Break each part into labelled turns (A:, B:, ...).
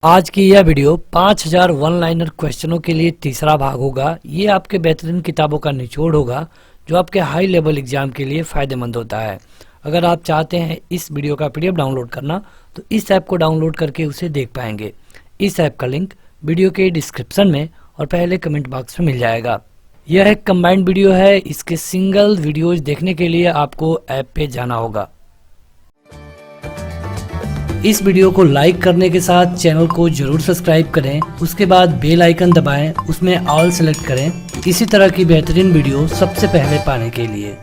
A: आज की यह वीडियो 5000 वन लाइनर क्वेश्चनों के लिए तीसरा भाग होगा। ये आपके बेहतरीन किताबों का निचोड़ होगा जो आपके हाई लेवल एग्जाम के लिए फ़ायदेमंद होता है। अगर आप चाहते हैं इस वीडियो का पीडीएफ डाउनलोड करना तो इस ऐप को डाउनलोड करके उसे देख पाएंगे। इस ऐप का लिंक वीडियो के डिस्क्रिप्शन में और पहले कमेंट बॉक्स में मिल जाएगा। यह एक कंबाइंड वीडियो है। इसके सिंगल वीडियोज देखने के लिए आपको ऐप पे जाना होगा। इस वीडियो को लाइक करने के साथ चैनल को जरूर सब्सक्राइब करें। उसके बाद बेल आइकन दबाएं, उसमें ऑल सेलेक्ट करें इसी तरह की बेहतरीन वीडियो सबसे पहले पाने के लिए।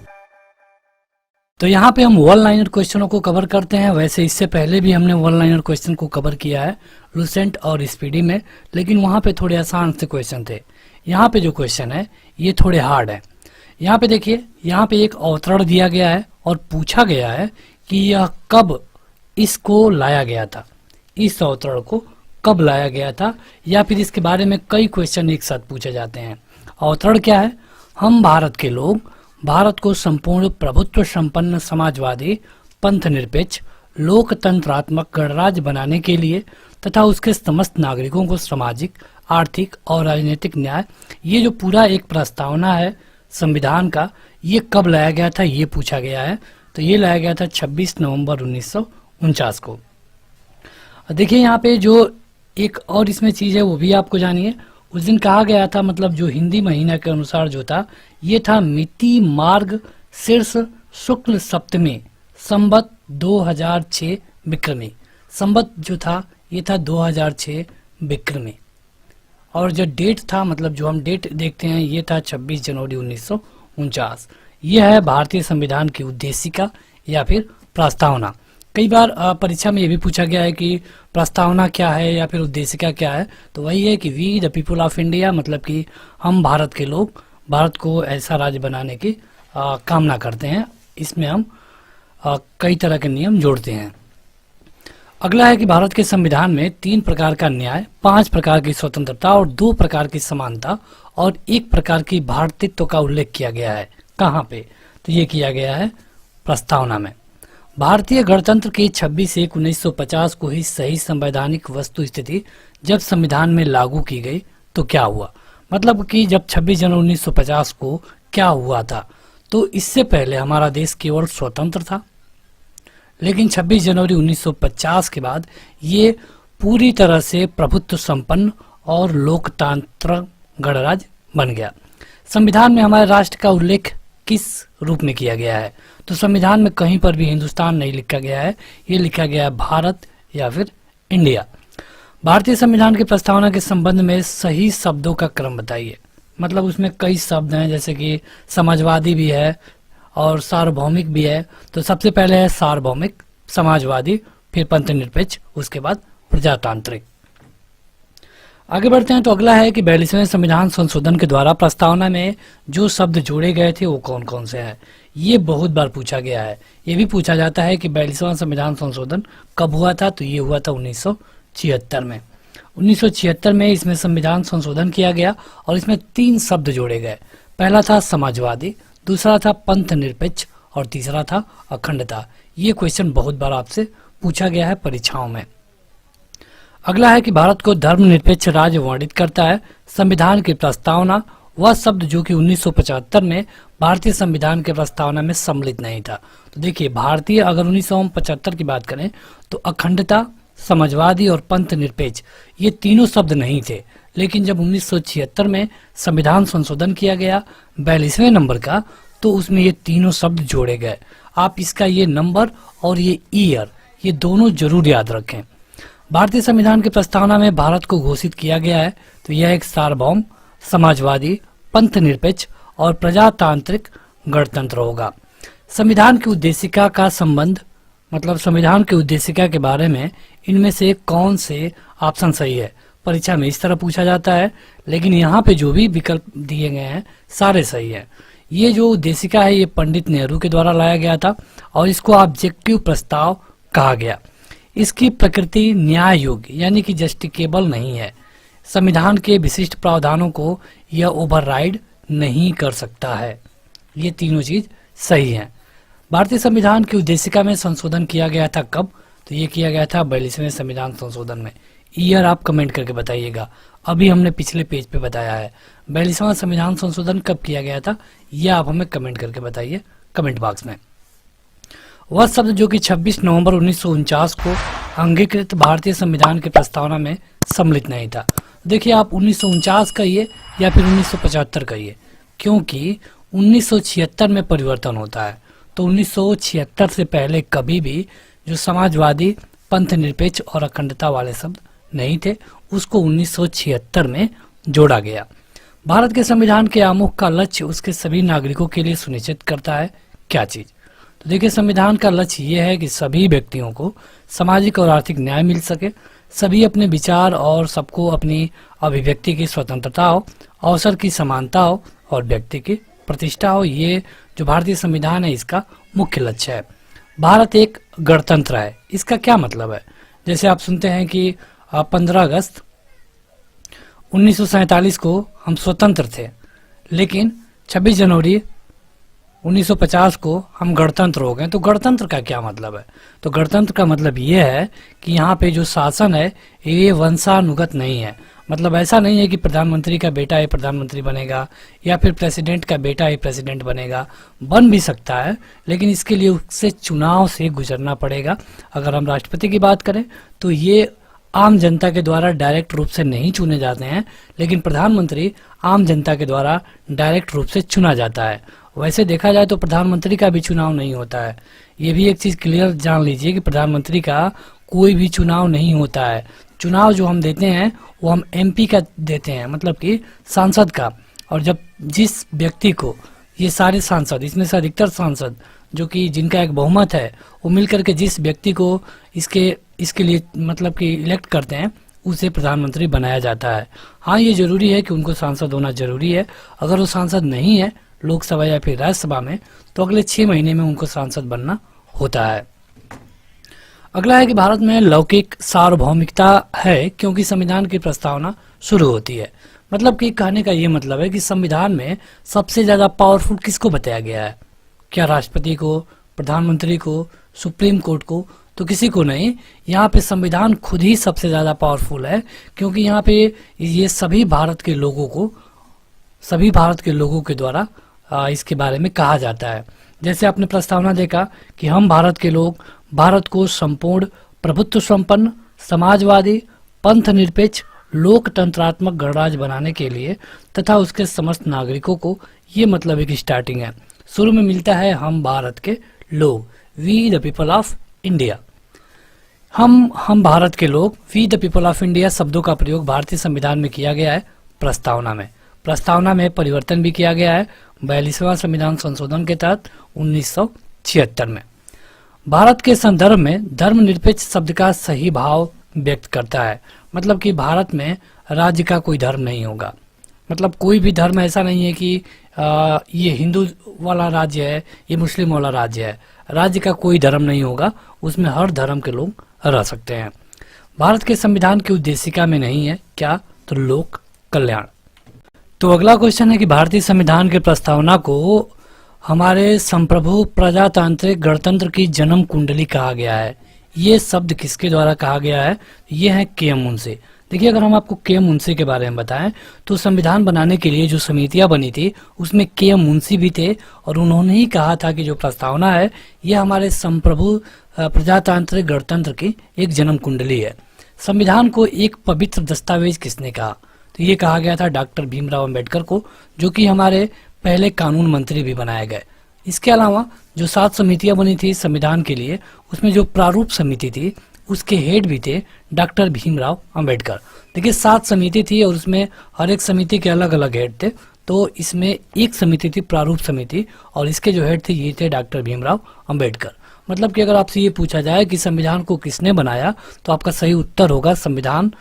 A: तो यहाँ पे हम वन लाइनर क्वेश्चनों को कवर करते हैं। वैसे इससे पहले भी हमने वन लाइनर क्वेश्चन को कवर किया है लूसेंट और स्पीडी में, लेकिन वहाँ पे थोड़े आसान से क्वेश्चन थे। यहाँ पे जो क्वेश्चन है ये थोड़े हार्ड है। यहाँ पे देखिए, यहाँ पे एक अवतरण दिया गया है और पूछा गया है कि यह कब इसको लाया गया था, इस अवतरण को कब लाया गया था, या फिर इसके बारे में कई क्वेश्चन एक साथ पूछे जाते हैं। अवतरण क्या है? हम भारत के लोग भारत को संपूर्ण प्रभुत्व संपन्न समाजवादी पंथ निरपेक्ष लोकतंत्रात्मक गणराज्य बनाने के लिए तथा उसके समस्त नागरिकों को सामाजिक आर्थिक और राजनीतिक न्याय, ये जो पूरा एक प्रस्तावना है संविधान का, ये कब लाया गया था ये पूछा गया है। तो ये लाया गया था 26 नवंबर 1949 को। देखिए यहाँ पे जो एक और इसमें चीज़ है वो भी आपको जानिए। उस दिन कहा गया था, मतलब जो हिंदी महीना के अनुसार जो था ये था मिति मार्ग शीर्ष शुक्ल सप्तमी संवत 2006 विक्रमी। संवत जो था ये था 2006 विक्रमी, और जो डेट था, मतलब जो हम डेट देखते हैं, ये था 26 जनवरी 1949। यह है भारतीय संविधान की उद्देशिका या फिर प्रस्तावना। कई बार परीक्षा में ये भी पूछा गया है कि प्रस्तावना क्या है या फिर उद्देशिका क्या है। तो वही है कि we the people of India, मतलब कि हम भारत के लोग भारत को ऐसा राज्य बनाने की कामना करते हैं। इसमें हम कई तरह के नियम जोड़ते हैं। अगला है कि भारत के संविधान में 3 प्रकार का न्याय, 5 प्रकार की स्वतंत्रता और 2 प्रकार की समानता और 1 प्रकार की भारतीयत्व का उल्लेख किया गया है। कहाँ पे? तो ये किया गया है प्रस्तावना में। भारतीय गणतंत्र की 26/1/1950 को ही सही संवैधानिक वस्तु स्थिति जब संविधान में लागू की गई तो क्या हुआ, मतलब कि जब 26 जनवरी 1950 को क्या हुआ था, तो इससे पहले हमारा देश केवल स्वतंत्र था, लेकिन 26 जनवरी 1950 के बाद ये पूरी तरह से प्रभुत्व संपन्न और लोकतांत्रिक गणराज्य बन गया। संविधान में हमारे राष्ट्र का उल्लेख किस रूप में किया गया है? तो संविधान में कहीं पर भी हिंदुस्तान नहीं लिखा गया है, ये लिखा गया है भारत या फिर इंडिया। भारतीय संविधान की प्रस्तावना के संबंध में सही शब्दों का क्रम बताइए। मतलब उसमें कई शब्द हैं, जैसे कि समाजवादी भी है और सार्वभौमिक भी है। तो सबसे पहले है सार्वभौमिक, समाजवादी, फिर पंथ निरपेक्ष, उसके बाद प्रजातांत्रिक। आगे बढ़ते हैं। तो अगला है कि 42वें संविधान संशोधन के द्वारा प्रस्तावना में जो शब्द जोड़े गए थे वो कौन कौन से हैं? ये बहुत बार पूछा गया है। ये भी पूछा जाता है कि 42वां संविधान संशोधन कब हुआ था? तो ये हुआ था 1976 में। 1976 में इसमें संविधान संशोधन किया गया और इसमें 3 शब्द जोड़े गए। पहला था समाजवादी, दूसरा था पंथ निरपेक्ष और तीसरा था अखंडता। ये क्वेश्चन बहुत बार आपसे पूछा गया है परीक्षाओं में। अगला है कि भारत को धर्मनिरपेक्ष राज्य वर्णित करता है संविधान की प्रस्तावना वह शब्द जो कि 1975 में भारतीय संविधान के प्रस्तावना में सम्मिलित नहीं था। तो देखिए, भारतीय अगर 1975 की बात करें तो अखंडता, समाजवादी और पंथ निरपेक्ष ये तीनों शब्द नहीं थे, लेकिन जब 1976 में संविधान संशोधन किया गया 42वें नंबर का, तो उसमें ये तीनों शब्द जोड़े गए। आप इसका ये नंबर और ये ईयर ये दोनों जरूर याद रखें। भारतीय संविधान की प्रस्तावना में भारत को घोषित किया गया है तो यह एक सार्वभौम, समाजवादी, पंथ निरपेक्ष और प्रजातांत्रिक गणतंत्र होगा। संविधान की उद्देशिका का संबंध, मतलब संविधान की उद्देशिका के बारे में इनमें से कौन से ऑप्शन सही है? परीक्षा में इस तरह पूछा जाता है, लेकिन यहाँ पे जो भी विकल्प दिए गए हैं सारे सही है। ये जो उद्देशिका है ये पंडित नेहरू के द्वारा लाया गया था और इसको ऑब्जेक्टिव प्रस्ताव कहा गया। इसकी प्रकृति न्याय योग्य यानी कि जस्टिकेबल नहीं है। संविधान के विशिष्ट प्रावधानों को यह ओवरराइड नहीं कर सकता है। ये तीनों चीज सही हैं। भारतीय संविधान की उद्देशिका में संशोधन किया गया था कब? तो ये किया गया था 42वें संविधान संशोधन में। ईयर आप कमेंट करके बताइएगा। अभी हमने पिछले पेज पे बताया है। 42वां संविधान संशोधन कब किया गया था, यह आप हमें कमेंट करके बताइए कमेंट बॉक्स में। वह शब्द जो कि 26 नवंबर 1949 को अंगीकृत भारतीय संविधान की प्रस्तावना में सम्मिलित नहीं था। देखिए, आप 1949 कहिए या फिर 1975 कहिए, क्योंकि 1976 में परिवर्तन होता है। तो 1976 से पहले कभी भी जो समाजवादी, पंथ निरपेक्ष और अखंडता वाले शब्द नहीं थे, उसको 1976 में जोड़ा गया। भारत के संविधान के आमुख का लक्ष्य उसके सभी नागरिकों के लिए सुनिश्चित करता है क्या चीज? तो देखिए, संविधान का लक्ष्य ये है कि सभी व्यक्तियों को सामाजिक और आर्थिक न्याय मिल सके, सभी अपने विचार और सबको अपनी अभिव्यक्ति की स्वतंत्रता हो, अवसर की समानता हो और व्यक्ति की प्रतिष्ठा हो। ये जो भारतीय संविधान है, इसका मुख्य लक्ष्य है। भारत एक गणतंत्र है। इसका क्या मतलब है? जैसे आप सुनते हैं कि 15 अगस्त 1947 को हम स्वतंत्र थे, लेकिन 26 जनवरी 1950 को हम गणतंत्र हो गए। तो गणतंत्र का क्या मतलब है? तो गणतंत्र का मतलब ये है कि यहाँ पे जो शासन है ये वंशानुगत नहीं है। मतलब ऐसा नहीं है कि प्रधानमंत्री का बेटा ही प्रधानमंत्री बनेगा या फिर प्रेसिडेंट का बेटा ही प्रेसिडेंट बनेगा। बन भी सकता है, लेकिन इसके लिए उससे चुनाव से गुजरना पड़ेगा। अगर हम राष्ट्रपति की बात करें तो ये आम जनता के द्वारा डायरेक्ट रूप से नहीं चुने जाते हैं, लेकिन प्रधानमंत्री आम जनता के द्वारा डायरेक्ट रूप से चुना जाता है। वैसे देखा जाए तो प्रधानमंत्री का भी चुनाव नहीं होता है। ये भी एक चीज क्लियर जान लीजिए कि प्रधानमंत्री का कोई भी चुनाव नहीं होता है। चुनाव जो हम देते हैं वो हम एमपी का देते हैं, मतलब कि सांसद का। और जब जिस व्यक्ति को ये सारे सांसद, इसमें से अधिकतर सांसद जो कि जिनका एक बहुमत है, वो मिलकर के जिस व्यक्ति को इसके लिए मतलब कि इलेक्ट करते हैं, उसे प्रधानमंत्री बनाया जाता है। हाँ, ये जरूरी है कि उनको सांसद होना जरूरी है। अगर वो सांसद नहीं है लोकसभा या फिर राज्यसभा में, तो अगले 6 महीने में उनको सांसद बनना होता है। अगला है कि भारत में लौकिक सार्वभौमिकता है, क्योंकि संविधान की प्रस्तावना शुरू होती है। मतलब कि कहने का ये मतलब है कि संविधान में सबसे ज्यादा पावरफुल किसको बताया गया है? क्या राष्ट्रपति को, प्रधानमंत्री को, सुप्रीम कोर्ट को? तो किसी को नहीं। यहाँ पे संविधान खुद ही सबसे ज्यादा पावरफुल है, क्योंकि यहाँ पे ये सभी भारत के लोगों के द्वारा इसके बारे में कहा जाता है। जैसे आपने प्रस्तावना देखा कि हम भारत के लोग भारत को संपूर्ण प्रभुत्व संपन्न, समाजवादी, पंथ निरपेक्ष, लोकतंत्रात्मक गणराज्य बनाने के लिए तथा उसके समस्त नागरिकों को, ये मतलब एक स्टार्टिंग है। शुरू में मिलता है हम भारत के लोग, we the people of India. हम भारत के लोग, we the people of India शब्दों का प्रयोग भारतीय संविधान में किया गया है। प्रस्तावना में परिवर्तन भी किया गया है 42वां संविधान संशोधन के तहत 1976 में। भारत के संदर्भ में धर्मनिरपेक्ष शब्द का सही भाव व्यक्त करता है। मतलब कि भारत में राज्य का कोई धर्म नहीं होगा। मतलब कोई भी धर्म ऐसा नहीं है कि ये हिंदू वाला राज्य है, ये मुस्लिम वाला राज्य है। राज्य का कोई धर्म नहीं होगा, उसमें हर धर्म के लोग रह सकते हैं। भारत के संविधान की उद्देशिका में नहीं है क्या? तो लोक कल्याण। तो अगला क्वेश्चन है कि भारतीय संविधान की प्रस्तावना को हमारे संप्रभु प्रजातांत्रिक गणतंत्र की जन्म कुंडली कहा गया है। ये शब्द किसके द्वारा कहा गया है? ये है के.एम. मुंशी। देखिए, अगर हम आपको के.एम. मुंशी के बारे में बताएं तो संविधान बनाने के लिए जो समितियां बनी थी उसमें के.एम. मुंशी भी थे, और उन्होंने ही कहा था कि जो प्रस्तावना है ये हमारे संप्रभु प्रजातांत्रिक गणतंत्र की एक जन्म कुंडली है। संविधान को एक पवित्र दस्तावेज किसने कहा? तो ये कहा गया था डॉक्टर भीमराव अंबेडकर को, जो कि हमारे पहले कानून मंत्री भी बनाए गए। इसके अलावा जो 7 समितियां बनी थी संविधान के लिए, उसमें जो प्रारूप समिति थी उसके हेड भी थे डॉक्टर भीमराव अंबेडकर। देखिए, 7 समिति थी और उसमें हर एक समिति के अलग अलग हेड थे। तो इसमें एक समिति थी प्रारूप समिति, और इसके जो हेड थे ये थे डॉक्टर भीमराव अंबेडकर। मतलब कि अगर आपसे ये पूछा जाए कि संविधान को किसने बनाया, तो आपका सही उत्तर होगा संविधान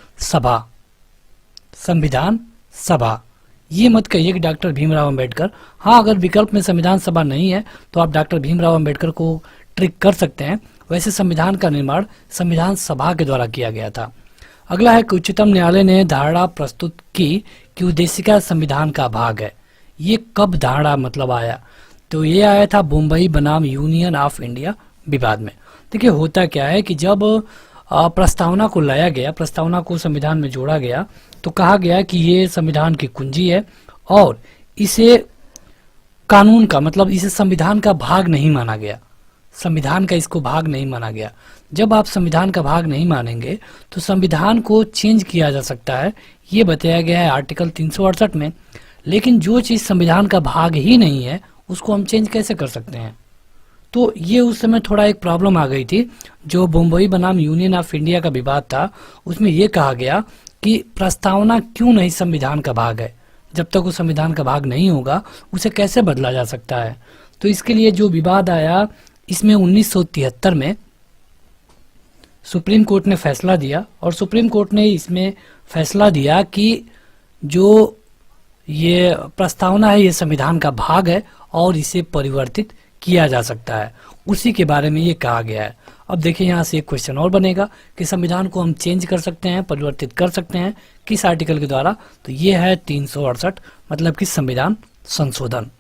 A: सभा। ये मत कहिए कि डॉक्टर भीमराव अंबेडकर। हाँ, अगर विकल्प में संविधान सभा नहीं है तो आप डॉक्टर भीमराव अंबेडकर को ट्रिक कर सकते हैं। वैसे संविधान का निर्माण संविधान सभा के द्वारा किया गया था। अगला है कि उच्चतम न्यायालय ने धारणा प्रस्तुत की कि उद्देशिका संविधान का भाग है। ये कब धारणा मतलब आया? तो ये आया था बम्बई बनाम यूनियन ऑफ इंडिया विवाद में। देखिए, होता क्या है कि जब प्रस्तावना को लाया गया, प्रस्तावना को संविधान में जोड़ा गया, तो कहा गया कि ये संविधान की कुंजी है और इसे कानून का मतलब इसे संविधान का भाग नहीं माना गया, संविधान का इसको भाग नहीं माना गया। जब आप संविधान का भाग नहीं मानेंगे तो संविधान को चेंज किया जा सकता है, ये बताया गया है आर्टिकल 368 में। लेकिन जो चीज़ संविधान का भाग ही नहीं है उसको हम चेंज कैसे कर सकते हैं? तो ये उस समय थोड़ा एक प्रॉब्लम आ गई थी। जो बम्बई बनाम यूनियन ऑफ इंडिया का विवाद था उसमें ये कहा गया कि प्रस्तावना क्यों नहीं संविधान का भाग है, जब तक वो संविधान का भाग नहीं होगा उसे कैसे बदला जा सकता है। तो इसके लिए जो विवाद आया, इसमें 1973 में सुप्रीम कोर्ट ने फैसला दिया और सुप्रीम कोर्ट ने इसमें फैसला दिया कि जो ये प्रस्तावना है ये संविधान का भाग है और इसे परिवर्तित किया जा सकता है, उसी के बारे में ये कहा गया है। अब देखिए यहाँ से एक क्वेश्चन और बनेगा कि संविधान को हम चेंज कर सकते हैं, परिवर्तित कर सकते हैं किस आर्टिकल के द्वारा? तो ये है 368, मतलब कि संविधान संशोधन।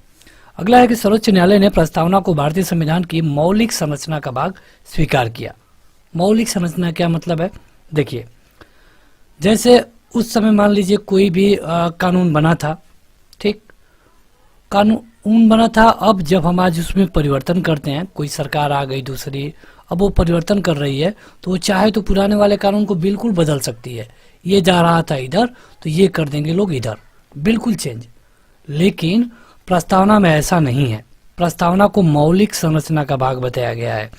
A: अगला है कि सर्वोच्च न्यायालय ने प्रस्तावना को भारतीय संविधान की मौलिक संरचना का भाग स्वीकार किया। मौलिक संरचना क्या मतलब है? देखिए, जैसे उस समय मान लीजिए कोई भी कानून बना था, ठीक, कानून बना था। अब जब हम आज उसमें परिवर्तन करते हैं, कोई सरकार आ गई दूसरी, अब वो परिवर्तन कर रही है तो वो चाहे तो पुराने वाले कानून को बिल्कुल बदल सकती है। ये जा रहा था इधर तो ये कर देंगे लोग इधर, बिल्कुल चेंज। लेकिन प्रस्तावना में ऐसा नहीं है। प्रस्तावना को मौलिक संरचना का भाग बताया गया है।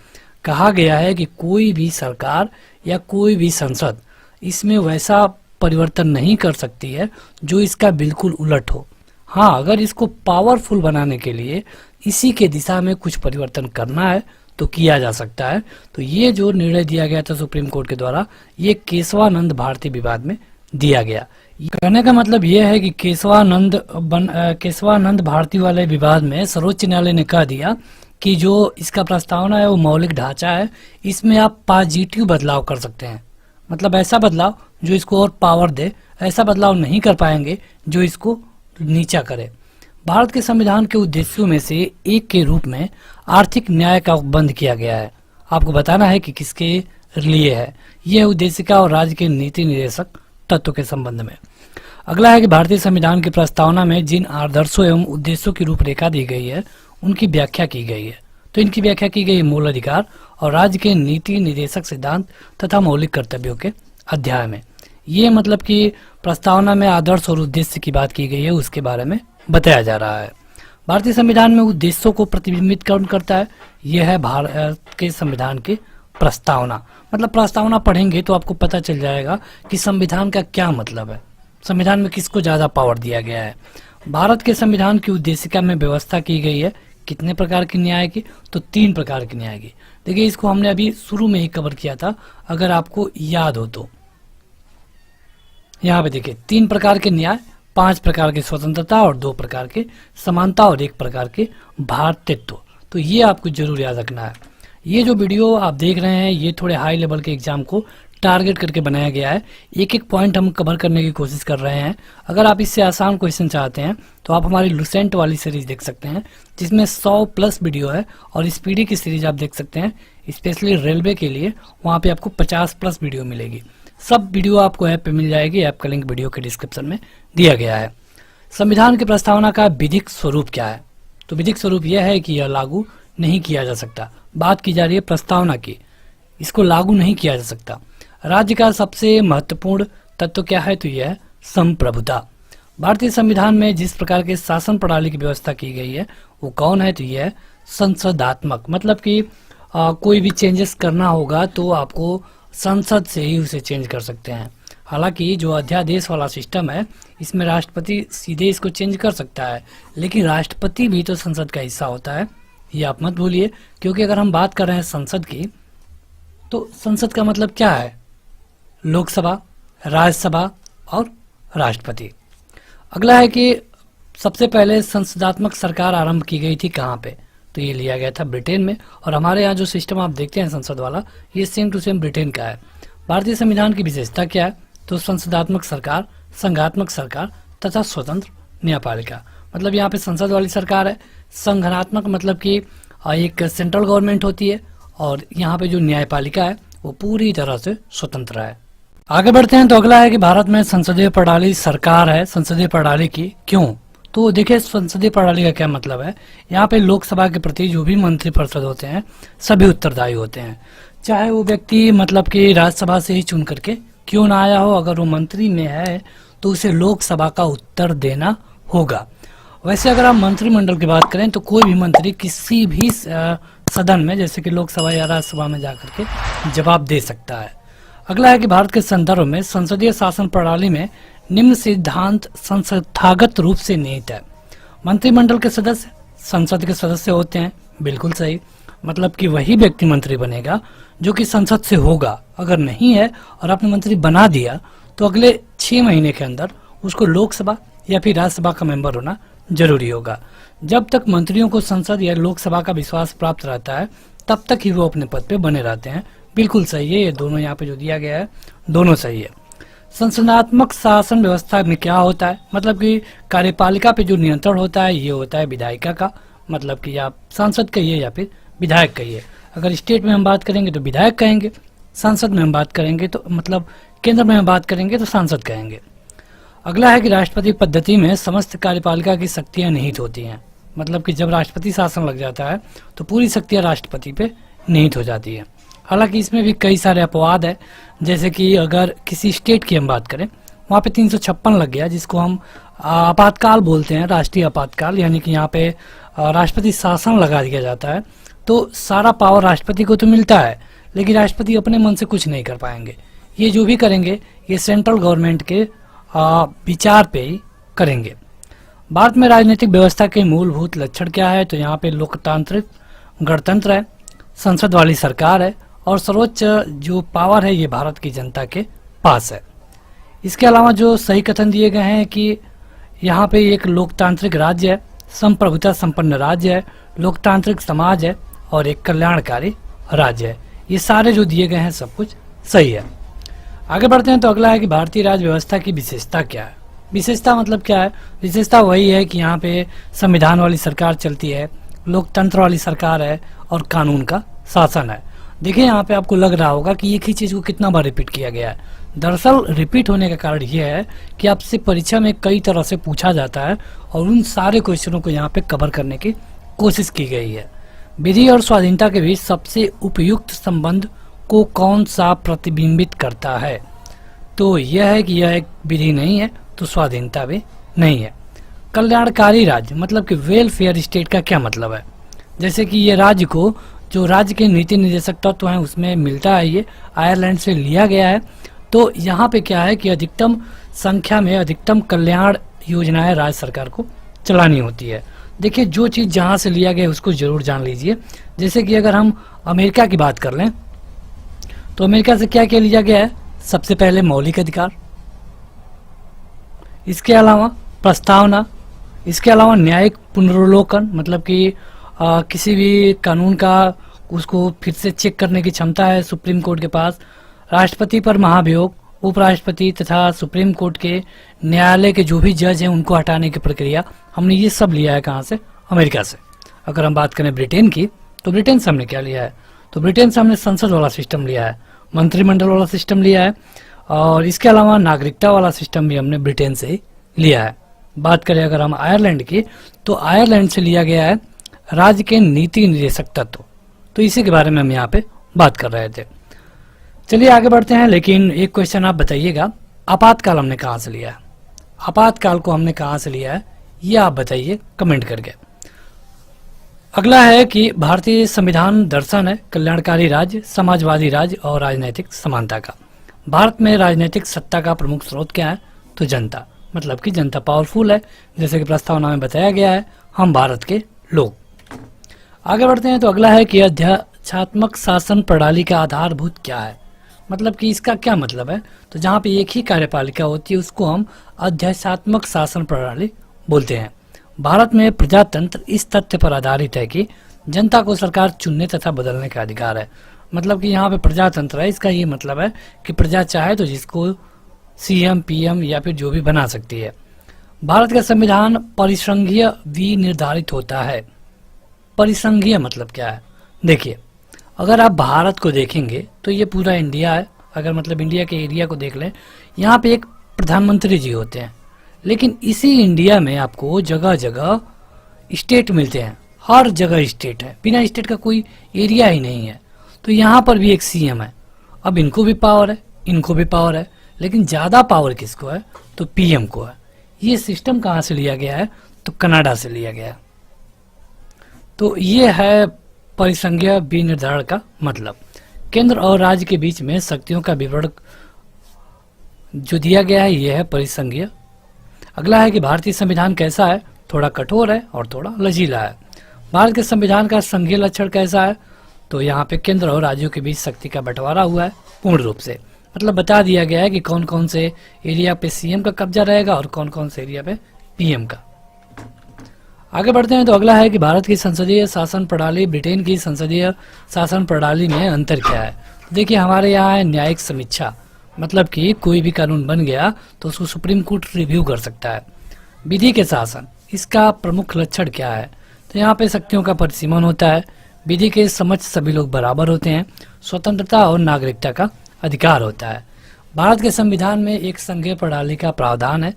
A: कहा गया है कि कोई भी सरकार या कोई भी संसद इसमें वैसा परिवर्तन नहीं कर सकती है जो इसका बिल्कुल उलट हो। हाँ, अगर इसको पावरफुल बनाने के लिए इसी के दिशा में कुछ परिवर्तन करना है तो किया जा सकता है। तो ये जो निर्णय दिया गया था सुप्रीम कोर्ट के द्वारा, ये केशवानंद भारती विवाद में दिया गया। कहने का मतलब यह है कि केशवानंद भारती वाले विवाद में सर्वोच्च न्यायालय ने कह दिया कि जो इसका प्रस्तावना है वो मौलिक ढांचा है, इसमें आप पॉजिटिव बदलाव कर सकते हैं, मतलब ऐसा बदलाव जो इसको और पावर दे। ऐसा बदलाव नहीं कर पाएंगे जो इसको नीचा करे। भारत के संविधान के उद्देश्यों में से एक के रूप में आर्थिक न्याय का बंद किया गया है। आपको बताना है कि किसके लिए है। यह उद्देशिका और राज्य के नीति निर्देशक तत्व के संबंध में। अगला है कि भारतीय संविधान की प्रस्तावना में जिन आदर्शों एवं उद्देश्यों की रूपरेखा दी गई है उनकी व्याख्या की गई है। तो इनकी व्याख्या की गई मूल अधिकार और राज्य के नीति निर्देशक सिद्धांत तथा मौलिक कर्तव्यों के अध्याय में। ये मतलब कि प्रस्तावना में आदर्श और उद्देश्य की बात की गई है, उसके बारे में बताया जा रहा है। भारतीय संविधान में उद्देश्यों को प्रतिबिंबित कौन करता है? यह है भारत के संविधान की प्रस्तावना। मतलब प्रस्तावना पढ़ेंगे तो आपको पता चल जाएगा कि संविधान का क्या मतलब है, संविधान में किसको ज्यादा पावर दिया गया है। भारत के संविधान की उद्देशिका में व्यवस्था की गई है कितने प्रकार की न्याय की? तो 3 प्रकार की न्याय की। देखिए, इसको हमने अभी शुरू में ही कवर किया था, अगर आपको याद हो तो। यहाँ पे देखिए 3 प्रकार के न्याय, 5 प्रकार की स्वतंत्रता और 2 प्रकार के समानता और 1 प्रकार के भारतीयत्व। तो ये आपको जरूर याद रखना है। ये जो वीडियो आप देख रहे हैं ये थोड़े हाई लेवल के एग्जाम को टारगेट करके बनाया गया है। एक एक पॉइंट हम कवर करने की कोशिश कर रहे हैं। अगर आप इससे आसान क्वेश्चन चाहते हैं तो आप हमारी लुसेंट वाली सीरीज देख सकते हैं जिसमें 100+ वीडियो है, और स्पीडी की सीरीज आप देख सकते हैं स्पेशली रेलवे के लिए, वहाँ पे आपको 50+ वीडियो मिलेगी। सब वीडियो आपको ऐप पे मिल जाएगी, ऐप का लिंक वीडियो के डिस्क्रिप्शन में दिया गया है। संविधान की प्रस्तावना का विधिक स्वरूप क्या है? तो विधिक स्वरूप यह है कि यह लागू नहीं किया जा सकता। बात की जा रही है प्रस्तावना की, इसको लागू नहीं किया जा सकता। राज्य का सबसे महत्वपूर्ण तत्व क्या है? तो यह है संप्रभुता। भारतीय संविधान में जिस प्रकार के शासन प्रणाली की व्यवस्था की गई है वो कौन है? तो यह है संसदात्मक। मतलब कि कोई भी चेंजेस करना होगा तो आपको संसद से ही उसे चेंज कर सकते हैं। हालांकि जो अध्यादेश वाला सिस्टम है इसमें राष्ट्रपति सीधे इसको चेंज कर सकता है, लेकिन राष्ट्रपति भी तो संसद का हिस्सा होता है, ये आप मत भूलिए। क्योंकि अगर हम बात कर रहे हैं संसद की, तो संसद का मतलब क्या है? लोकसभा, राज्यसभा और राष्ट्रपति। अगला है कि सबसे पहले संसदात्मक सरकार आरंभ की गई थी कहाँ पे? तो ये लिया गया था ब्रिटेन में। और हमारे यहाँ जो सिस्टम आप देखते हैं संसद वाला, ये सेम टू सेम ब्रिटेन का है। भारतीय संविधान की विशेषता क्या है? तो संसदात्मक सरकार, संघात्मक सरकार तथा स्वतंत्र न्यायपालिका। मतलब यहाँ पे संसद वाली सरकार है। संघनात्मक मतलब कि एक सेंट्रल गवर्नमेंट होती है, और यहाँ पे जो न्यायपालिका है वो पूरी तरह से स्वतंत्र है। आगे बढ़ते हैं तो अगला है कि भारत में संसदीय प्रणाली सरकार है संसदीय प्रणाली की क्यों। तो देखिए संसदीय प्रणाली का क्या मतलब है। यहाँ पे लोकसभा के प्रति जो भी मंत्रिपरिषद होते हैं सभी उत्तरदायी होते हैं, चाहे वो व्यक्ति मतलब कि राज्यसभा से ही चुन करके क्यों ना आया हो, अगर वो मंत्री में है तो उसे लोकसभा का उत्तर देना होगा। वैसे अगर आप मंत्रिमंडल की बात करें तो कोई भी मंत्री किसी भी सदन में जैसे कि लोकसभा या राज्यसभा में जाकर के जवाब दे सकता है। अगला है कि भारत के संदर्भ में संसदीय शासन प्रणाली में निम्न सिद्धांत संस्थागत रूप से निहित है। मंत्रिमंडल के सदस्य संसद के सदस्य होते हैं, बिल्कुल सही, मतलब कि वही व्यक्ति मंत्री बनेगा जो कि संसद से होगा। अगर नहीं है और आपने मंत्री बना दिया तो अगले 6 महीने के अंदर उसको लोकसभा या फिर राज्यसभा का मेंबर होना जरूरी होगा। जब तक मंत्रियों को संसद या लोकसभा का विश्वास प्राप्त रहता है तब तक ही वो अपने पद पे बने रहते हैं। बिल्कुल सही है, ये दोनों यहाँ पे जो दिया गया है दोनों सही है। संसदनात्मक शासन व्यवस्था में क्या होता है, मतलब कि कार्यपालिका पे जो नियंत्रण होता है ये होता है विधायिका का, मतलब कि आप सांसद कहिए या फिर विधायक कहिए। अगर स्टेट में हम बात करेंगे तो विधायक कहेंगे, सांसद में हम बात करेंगे तो मतलब केंद्र में हम बात करेंगे तो सांसद कहेंगे। अगला है कि राष्ट्रपति पद्धति में समस्त कार्यपालिका की शक्तियां निहित होती हैं, मतलब कि जब राष्ट्रपति शासन लग जाता है तो पूरी शक्तियां राष्ट्रपति पे निहित हो जाती है। हालांकि इसमें भी कई सारे अपवाद है, जैसे कि अगर किसी स्टेट की हम बात करें वहाँ पे 356 लग गया जिसको हम आपातकाल बोलते हैं, राष्ट्रीय आपातकाल, यानी कि यहाँ पे राष्ट्रपति शासन लगा दिया जाता है तो सारा पावर राष्ट्रपति को तो मिलता है लेकिन राष्ट्रपति अपने मन से कुछ नहीं कर पाएंगे। ये जो भी करेंगे ये सेंट्रल गवर्नमेंट के विचार पे ही करेंगे। भारत में राजनीतिक व्यवस्था के मूलभूत लक्षण क्या है, तो यहाँ पे लोकतांत्रिक गणतंत्र है, संसद वाली सरकार है और सर्वोच्च जो पावर है ये भारत की जनता के पास है। इसके अलावा जो सही कथन दिए गए हैं कि यहाँ पे एक लोकतांत्रिक राज्य है, संप्रभुता संपन्न राज्य है, लोकतांत्रिक समाज है और एक कल्याणकारी राज्य है। ये सारे जो दिए गए हैं सब कुछ सही है। आगे बढ़ते हैं तो अगला है कि भारतीय राज्य व्यवस्था की विशेषता क्या है। विशेषता मतलब क्या है, विशेषता वही है कि यहाँ पे संविधान वाली सरकार चलती है, लोकतंत्र वाली सरकार है और कानून का शासन है। देखिए यहाँ पे आपको लग रहा होगा कि एक ही चीज को कितना बार रिपीट किया गया है। दरअसल रिपीट होने का कारण यह है कि आपसे परीक्षा में कई तरह से पूछा जाता है और उन सारे क्वेश्चनों को यहाँ पे कवर करने की कोशिश की गई है। विधि और स्वाधीनता के बीच सबसे उपयुक्त संबंध को कौन सा प्रतिबिंबित करता है, तो यह है कि यह एक विधि नहीं है तो स्वाधीनता भी नहीं है। कल्याणकारी राज्य मतलब कि वेलफेयर स्टेट का क्या मतलब है, जैसे कि ये राज्य को जो राज्य के नीति निर्देशक तत्व हैं उसमें मिलता है, ये आयरलैंड से लिया गया है। तो यहाँ पे क्या है कि अधिकतम संख्या में अधिकतम कल्याण योजनाएं राज्य सरकार को चलानी होती है। देखिए जो चीज़ जहाँ से लिया गया है उसको जरूर जान लीजिए। जैसे कि अगर हम अमेरिका की बात कर लें तो अमेरिका से क्या क्या लिया गया है, सबसे पहले मौलिक अधिकार, इसके अलावा प्रस्तावना, इसके अलावा न्यायिक पुनर्वलोकन मतलब कि किसी भी कानून का उसको फिर से चेक करने की क्षमता है सुप्रीम कोर्ट के पास, राष्ट्रपति पर महाभियोग, उपराष्ट्रपति तथा सुप्रीम कोर्ट के न्यायालय के जो भी जज हैं उनको हटाने की प्रक्रिया, हमने ये सब लिया है कहाँ से, अमेरिका से। अगर हम बात करें ब्रिटेन की तो ब्रिटेन से हमने क्या लिया है, तो ब्रिटेन से हमने संसद वाला सिस्टम लिया है, मंत्रिमंडल वाला सिस्टम लिया है और इसके अलावा नागरिकता वाला सिस्टम भी हमने ब्रिटेन से ही लिया है। बात करें अगर हम आयरलैंड की तो आयरलैंड से लिया गया है राज्य के नीति निर्देशक तत्व, तो इसी के बारे में हम यहाँ पे बात कर रहे थे। चलिए आगे बढ़ते हैं, लेकिन एक क्वेश्चन आप बताइएगा, आपातकाल हमने कहाँ से लिया है, आपातकाल को हमने कहाँ से लिया है ये आप बताइए कमेंट करके। अगला है कि भारतीय संविधान दर्शन है कल्याणकारी राज्य, समाजवादी राज्य और राजनीतिक समानता का। भारत में राजनीतिक सत्ता का प्रमुख स्रोत क्या है, तो जनता, मतलब कि जनता पावरफुल है, जैसे कि प्रस्तावना में बताया गया है, हम भारत के लोग। आगे बढ़ते हैं तो अगला है कि अध्यक्षात्मक शासन प्रणाली का आधारभूत क्या है, मतलब कि इसका क्या मतलब है, तो जहाँ पे एक ही कार्यपालिका होती है उसको हम अध्यक्षात्मक शासन प्रणाली बोलते हैं। भारत में प्रजातंत्र इस तथ्य पर आधारित है कि जनता को सरकार चुनने तथा बदलने का अधिकार है, मतलब कि यहाँ पे प्रजातंत्र है, इसका ये मतलब है कि प्रजा चाहे तो जिसको सीएम पीएम या फिर जो भी बना सकती है। भारत का संविधान परिसंघीय विनिर्धारित होता है। परिसंघीय मतलब क्या है, देखिए अगर आप भारत को देखेंगे तो ये पूरा इंडिया है। अगर मतलब इंडिया के एरिया को देख लें, यहाँ पे एक प्रधानमंत्री जी होते हैं, लेकिन इसी इंडिया में आपको जगह जगह स्टेट मिलते हैं। हर जगह स्टेट है, बिना स्टेट का कोई एरिया ही नहीं है। तो यहाँ पर भी एक सीएम है। अब इनको भी पावर है, इनको भी पावर है, लेकिन ज़्यादा पावर किसको है? तो पीएम को है। ये सिस्टम कहाँ से लिया गया है? तो कनाडा से लिया गया है। तो ये है परिसंघीय विनिर्धारण का मतलब। केंद्र और राज्य के बीच में शक्तियों का विवरण जो दिया गया है, यह है परिसंघीय। अगला है कि भारतीय संविधान कैसा है? थोड़ा कठोर है और थोड़ा लचीला है। भारत के संविधान का संघीय लक्षण कैसा है? तो यहाँ पे केंद्र और राज्यों के बीच शक्ति का बंटवारा हुआ है पूर्ण रूप से। मतलब बता दिया गया है कि कौन कौन से एरिया पे सीएम का कब्जा रहेगा और कौन कौन से एरिया पे पीएम का। आगे बढ़ते हैं तो अगला है कि भारत की संसदीय शासन प्रणाली ब्रिटेन की संसदीय शासन प्रणाली में अंतर क्या है? देखिए, हमारे यहाँ है न्यायिक समीक्षा, मतलब कि कोई भी कानून बन गया तो उसको सुप्रीम कोर्ट रिव्यू कर सकता है। विधि के शासन, इसका प्रमुख लक्षण क्या है? तो यहाँ पे शक्तियों का परिसीमन होता है। विधि के समक्ष सभी लोग बराबर होते हैं। स्वतंत्रता और नागरिकता का अधिकार होता है। भारत के संविधान में एक संघीय प्रणाली का प्रावधान है,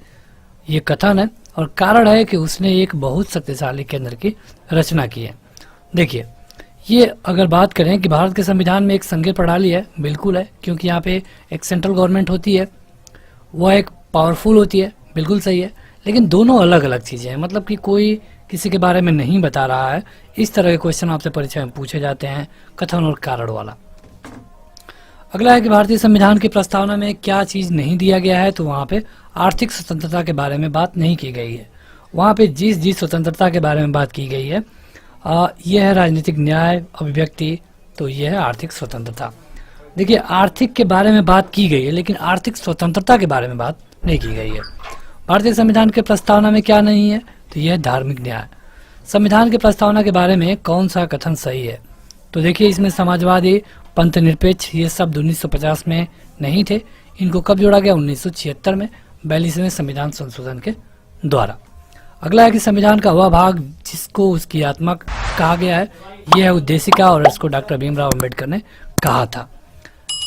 A: ये कथन है, और कारण है कि उसने एक बहुत शक्तिशाली केंद्र की रचना की है। देखिए, ये अगर बात करें कि भारत के संविधान में एक संघीय प्रणाली है, बिल्कुल है, क्योंकि यहाँ पे एक सेंट्रल गवर्नमेंट होती है, वह एक पावरफुल होती है, बिल्कुल सही है। लेकिन दोनों अलग अलग चीज़ें हैं, मतलब कि कोई किसी के बारे में नहीं बता रहा है। इस तरह के क्वेश्चन आपसे परीक्षा में पूछे जाते हैं, कथन और कारण वाला। अगला है कि भारतीय संविधान की प्रस्तावना में क्या चीज़ नहीं दिया गया है? तो वहाँ पे आर्थिक स्वतंत्रता के बारे में बात नहीं की गई है। वहाँ पे जिस स्वतंत्रता के बारे में बात की गई है, यह है राजनीतिक न्याय, अभिव्यक्ति, तो यह है आर्थिक स्वतंत्रता। देखिए, आर्थिक के बारे में बात की गई है, लेकिन आर्थिक स्वतंत्रता के बारे में बात नहीं की गई है। भारतीय संविधान के प्रस्तावना में क्या नहीं है? तो यह है धार्मिक न्याय। संविधान की प्रस्तावना के बारे में कौन सा कथन सही है? तो देखिए, इसमें समाजवादी, पंथ निरपेक्ष, ये शब्द 1950 में नहीं थे। इनको कब जोड़ा गया? 1976 में 42वें संविधान संशोधन के द्वारा। अगला है कि संविधान का वह भाग जिसको उसकी आत्मा कहा गया है, यह है उद्देशिका, और इसको डॉक्टर भीमराव अम्बेडकर ने कहा था।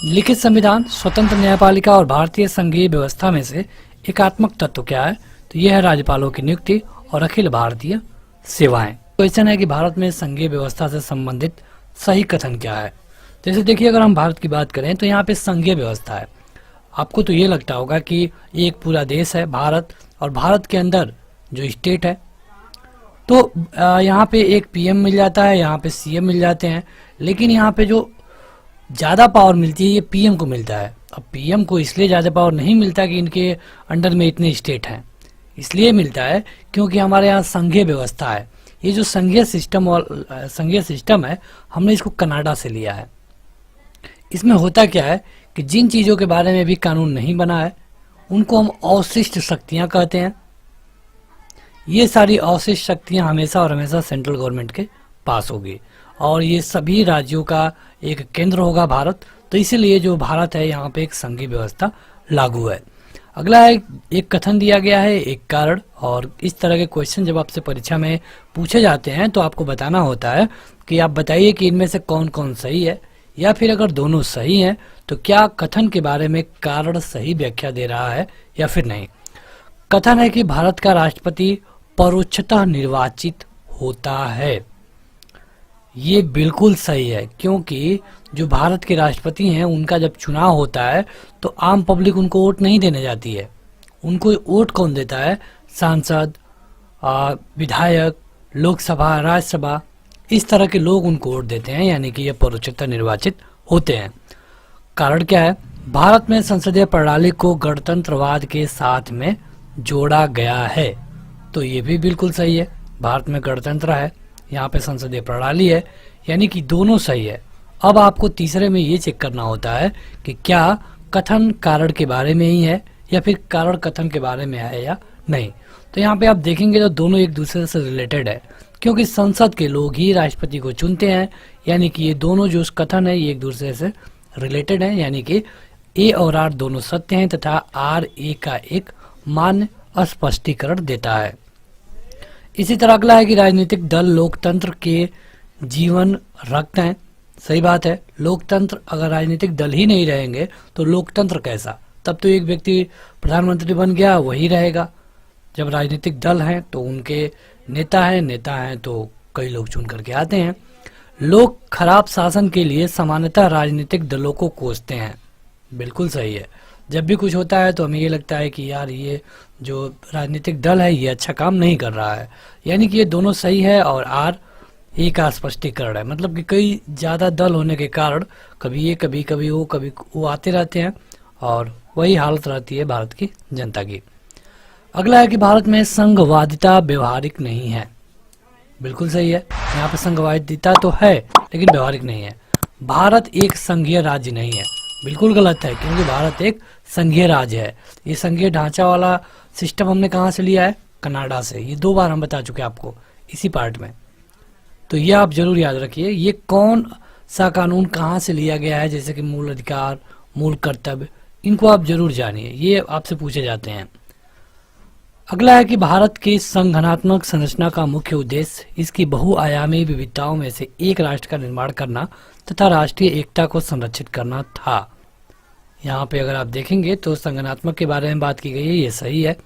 A: लिखित संविधान, स्वतंत्र न्यायपालिका और भारतीय संघीय व्यवस्था में से एकात्मक तत्व क्या है? तो यह है राज्यपालों की नियुक्ति और अखिल भारतीय सेवाएं। क्वेश्चन है कि भारत में संघीय व्यवस्था से संबंधित सही कथन क्या है? जैसे देखिए, अगर हम भारत की बात करें तो यहाँ पे संघीय व्यवस्था है। आपको तो ये लगता होगा कि एक पूरा देश है भारत, और भारत के अंदर जो स्टेट है, तो यहाँ पे एक पीएम मिल जाता है, यहाँ पे सीएम मिल जाते हैं। लेकिन यहाँ पे जो ज़्यादा पावर मिलती है, ये पीएम को मिलता है। अब पीएम को इसलिए ज़्यादा पावर नहीं मिलता कि इनके अंडर में इतने स्टेट हैं, इसलिए मिलता है क्योंकि हमारे यहाँ संघीय व्यवस्था है। ये जो संघीय सिस्टम है, हमने इसको कनाडा से लिया है। इसमें होता क्या है कि जिन चीज़ों के बारे में भी कानून नहीं बना है, उनको हम अवशिष्ट शक्तियाँ कहते हैं। ये सारी अवशिष्ट शक्तियाँ हमेशा और हमेशा सेंट्रल गवर्नमेंट के पास होगी, और ये सभी राज्यों का एक केंद्र होगा भारत। तो इसीलिए जो भारत है, यहाँ पे एक संघीय व्यवस्था लागू है। अगला है, एक कथन दिया गया है, एक कारण, और इस तरह के क्वेश्चन जब आपसे परीक्षा में पूछे जाते हैं तो आपको बताना होता है कि आप बताइए कि इनमें से कौन कौन सही है, या फिर अगर दोनों सही हैं तो क्या कथन के बारे में कारण सही व्याख्या दे रहा है या फिर नहीं। कथन है कि भारत का राष्ट्रपति परोक्षतः निर्वाचित होता है। ये बिल्कुल सही है, क्योंकि जो भारत के राष्ट्रपति हैं, उनका जब चुनाव होता है तो आम पब्लिक उनको वोट नहीं देने जाती है। उनको वोट कौन देता है? सांसद, विधायक, लोकसभा, राज्यसभा, इस तरह के लोग उनको वोट देते हैं, यानी कि ये परोक्षतः निर्वाचित होते हैं। कारण क्या है? भारत में संसदीय प्रणाली को गणतंत्रवाद के साथ में जोड़ा गया है। तो ये भी बिल्कुल सही है, भारत में गणतंत्र है, यहाँ पे संसदीय प्रणाली है, यानी कि दोनों सही है। अब आपको तीसरे में ये चेक करना होता है कि क्या कथन कारण के बारे में ही है या फिर कारण कथन के बारे में है या नहीं। तो यहाँ पे आप देखेंगे तो दोनों एक दूसरे से रिलेटेड है, क्योंकि संसद के लोग ही राष्ट्रपति को चुनते हैं, यानी कि ये दोनों जो कथन है ये एक दूसरे से रिलेटेड है, यानी कि ए और आर दोनों सत्य हैं तथा आर ए का एक मान्य स्पष्टीकरण देता है। इसी तरह अगला है कि राजनीतिक दल लोकतंत्र के जीवन रखते हैं। सही बात है। लोकतंत्र, अगर राजनीतिक दल ही नहीं रहेंगे तो लोकतंत्र कैसा? तब तो एक व्यक्ति प्रधानमंत्री बन गया, वही रहेगा। जब राजनीतिक दल हैं तो उनके नेता हैं तो कई लोग चुन करके आते हैं। लोग खराब शासन के लिए सामान्यतः राजनीतिक दलों को कोसते हैं। बिल्कुल सही है। जब भी कुछ होता है तो हमें ये लगता है कि यार ये जो राजनीतिक दल है ये अच्छा काम नहीं कर रहा है, यानी कि ये दोनों सही है और आर ए का स्पष्टीकरण है। मतलब कि कई ज़्यादा दल होने के कारण कभी ये कभी वो आते रहते हैं और वही हालत रहती है भारत की जनता की। अगला है कि भारत में संघवादिता व्यवहारिक नहीं है। बिल्कुल सही है, यहाँ पे संघवादिता तो है लेकिन व्यवहारिक नहीं है। भारत एक संघीय राज्य नहीं है। बिल्कुल गलत है, क्योंकि भारत एक संघीय राज्य है। ये संघीय ढांचा वाला सिस्टम हमने कहाँ से लिया है? कनाडा से। ये 2 बार हम बता चुके हैं आपको इसी पार्ट में, तो ये आप जरूर याद रखिए। ये कौन सा कानून कहाँ से लिया गया है, जैसे कि मूल अधिकार, मूल कर्तव्य, इनको आप जरूर जानिए, ये आपसे पूछे जाते हैं। अगला है कि भारत की संगठनात्मक संरचना का मुख्य उद्देश्य इसकी बहुआयामी विविधताओं में से एक राष्ट्र का निर्माण करना तथा राष्ट्रीय एकता को संरक्षित करना था। यहाँ पे अगर आप देखेंगे तो संगठनात्मक के बारे में बात की गई है, ये सही है।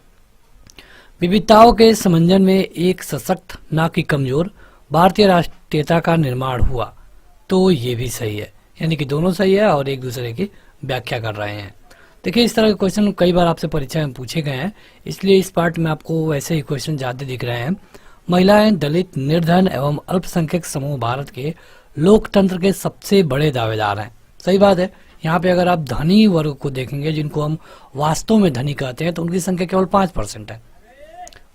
A: विविधताओं के समंजन में एक सशक्त, ना कि कमजोर भारतीय राष्ट्रीयता का निर्माण हुआ, तो ये भी सही है। यानी कि दोनों सही है और एक दूसरे की व्याख्या कर रहे हैं। देखिए, इस तरह के क्वेश्चन कई बार आपसे परीक्षा में पूछे गए हैं, इसलिए इस पार्ट में आपको वैसे ही क्वेश्चन ज्यादा दिख रहे हैं। महिलाएं, दलित, निर्धन एवं अल्पसंख्यक समूह भारत के लोकतंत्र के सबसे बड़े दावेदार हैं। सही बात है। यहाँ पे अगर आप धनी वर्ग को देखेंगे, जिनको हम वास्तव में धनी कहते हैं, तो उनकी संख्या केवल 5% है।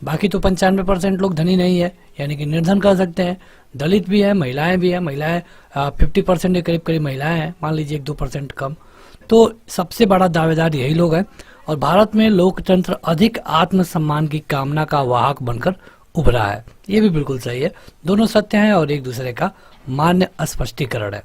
A: बाकी तो 95% लोग धनी नहीं है, यानी कि निर्धन कह सकते हैं। दलित भी है, महिलाएं भी है। महिलाएं 50% के करीब महिलाएं हैं, मान लीजिए 1-2% कम। तो सबसे बड़ा दावेदार यही लोग हैं। और भारत में लोकतंत्र अधिक आत्मसम्मान की कामना का वाहक बनकर उभरा है। ये भी बिल्कुल सही है। दोनों सत्य हैं और एक दूसरे का मान्य स्पष्टीकरण है।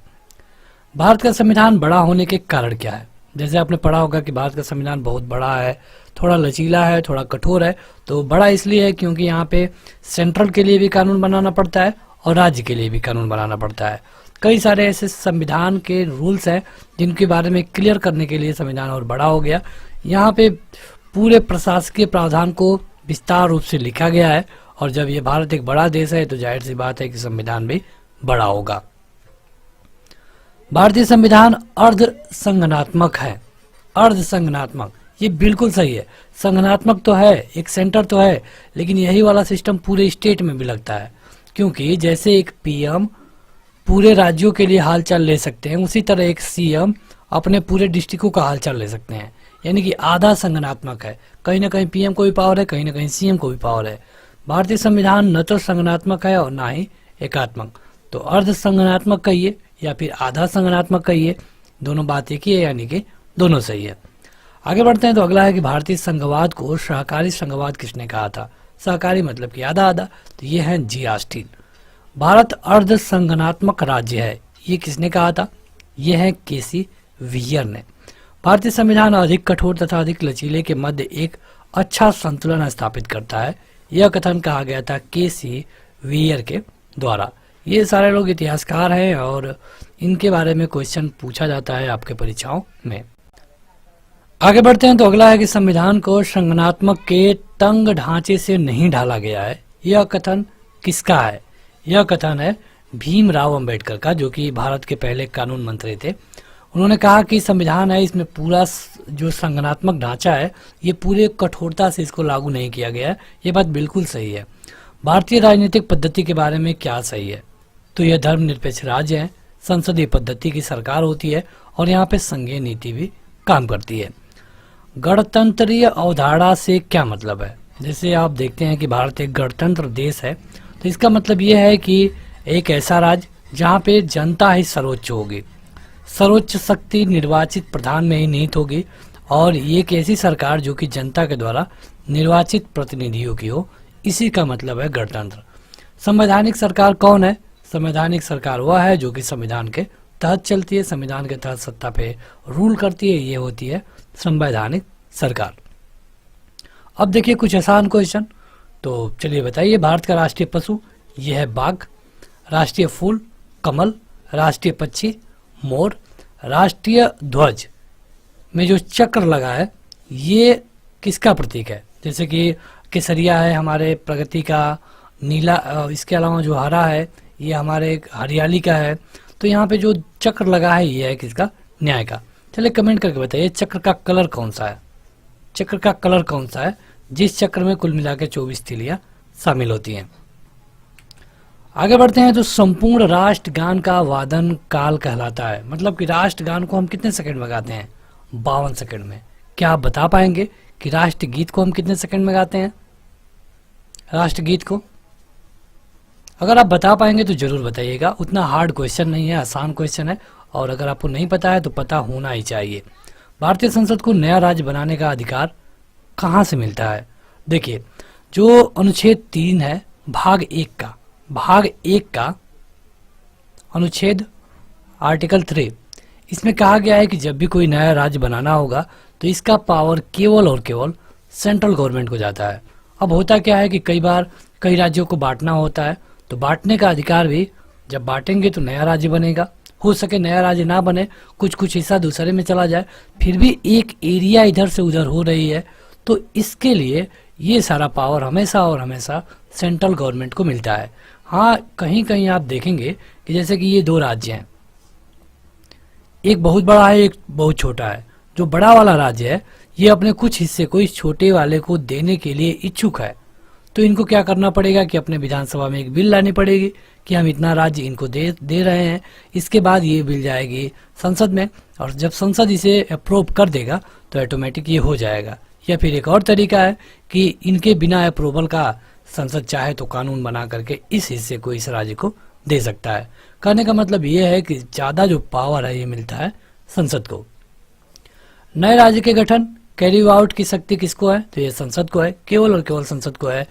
A: भारत का संविधान बड़ा होने के कारण क्या है? जैसे आपने पढ़ा होगा कि भारत का संविधान बहुत बड़ा है, थोड़ा लचीला है, थोड़ा कठोर है। तो बड़ा इसलिए है क्योंकि यहाँ पे सेंट्रल के लिए भी कानून बनाना पड़ता है और राज्य के लिए भी कानून बनाना पड़ता है। कई सारे ऐसे संविधान के रूल्स हैं जिनके बारे में क्लियर करने के लिए संविधान और बड़ा हो गया। यहाँ पे पूरे प्रशासकीय प्रावधान को विस्तार रूप से लिखा गया है, और जब ये भारत एक बड़ा देश है तो जाहिर सी बात है कि संविधान भी बड़ा होगा। भारतीय संविधान अर्ध संगठनात्मक है। अर्ध संगठनात्मक, ये बिल्कुल सही है। संगठनात्मक तो है, एक सेंटर तो है, लेकिन यही वाला सिस्टम पूरे स्टेट में भी लगता है। क्योंकि जैसे एक पीएम पूरे राज्यों के लिए हालचाल ले सकते हैं, उसी तरह एक सीएम अपने पूरे डिस्ट्रिक्टों का हालचाल ले सकते हैं। यानी कि आधा संगठनात्मक है। कहीं ना कहीं पीएम को भी पावर है, कहीं ना कहीं सीएम को भी पावर है। भारतीय संविधान न तो संगठनात्मक है और ना ही एकात्मक। तो अर्ध संगठनात्मक कहिए या फिर आधा संगठनात्मक कहिए, दोनों बात एक ही है, यानी कि दोनों सही है। आगे बढ़ते हैं तो अगला है कि भारतीय संघवाद को सहकारी संघवाद किसने कहा था? सहकारी मतलब कि आधा आधा, तो ये है जी ऑस्टिन। भारत अर्ध संगठनात्मक राज्य है, ये किसने कहा था? ये है केसी वियर ने। भारतीय संविधान अधिक कठोर तथा अधिक लचीले के मध्य एक अच्छा संतुलन स्थापित करता है, यह कथन कहा गया था केसी वियर के द्वारा। ये सारे लोग इतिहासकार हैं और इनके बारे में क्वेश्चन पूछा जाता है आपके परीक्षाओं में। आगे बढ़ते हैं तो अगला है कि संविधान को संगठनात्मक के तंग ढांचे से नहीं ढाला गया है, यह कथन किसका है? यह कथन है भीमराव अंबेडकर का, जो कि भारत के पहले कानून मंत्री थे। उन्होंने कहा कि संविधान है, इसमें पूरा जो संगठनात्मक ढांचा है ये पूरे कठोरता से इसको लागू नहीं किया गया है। ये बात बिल्कुल सही है। भारतीय राजनीतिक पद्धति के बारे में क्या सही है? तो यह धर्मनिरपेक्ष राज्य है, संसदीय पद्धति की सरकार होती है और यहाँ पे संघीय नीति भी काम करती है। गणतंत्रीय अवधारणा से क्या मतलब है? जैसे आप देखते हैं कि भारत एक गणतंत्र देश है, तो इसका मतलब यह है कि एक ऐसा राज्य जहाँ पे जनता ही सर्वोच्च होगी, सर्वोच्च शक्ति निर्वाचित प्रधान में ही निहित होगी, और ये एक ऐसी सरकार जो कि जनता के द्वारा निर्वाचित प्रतिनिधियों की हो, इसी का मतलब है गणतंत्र। संवैधानिक सरकार कौन है? संवैधानिक सरकार वह है जो कि संविधान के तहत चलती है, संविधान के तहत सत्ता पे रूल करती है, ये होती है संवैधानिक सरकार। अब देखिए कुछ आसान क्वेश्चन, तो चलिए बताइए। भारत का राष्ट्रीय पशु यह है बाघ, राष्ट्रीय फूल कमल, राष्ट्रीय पक्षी मोर, राष्ट्रीय ध्वज में जो चक्र लगा है ये किसका प्रतीक है? जैसे कि केसरिया है हमारे प्रगति का, नीला, इसके अलावा जो हरा है ये हमारे हरियाली का है। तो यहाँ पे जो चक्र लगा है ये है किसका? न्याय का। चलिए कमेंट करके बताइए चक्र का कलर कौन सा है? चक्र का कलर कौन सा है जिस चक्र में कुल मिला के 24 तीलियां शामिल होती हैं? आगे बढ़ते हैं। तो संपूर्ण राष्ट्रगान का वादन काल कहलाता है। मतलब कि राष्ट्रगान को हम कितने सेकंड में गाते हैं? 52 सेकंड में। क्या आप बता पाएंगे कि राष्ट्रगीत को हम कितने सेकंड में गाते हैं? राष्ट्रगीत को अगर आप बता पाएंगे तो जरूर बताइएगा। उतना हार्ड क्वेश्चन नहीं है, आसान क्वेश्चन है, और अगर आपको नहीं पता है तो पता होना ही चाहिए। भारतीय संसद को नया राज्य बनाने का अधिकार कहाँ से मिलता है? देखिए, जो अनुच्छेद 3 है भाग 1 का अनुच्छेद आर्टिकल 3, इसमें कहा गया है कि जब भी कोई नया राज्य बनाना होगा तो इसका पावर केवल और केवल सेंट्रल गवर्नमेंट को जाता है। अब होता क्या है कि कई बार कई राज्यों को बांटना होता है, तो बांटने का अधिकार भी जब बांटेंगे तो नया राज्य बनेगा। हो सके नया राज्य ना बने, कुछ हिस्सा दूसरे में चला जाए, फिर भी एक एरिया इधर से उधर हो रही है, तो इसके लिए ये सारा पावर हमेशा और हमेशा सेंट्रल गवर्नमेंट को मिलता है। हाँ, कहीं कहीं आप देखेंगे कि जैसे कि ये 2 राज्य हैं, एक बहुत बड़ा है, एक बहुत छोटा है। जो बड़ा वाला राज्य है ये अपने कुछ हिस्से को इस छोटे वाले को देने के लिए इच्छुक है, तो इनको क्या करना पड़ेगा कि अपने विधानसभा में एक बिल लानी पड़ेगी कि हम इतना राज्य इनको दे रहे हैं। इसके बाद ये बिल जाएगी संसद में, और जब संसद इसे अप्रूव कर देगा तो ऑटोमेटिक ये हो जाएगा। या फिर एक और तरीका है कि इनके बिना अप्रूवल का संसद चाहे तो कानून बना करके इस हिस्से को इस राज्य को दे सकता है। कहने का मतलब ये है कि ज़्यादा जो पावर है ये मिलता है संसद को। नए राज्य के गठन कैरी आउट की शक्ति किसको है? तो ये संसद को है, केवल और केवल संसद को है।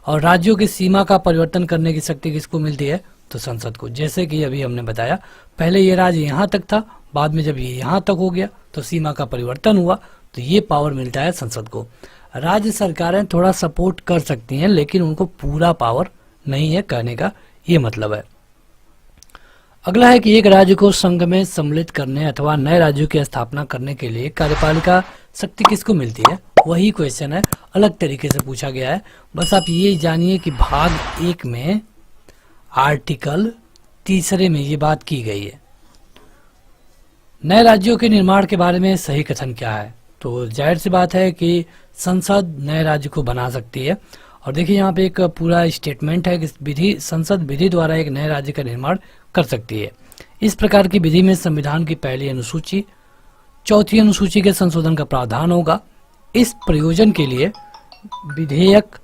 A: और राज्यों की सीमा का परिवर्तन करने की शक्ति किसको मिलती है? तो संसद को। जैसे कि अभी हमने बताया, पहले ये राज्य यहाँ तक था, बाद में जब ये यहाँ तक हो गया तो सीमा का परिवर्तन हुआ, तो ये पावर मिलता है संसद को। राज्य सरकारें थोड़ा सपोर्ट कर सकती हैं, लेकिन उनको पूरा पावर नहीं है, कहने का ये मतलब है। अगला है कि एक राज्य को संघ में सम्मिलित करने अथवा नए राज्यों की स्थापना करने के लिए कार्यपालिका शक्ति किसको मिलती है? वही क्वेश्चन है, अलग तरीके से पूछा गया है। बस आप ये जानिए कि भाग 1 में आर्टिकल 3 में ये बात की गई है। नए राज्यों के निर्माण के बारे में सही कथन क्या है? तो जाहिर सी बात है कि संसद नए राज्य को बना सकती है। और देखिए यहाँ पे एक पूरा स्टेटमेंट है कि संसद विधि द्वारा एक नए राज्य का निर्माण कर सकती है। इस प्रकार की विधि में संविधान की पहली अनुसूची, 4थी अनुसूची के संशोधन का प्रावधान होगा। इस प्रयोजन के लिए विधेयक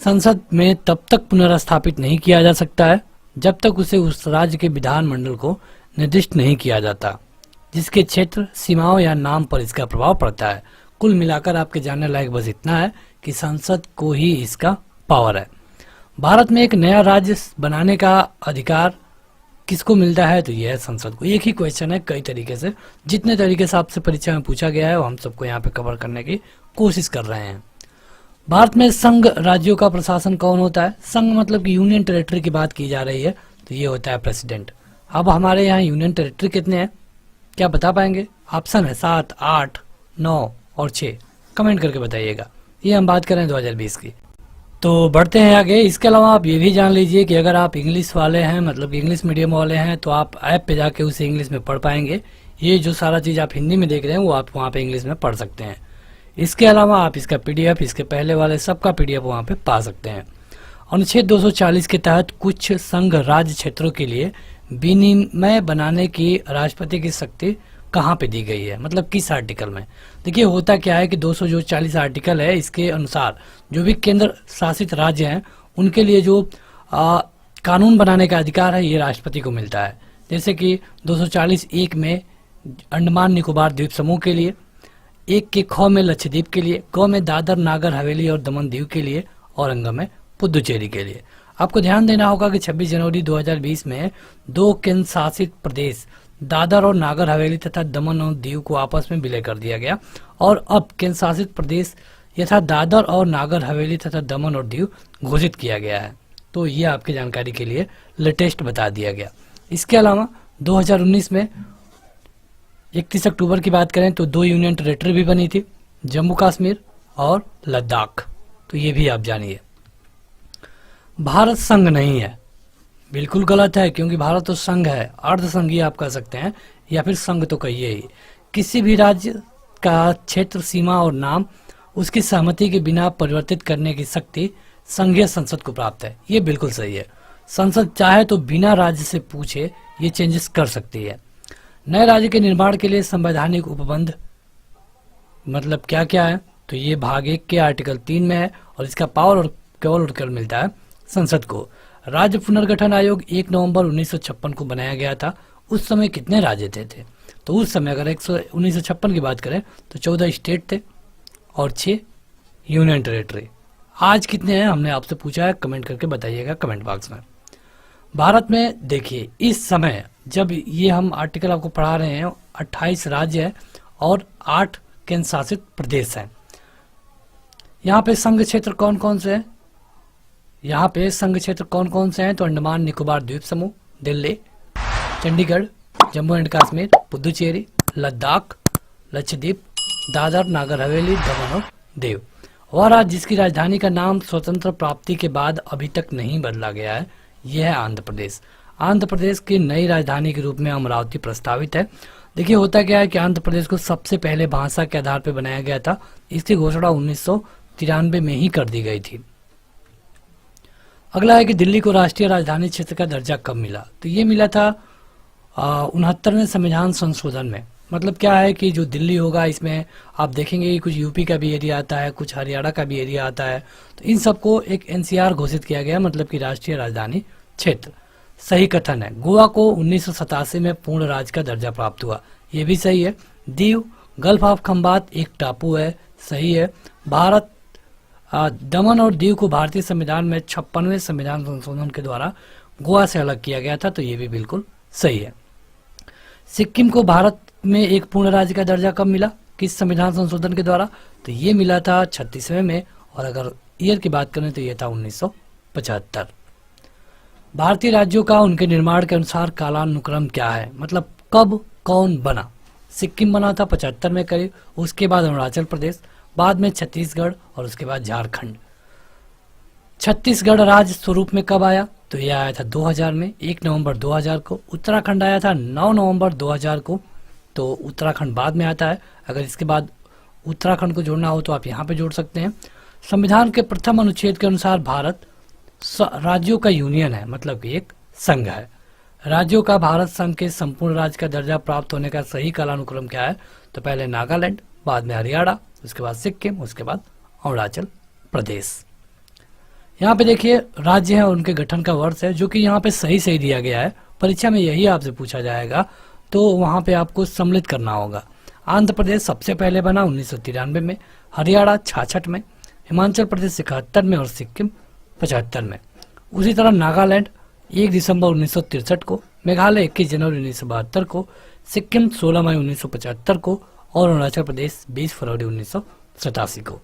A: संसद में तब तक पुनर्स्थापित नहीं किया जा सकता है जब तक उसे उस राज्य के विधानमंडल को निर्दिष्ट नहीं किया जाता जिसके क्षेत्र, सीमाओं या नाम पर इसका प्रभाव पड़ता है। कुल मिलाकर आपके जानने लायक बस इतना है कि संसद को ही इसका पावर है। भारत में एक नया राज्य बनाने का अधिकार किसको मिलता है? तो यह है संसद को। एक ही क्वेश्चन है, कई तरीके से, जितने तरीके से आपसे परीक्षा में पूछा गया है वो हम सबको यहाँ पे कवर करने की कोशिश कर रहे हैं। भारत में संघ राज्यों का प्रशासन कौन होता है? संघ मतलब कि यूनियन टेरिटरी की बात की जा रही है, तो ये होता है प्रेसिडेंट। अब हमारे यहाँ यूनियन टेरिटरी कितने हैं, क्या बता पाएंगे? ऑप्शन है 7, 8, 9 और 6। कमेंट करके बताइएगा। ये हम बात करें 2020 की। तो बढ़ते हैं आगे। इसके अलावा आप ये भी जान लीजिए कि अगर आप इंग्लिश वाले हैं, मतलब इंग्लिश मीडियम वाले हैं, तो आप ऐप पे जाके उसे इंग्लिश में पढ़ पाएंगे। ये जो सारा चीज़ आप हिंदी में देख रहे हैं वो आप वहाँ पे इंग्लिश में पढ़ सकते हैं। इसके अलावा आप इसका PDF, इसके पहले वाले सबका PDF वहाँ पे पा सकते हैं। अनुच्छेद 240 के तहत कुछ संघ राज्य क्षेत्रों के लिए विनिमय बनाने की राष्ट्रपति की शक्ति कहाँ पे दी गई है, मतलब किस आर्टिकल में? देखिए होता क्या है कि 240 आर्टिकल है, इसके अनुसार जो भी केंद्र शासित राज्य हैं उनके लिए जो कानून बनाने का अधिकार है ये राष्ट्रपति को मिलता है। जैसे कि 240(1) में अंडमान निकोबार द्वीप समूह के लिए, 1 के ख में लक्षद्वीप के लिए, ग में दादर नागर हवेली और दमन दीव के लिए, और अंग में पुदुचेरी के लिए। आपको ध्यान देना होगा कि 26 जनवरी 2020 में 2 केंद्र शासित प्रदेश दादर और नागर हवेली तथा दमन और दीव को आपस में विलय कर दिया गया, और अब केंद्र शासित प्रदेश यथा दादर और नागर हवेली तथा दमन और दीव घोषित किया गया है। तो ये आपकी जानकारी के लिए लेटेस्ट बता दिया गया। इसके अलावा 2019 में 31 अक्टूबर की बात करें तो 2 यूनियन टेरेटरी भी बनी थी, जम्मू कश्मीर और लद्दाख। तो ये भी आप जानिए। भारत संघ नहीं है, बिल्कुल गलत है, क्योंकि भारत तो संघ है, अर्ध संघीय आप कह सकते हैं, या फिर संघ तो कहिए ही। किसी भी राज्य का क्षेत्र, सीमा और नाम उसकी सहमति के बिना परिवर्तित करने की शक्ति संघीय संसद को प्राप्त है। ये बिल्कुल सही है। संसद चाहे तो बिना राज्य से पूछे ये चेंजेस कर सकती है। नए राज्य के निर्माण के लिए संवैधानिक उपबंध मतलब क्या क्या है, तो ये भाग 1 के आर्टिकल 3 में है, और इसका पावर और केवल और केवल मिलता है संसद को। राज्य पुनर्गठन आयोग 1 नवंबर 1956 को बनाया गया था। उस समय कितने राज्य थे? तो उस समय अगर 1956 की बात करें तो 14 स्टेट थे और 6 यूनियन टेरेटरी। आज कितने हैं हमने आपसे पूछा है, कमेंट करके बताइएगा कमेंट बॉक्स में। भारत में देखिए इस समय जब ये हम आर्टिकल आपको पढ़ा रहे हैं 28 राज्य है और 8 केंद्र शासित प्रदेश हैं। यहाँ पे संघ क्षेत्र कौन कौन से हैं? यहाँ पे संघ क्षेत्र कौन कौन से हैं? तो अंडमान निकोबार द्वीप समूह, दिल्ली, चंडीगढ़, जम्मू एंड कश्मीर, पुदुचेरी, लद्दाख, लक्षद्वीप, दादर नागर हवेली, दमन और दीव। वह राज्य जिसकी राजधानी का नाम स्वतंत्र प्राप्ति के बाद अभी तक नहीं बदला गया है, यह है आंध्र प्रदेश। आंध्र प्रदेश की नई राजधानी के रूप में अमरावती प्रस्तावित है। देखिए होता क्या है कि आंध्र प्रदेश को सबसे पहले भाषा के आधार पर बनाया गया था। इसकी घोषणा 1993 में ही कर दी गई थी। अगला है कि दिल्ली को राष्ट्रीय राजधानी क्षेत्र का दर्जा कब मिला? तो ये मिला था 69वें संविधान संशोधन में। मतलब क्या है कि जो दिल्ली होगा इसमें आप देखेंगे कि कुछ यूपी का भी एरिया आता है, कुछ हरियाणा का भी एरिया आता है। तो इन सबको एक एनसीआर घोषित किया गया, मतलब कि राष्ट्रीय राजधानी क्षेत्र। सही कथन है। गोवा को 1987 में पूर्ण राज्य का दर्जा प्राप्त हुआ, ये भी सही है। दीव गल्फ ऑफ खंबात एक टापू है, सही है। भारत दमन और दीव को भारतीय संविधान में 56वें संविधान संशोधन के द्वारा गोवा से अलग किया गया था, तो ये भी बिल्कुल सही है। सिक्किम को भारत में एक पूर्ण राज्य का दर्जा कब मिला, किस संविधान संशोधन के द्वारा? तो ये मिला था 36वें में, और अगर ईयर की बात करें तो ये था 1975। भारतीय राज्यों का उनके निर्माण के अनुसार कालानुक्रम क्या है, मतलब कब कौन बना? सिक्किम बना था 75 में करीब, उसके बाद अरुणाचल प्रदेश, बाद में छत्तीसगढ़ और उसके बाद झारखंड। छत्तीसगढ़ राज्य स्वरूप में कब आया? तो यह आया था 2000 में, 1 नवंबर 2000 को। उत्तराखंड आया था 9 नवंबर 2000 को, तो उत्तराखंड बाद में आता है। अगर इसके बाद उत्तराखंड को जोड़ना हो तो आप यहाँ पे जोड़ सकते हैं। संविधान के प्रथम अनुच्छेद के अनुसार भारत राज्यों का यूनियन है, मतलब कि एक संघ है। राज्यों का भारत संघ के संपूर्ण राज्य का दर्जा प्राप्त होने का सही कालानुक्रम क्या है? तो पहले नागालैंड, बाद में हरियाणा, उसके बाद सिक्किम, उसके बाद अरुणाचल प्रदेश। यहाँ पे देखिए राज्य है उनके गठन का वर्ष है, जो कि यहाँ पे सही सही दिया गया है। परीक्षा में यही आपसे पूछा जाएगा, तो वहाँ पे आपको सम्मिलित करना होगा। आंध्र प्रदेश सबसे पहले बना 1993 में, हरियाणा 66 में, हिमाचल प्रदेश 71 में और सिक्किम 75 में। उसी तरह नागालैंड 1 दिसंबर 1963 को, मेघालय 21 जनवरी 1972 को, सिक्किम 16 मई 1975 को और अरुणाचल प्रदेश 20 फरवरी 1987 को।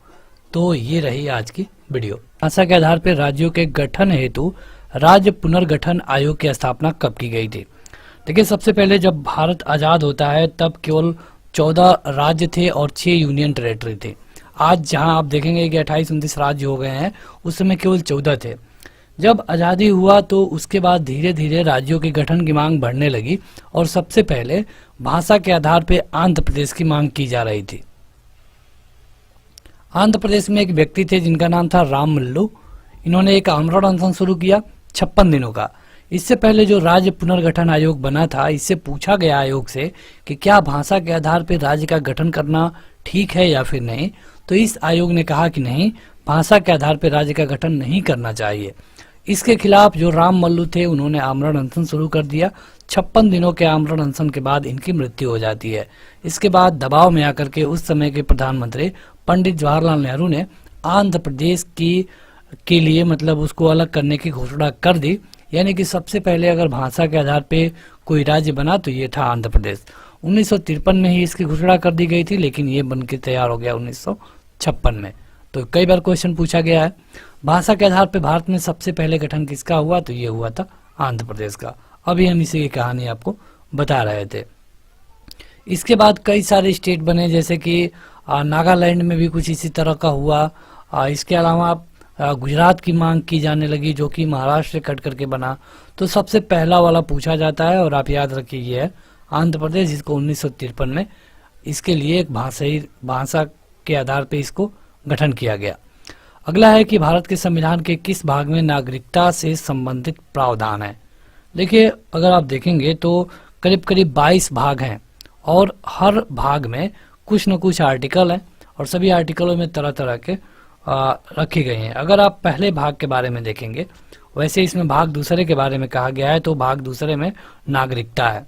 A: तो ये रही आज की वीडियो। भाषा के आधार पर राज्यों के गठन हेतु राज्य पुनर्गठन आयोग की स्थापना कब की गई थी? देखिए सबसे पहले जब भारत आज़ाद होता है तब केवल 14 राज्य थे और 6 यूनियन टेरेटरी थे। आज जहां आप देखेंगे कि 28-29 राज्य हो गए हैं, उस समय केवल 14 थे। जब आज़ादी हुआ तो उसके बाद धीरे धीरे राज्यों के गठन की मांग बढ़ने लगी और सबसे पहले भाषा के आधार पर आंध्र प्रदेश की मांग की जा रही थी। आंध्र प्रदेश में एक व्यक्ति थे जिनका नाम था राम मल्लू। इन्होंने एक आमरण अनशन शुरू किया 56 दिनों का। इससे पहले जो राज्य पुनर्गठन आयोग बना था, इससे पूछा गया आयोग से कि क्या भाषा के आधार पर राज्य का गठन करना ठीक है या फिर नहीं। तो इस आयोग ने कहा कि नहीं, भाषा के आधार पर राज्य का गठन नहीं करना चाहिए। इसके खिलाफ जो राम मल्लू थे उन्होंने आमरण अनशन शुरू कर दिया। 56 दिनों के आमरण अनशन के बाद इनकी मृत्यु हो जाती है। इसके बाद दबाव में आकर के उस समय के प्रधानमंत्री पंडित जवाहरलाल नेहरू ने आंध्र प्रदेश के लिए मतलब उसको अलग करने की घोषणा कर दी। यानी कि सबसे पहले अगर भाषा के आधार पे कोई राज्य बना तो ये था आंध्र प्रदेश। 1953 में ही इसकी घोषणा कर दी गई थी, लेकिन ये बनके तैयार हो गया 1956 में। तो कई बार क्वेश्चन पूछा गया है भाषा के आधार पे भारत में सबसे पहले गठन किसका हुआ, तो ये हुआ था आंध्र प्रदेश का। अभी हम इसी की कहानी आपको बता रहे थे। इसके बाद कई सारे स्टेट बने, जैसे कि नागालैंड में भी कुछ इसी तरह का हुआ। इसके अलावा गुजरात की मांग की जाने लगी, जो कि महाराष्ट्र से कट करके बना। तो सबसे पहला वाला पूछा जाता है, और आप याद रखिए ये है आंध्र प्रदेश, जिसको 1953 में इसके लिए एक भाषा के आधार पर इसको गठन किया गया। अगला है कि भारत के संविधान के किस भाग में नागरिकता से संबंधित प्रावधान है। देखिए, अगर आप देखेंगे तो करीब करीब 22 भाग हैं, और हर भाग में कुछ न कुछ आर्टिकल हैं, और सभी आर्टिकलों में तरह तरह के रखे गए हैं। अगर आप पहले भाग के बारे में देखेंगे, वैसे इसमें भाग दूसरे के बारे में कहा गया है, तो भाग दूसरे में नागरिकता है।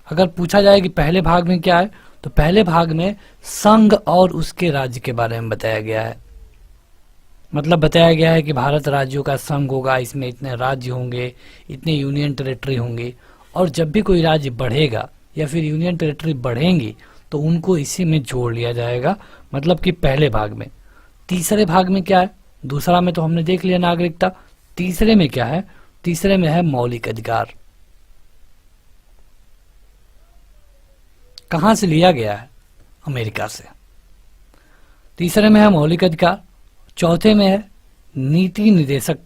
A: अगर पूछा जाए कि पहले भाग में क्या है, तो पहले भाग में संघ और उसके राज्य के बारे में बताया गया है। मतलब बताया गया है कि भारत राज्यों का संघ होगा, इसमें इतने राज्य होंगे, इतने यूनियन टेरिटरी होंगी, और जब भी कोई राज्य बढ़ेगा या फिर यूनियन टेरिटरी बढ़ेंगी तो उनको इसी में जोड़ लिया जाएगा, मतलब कि पहले भाग में। तीसरे भाग में क्या है, दूसरा में तो हमने देख लिया नागरिकता, तीसरे में क्या है, तीसरे में है मौलिक अधिकार। कहां से लिया गया है, अमेरिका से। तीसरे में है मौलिक अधिकार, चौथे में है नीति निर्देशक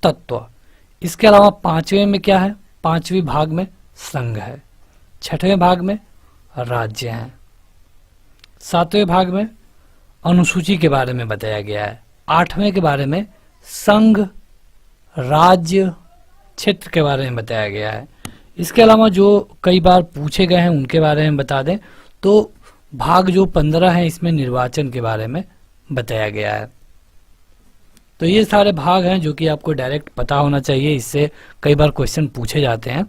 A: तत्व। इसके अलावा पांचवें में क्या है, पांचवी भाग में संघ है, छठवें भाग में राज्य हैं, सातवें भाग में अनुसूची के बारे में बताया गया है, आठवें के बारे में संघ राज्य क्षेत्र के बारे में बताया गया है। इसके अलावा जो कई बार पूछे गए हैं उनके बारे में बता दें तो भाग जो 15 है इसमें निर्वाचन के बारे में बताया गया है। तो ये सारे भाग हैं जो कि आपको डायरेक्ट पता होना चाहिए, इससे कई बार क्वेश्चन पूछे जाते हैं।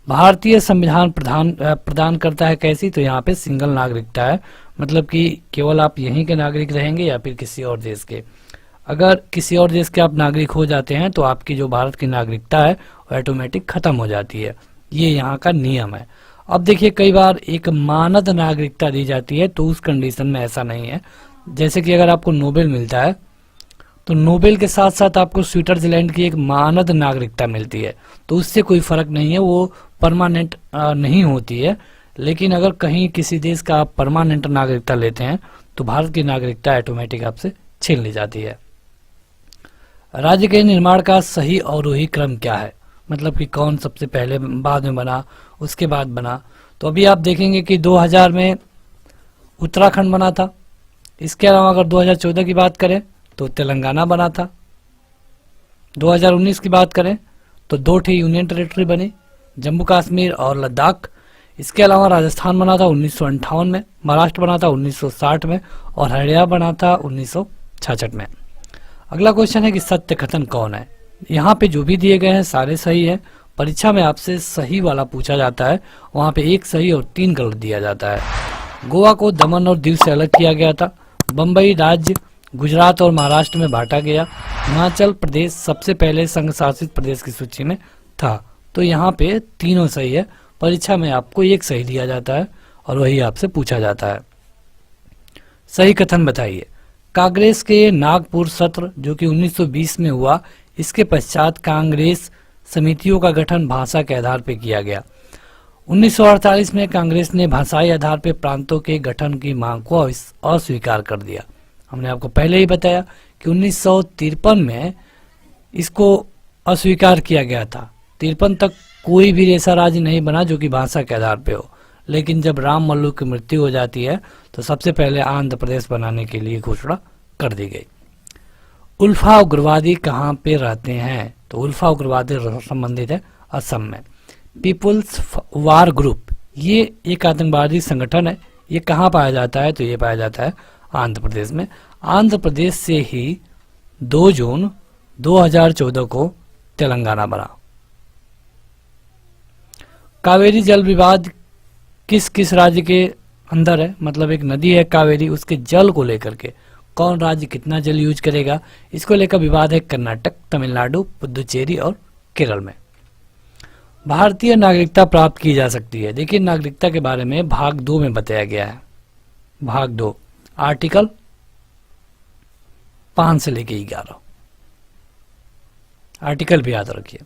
A: भारतीय संविधान प्रदान करता है कैसी, तो यहाँ पे सिंगल नागरिकता है, मतलब कि केवल आप यहीं के नागरिक रहेंगे या फिर किसी और देश के। अगर किसी और देश के आप नागरिक हो जाते हैं तो आपकी जो भारत की नागरिकता है वो ऑटोमेटिक खत्म हो जाती है, ये यहाँ का नियम है। अब देखिए, कई बार एक मानद नागरिकता दी जाती है, तो उस कंडीशन में ऐसा नहीं है। जैसे कि अगर आपको नोबेल मिलता है तो नोबेल के साथ साथ आपको स्विट्जरलैंड की एक मानद नागरिकता मिलती है, तो उससे कोई फर्क नहीं है, वो परमानेंट नहीं होती है। लेकिन अगर कहीं किसी देश का आप परमानेंट नागरिकता लेते हैं तो भारत की नागरिकता ऑटोमेटिक आपसे छीन ली जाती है। राज्य के निर्माण का सही अवरोही क्रम क्या है, मतलब कि कौन सबसे पहले बाद में बना, उसके बाद बना। तो अभी आप देखेंगे कि 2000 में उत्तराखंड बना था। इसके अलावा अगर 2014 की बात करें तो तेलंगाना बना था। 2019 की बात करें तो 2 यूनियन टेरिटरी बनी, जम्मू कश्मीर और लद्दाख। इसके अलावा राजस्थान बना था 1958 में, महाराष्ट्र बना था 1960 में, और हरियाणा बना था 1966 में। अगला क्वेश्चन है कि सत्य कथन कौन है। यहाँ पे जो भी दिए गए हैं सारे सही है। परीक्षा में आपसे सही वाला पूछा जाता है, वहाँ पे 1 सही और 3 गलत दिया जाता है। गोवा को दमन और दीव से अलग किया गया था। बम्बई राज्य गुजरात और महाराष्ट्र में बांटा गया। हिमाचल प्रदेश सबसे पहले संघ शासित प्रदेश की सूची में था। तो यहाँ पे तीनों सही है। परीक्षा में आपको 1 सही दिया जाता है और वही आपसे पूछा जाता है। सही कथन बताइए। कांग्रेस के नागपुर सत्र जो कि 1920 में हुआ, इसके पश्चात कांग्रेस समितियों का गठन भाषा के आधार पर किया गया। 1948 में कांग्रेस ने भाषाई आधार पर प्रांतों के गठन की मांग को अस्वीकार कर दिया। हमने आपको पहले ही बताया कि 1953 में इसको अस्वीकार किया गया था। 53 तक कोई भी ऐसा राज्य नहीं बना जो कि भाषा के आधार पे हो। लेकिन जब राम मल्लू की मृत्यु हो जाती है तो सबसे पहले आंध्र प्रदेश बनाने के लिए घोषणा कर दी गई। उल्फा उग्रवादी कहाँ पे रहते हैं, तो उल्फा उग्रवादी संबंधित है असम में। पीपुल्स वार ग्रुप ये एक आतंकवादी संगठन है। ये कहाँ पाया जाता है, तो ये पाया जाता है आंध्र प्रदेश में। आंध्र प्रदेश से ही 2 जून 2014 को तेलंगाना बना। कावेरी जल विवाद किस किस राज्य के अंदर है, मतलब एक नदी है कावेरी, उसके जल को लेकर के कौन राज्य कितना जल यूज करेगा, इसको लेकर विवाद है कर्नाटक, तमिलनाडु, पुदुचेरी और केरल में। भारतीय नागरिकता प्राप्त की जा सकती है। देखिए, नागरिकता के बारे में भाग 2 में बताया गया है। भाग 2 आर्टिकल 5 से लेके 11। आर्टिकल भी याद रखिए।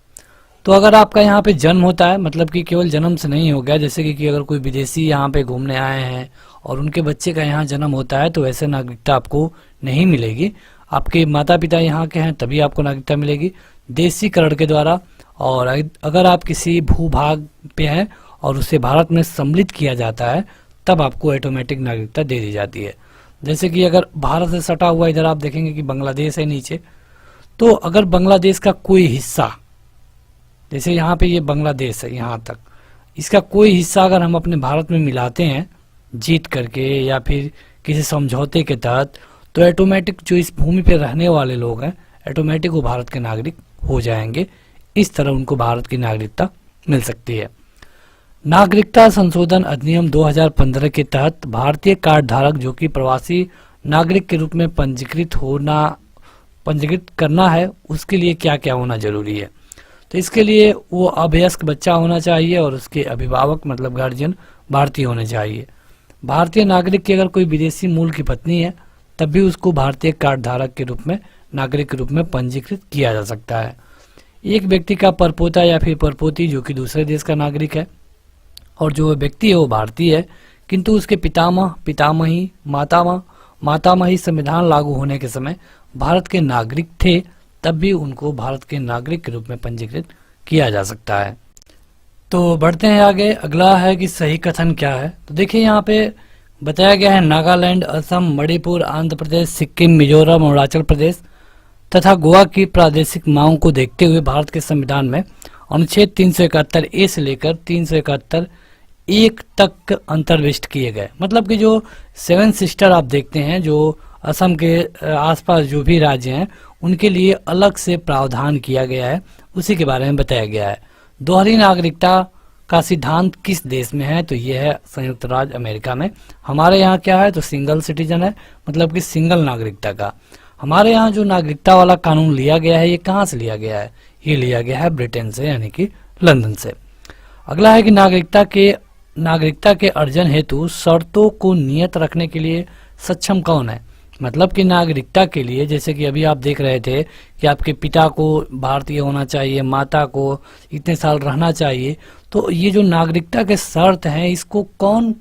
A: तो अगर आपका यहाँ पे जन्म होता है, मतलब कि केवल जन्म से नहीं हो गया, जैसे कि अगर कोई विदेशी यहाँ पे घूमने आए हैं और उनके बच्चे का यहाँ जन्म होता है तो वैसे नागरिकता आपको नहीं मिलेगी। आपके माता पिता यहाँ के हैं तभी आपको नागरिकता मिलेगी देशीकरण के द्वारा। और अगर आप किसी भूभाग पे हैं और उसे भारत में सम्मिलित किया जाता है तब आपको ऑटोमेटिक नागरिकता दे दी जाती है। जैसे कि अगर भारत से सटा हुआ इधर आप देखेंगे कि बांग्लादेश है नीचे, तो अगर बांग्लादेश का कोई हिस्सा, जैसे यहाँ पे ये बांग्लादेश है यहाँ तक, इसका कोई हिस्सा अगर हम अपने भारत में मिलाते हैं जीत करके या फिर किसी समझौते के तहत, तो ऑटोमेटिक जो इस भूमि पे रहने वाले लोग हैं ऑटोमेटिक वो भारत के नागरिक हो जाएंगे। इस तरह उनको भारत की नागरिकता मिल सकती है। नागरिकता संशोधन अधिनियम 2015 के तहत भारतीय कार्ड धारक जो कि प्रवासी नागरिक के रूप में पंजीकृत करना है, उसके लिए क्या क्या होना जरूरी है। तो इसके लिए वो अभ्यस्क बच्चा होना चाहिए और उसके अभिभावक मतलब गार्जियन भारतीय होने चाहिए। भारतीय नागरिक की अगर कोई विदेशी मूल की पत्नी है तब भी उसको भारतीय कार्ड धारक के रूप में नागरिक के रूप में पंजीकृत किया जा सकता है। एक व्यक्ति का परपोता या फिर परपोती जो कि दूसरे देश का नागरिक है और जो व्यक्ति है वो भारतीय है, किंतु उसके पितामह, पितामही, मातामही संविधान लागू होने के समय भारत के नागरिक थे, तब भी उनको भारत के नागरिक के रूप में पंजीकृत किया जा सकता है। तो बढ़ते हैं आगे। अगला है कि सही कथन क्या है। तो देखिए यहाँ पे बताया गया है नागालैंड, असम, मणिपुर, आंध्र प्रदेश, सिक्किम, मिजोरम, अरुणाचल प्रदेश तथा गोवा की प्रादेशिक मांग को देखते हुए भारत के संविधान में अनुच्छेद 371 ए से लेकर 371 एक तक अंतर्विष्ट किए गए। मतलब कि जो 7 सिस्टर आप देखते हैं, जो असम के आसपास जो भी राज्य हैं उनके लिए अलग से प्रावधान किया गया है, उसी के बारे में बताया गया है। दोहरी नागरिकता का सिद्धांत किस देश में है, तो ये है संयुक्त राज्य अमेरिका में। हमारे यहाँ क्या है, तो सिंगल सिटीजन है, मतलब कि सिंगल नागरिकता का। हमारे यहाँ जो नागरिकता वाला कानून लिया गया है ये कहाँ से लिया गया है, ये लिया गया है ब्रिटेन से, यानी कि लंदन से। अगला है कि नागरिकता के अर्जन हेतु शर्तों को नियत रखने के लिए सक्षम कौन है। मतलब कि नागरिकता के लिए, जैसे कि अभी आप देख रहे थे कि आपके पिता को भारतीय होना चाहिए, माता को इतने साल रहना चाहिए, तो ये जो नागरिकता के शर्त हैं इसको कौन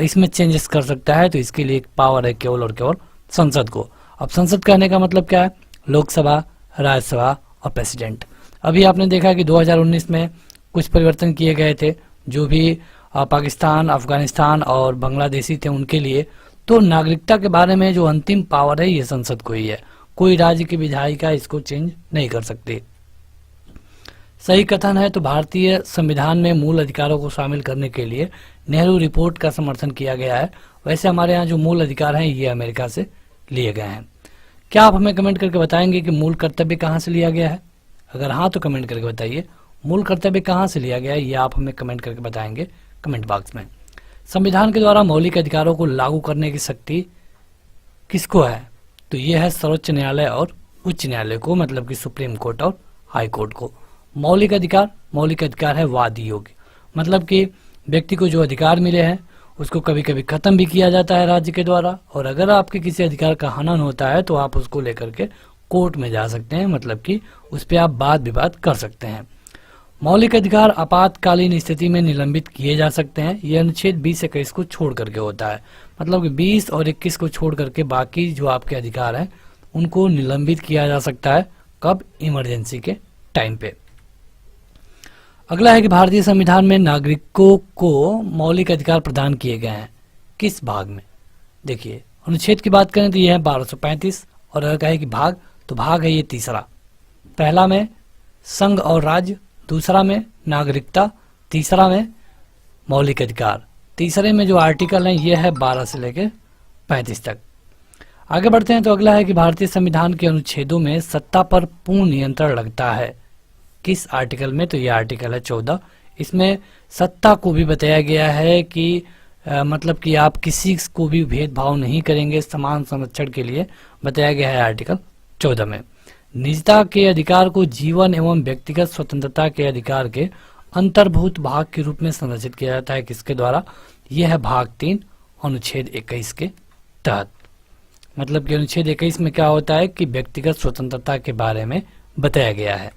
A: इसमें चेंजेस कर सकता है, तो इसके लिए एक पावर है केवल और केवल संसद को। अब संसद कहने का मतलब क्या है, लोकसभा, राज्यसभा और प्रेसिडेंट। अभी आपने देखा कि 2019 में कुछ परिवर्तन किए गए थे, जो भी पाकिस्तान, अफगानिस्तान और बांग्लादेशी थे उनके लिए। तो नागरिकता के बारे में जो अंतिम पावर है ये संसद को ही है, कोई राज्य की विधायिका इसको चेंज नहीं कर सकती। सही कथन है, तो भारतीय संविधान में मूल अधिकारों को शामिल करने के लिए नेहरू रिपोर्ट का समर्थन किया गया है। वैसे हमारे यहाँ जो मूल अधिकार हैं ये अमेरिका से लिए गए हैं। क्या आप हमें कमेंट करके बताएंगे कि मूल कर्तव्य कहाँ से लिया गया है? अगर हाँ तो कमेंट करके बताइए मूल कर्तव्य कहाँ से लिया गया है, ये आप हमें कमेंट करके बताएंगे कमेंट बॉक्स में। संविधान के द्वारा मौलिक अधिकारों को लागू करने की शक्ति किसको है, तो ये है सर्वोच्च न्यायालय और उच्च न्यायालय को, मतलब कि सुप्रीम कोर्ट और हाई कोर्ट को। मौलिक अधिकार है वादी योग्य, मतलब कि व्यक्ति को जो अधिकार मिले हैं उसको कभी कभी खत्म भी किया जाता है राज्य के द्वारा, और अगर आपके किसी अधिकार का हनन होता है तो आप उसको लेकर के कोर्ट में जा सकते हैं, मतलब कि उस पर आप वाद विवाद कर सकते हैं। मौलिक अधिकार आपातकालीन स्थिति में निलंबित किए जा सकते हैं। यह अनुच्छेद 20-21 को छोड़ करके होता है, मतलब कि 20 और 21 को छोड़ करके बाकी जो आपके अधिकार हैं उनको निलंबित किया जा सकता है। कब? इमरजेंसी के टाइम पे। अगला है कि भारतीय संविधान में नागरिकों को मौलिक अधिकार प्रदान किए गए हैं किस भाग में। देखिए अनुच्छेद की बात करें तो यह है 1235, और अगर कहे कि भाग, तो भाग है ये तीसरा। पहला में संघ और राज्य, दूसरा में नागरिकता, तीसरा में मौलिक अधिकार। तीसरे में जो आर्टिकल हैं ये है 12 से लेकर 35 तक। आगे बढ़ते हैं तो अगला है कि भारतीय संविधान के अनुच्छेदों में सत्ता पर पूर्ण नियंत्रण लगता है किस आर्टिकल में, तो ये आर्टिकल है 14। इसमें सत्ता को भी बताया गया है कि मतलब कि आप किसी को भी भेदभाव नहीं करेंगे, समान संरक्षण के लिए बताया गया है आर्टिकल 14 में। निजता के अधिकार को जीवन एवं व्यक्तिगत स्वतंत्रता के अधिकार के अंतर्भूत भाग के रूप में संरक्षित किया जाता है किसके द्वारा, यह है भाग 3 अनुच्छेद 21 के तहत। मतलब कि अनुच्छेद 21 में क्या होता है कि व्यक्तिगत स्वतंत्रता के बारे में बताया गया है।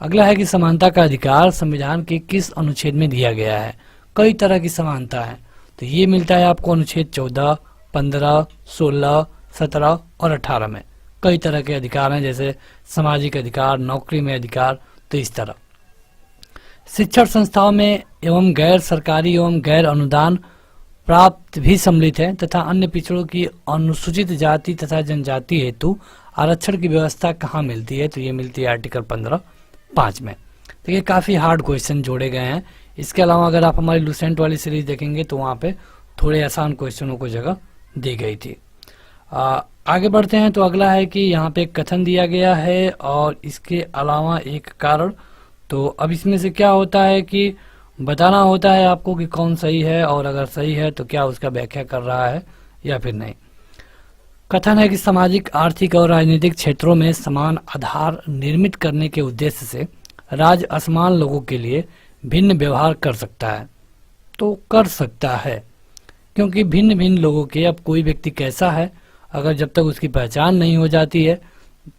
A: अगला है कि समानता का अधिकार संविधान के किस अनुच्छेद में दिया गया है। कई तरह की समानता है, तो ये मिलता है आपको अनुच्छेद 14, 15, 16, 17 और 18 में। कई तरह के अधिकार हैं, जैसे सामाजिक अधिकार, नौकरी में अधिकार, तो इस तरह। शिक्षण संस्थाओं में एवं गैर सरकारी एवं गैर अनुदान प्राप्त भी सम्मिलित है तथा अन्य पिछड़ों की अनुसूचित जाति तथा जनजाति हेतु आरक्षण की व्यवस्था कहाँ मिलती है, तो ये मिलती है आर्टिकल 15(5) में। तो ये काफ़ी हार्ड क्वेश्चन जोड़े गए हैं। इसके अलावा अगर आप हमारी लुसेंट वाली सीरीज देखेंगे तो वहाँ पे थोड़े आसान क्वेश्चनों को जगह दी गई थी। आगे बढ़ते हैं, तो अगला है कि यहाँ पे कथन दिया गया है और इसके अलावा एक कारण। तो अब इसमें से क्या होता है कि बताना होता है आपको कि कौन सही है, और अगर सही है तो क्या उसका व्याख्या कर रहा है या फिर नहीं। कथन है कि सामाजिक, आर्थिक और राजनीतिक क्षेत्रों में समान आधार निर्मित करने के उद्देश्य से राज्य असमान लोगों के लिए भिन्न व्यवहार कर सकता है। तो कर सकता है, क्योंकि भिन्न भिन्न लोगों के, अब कोई व्यक्ति कैसा है, अगर जब तक उसकी पहचान नहीं हो जाती है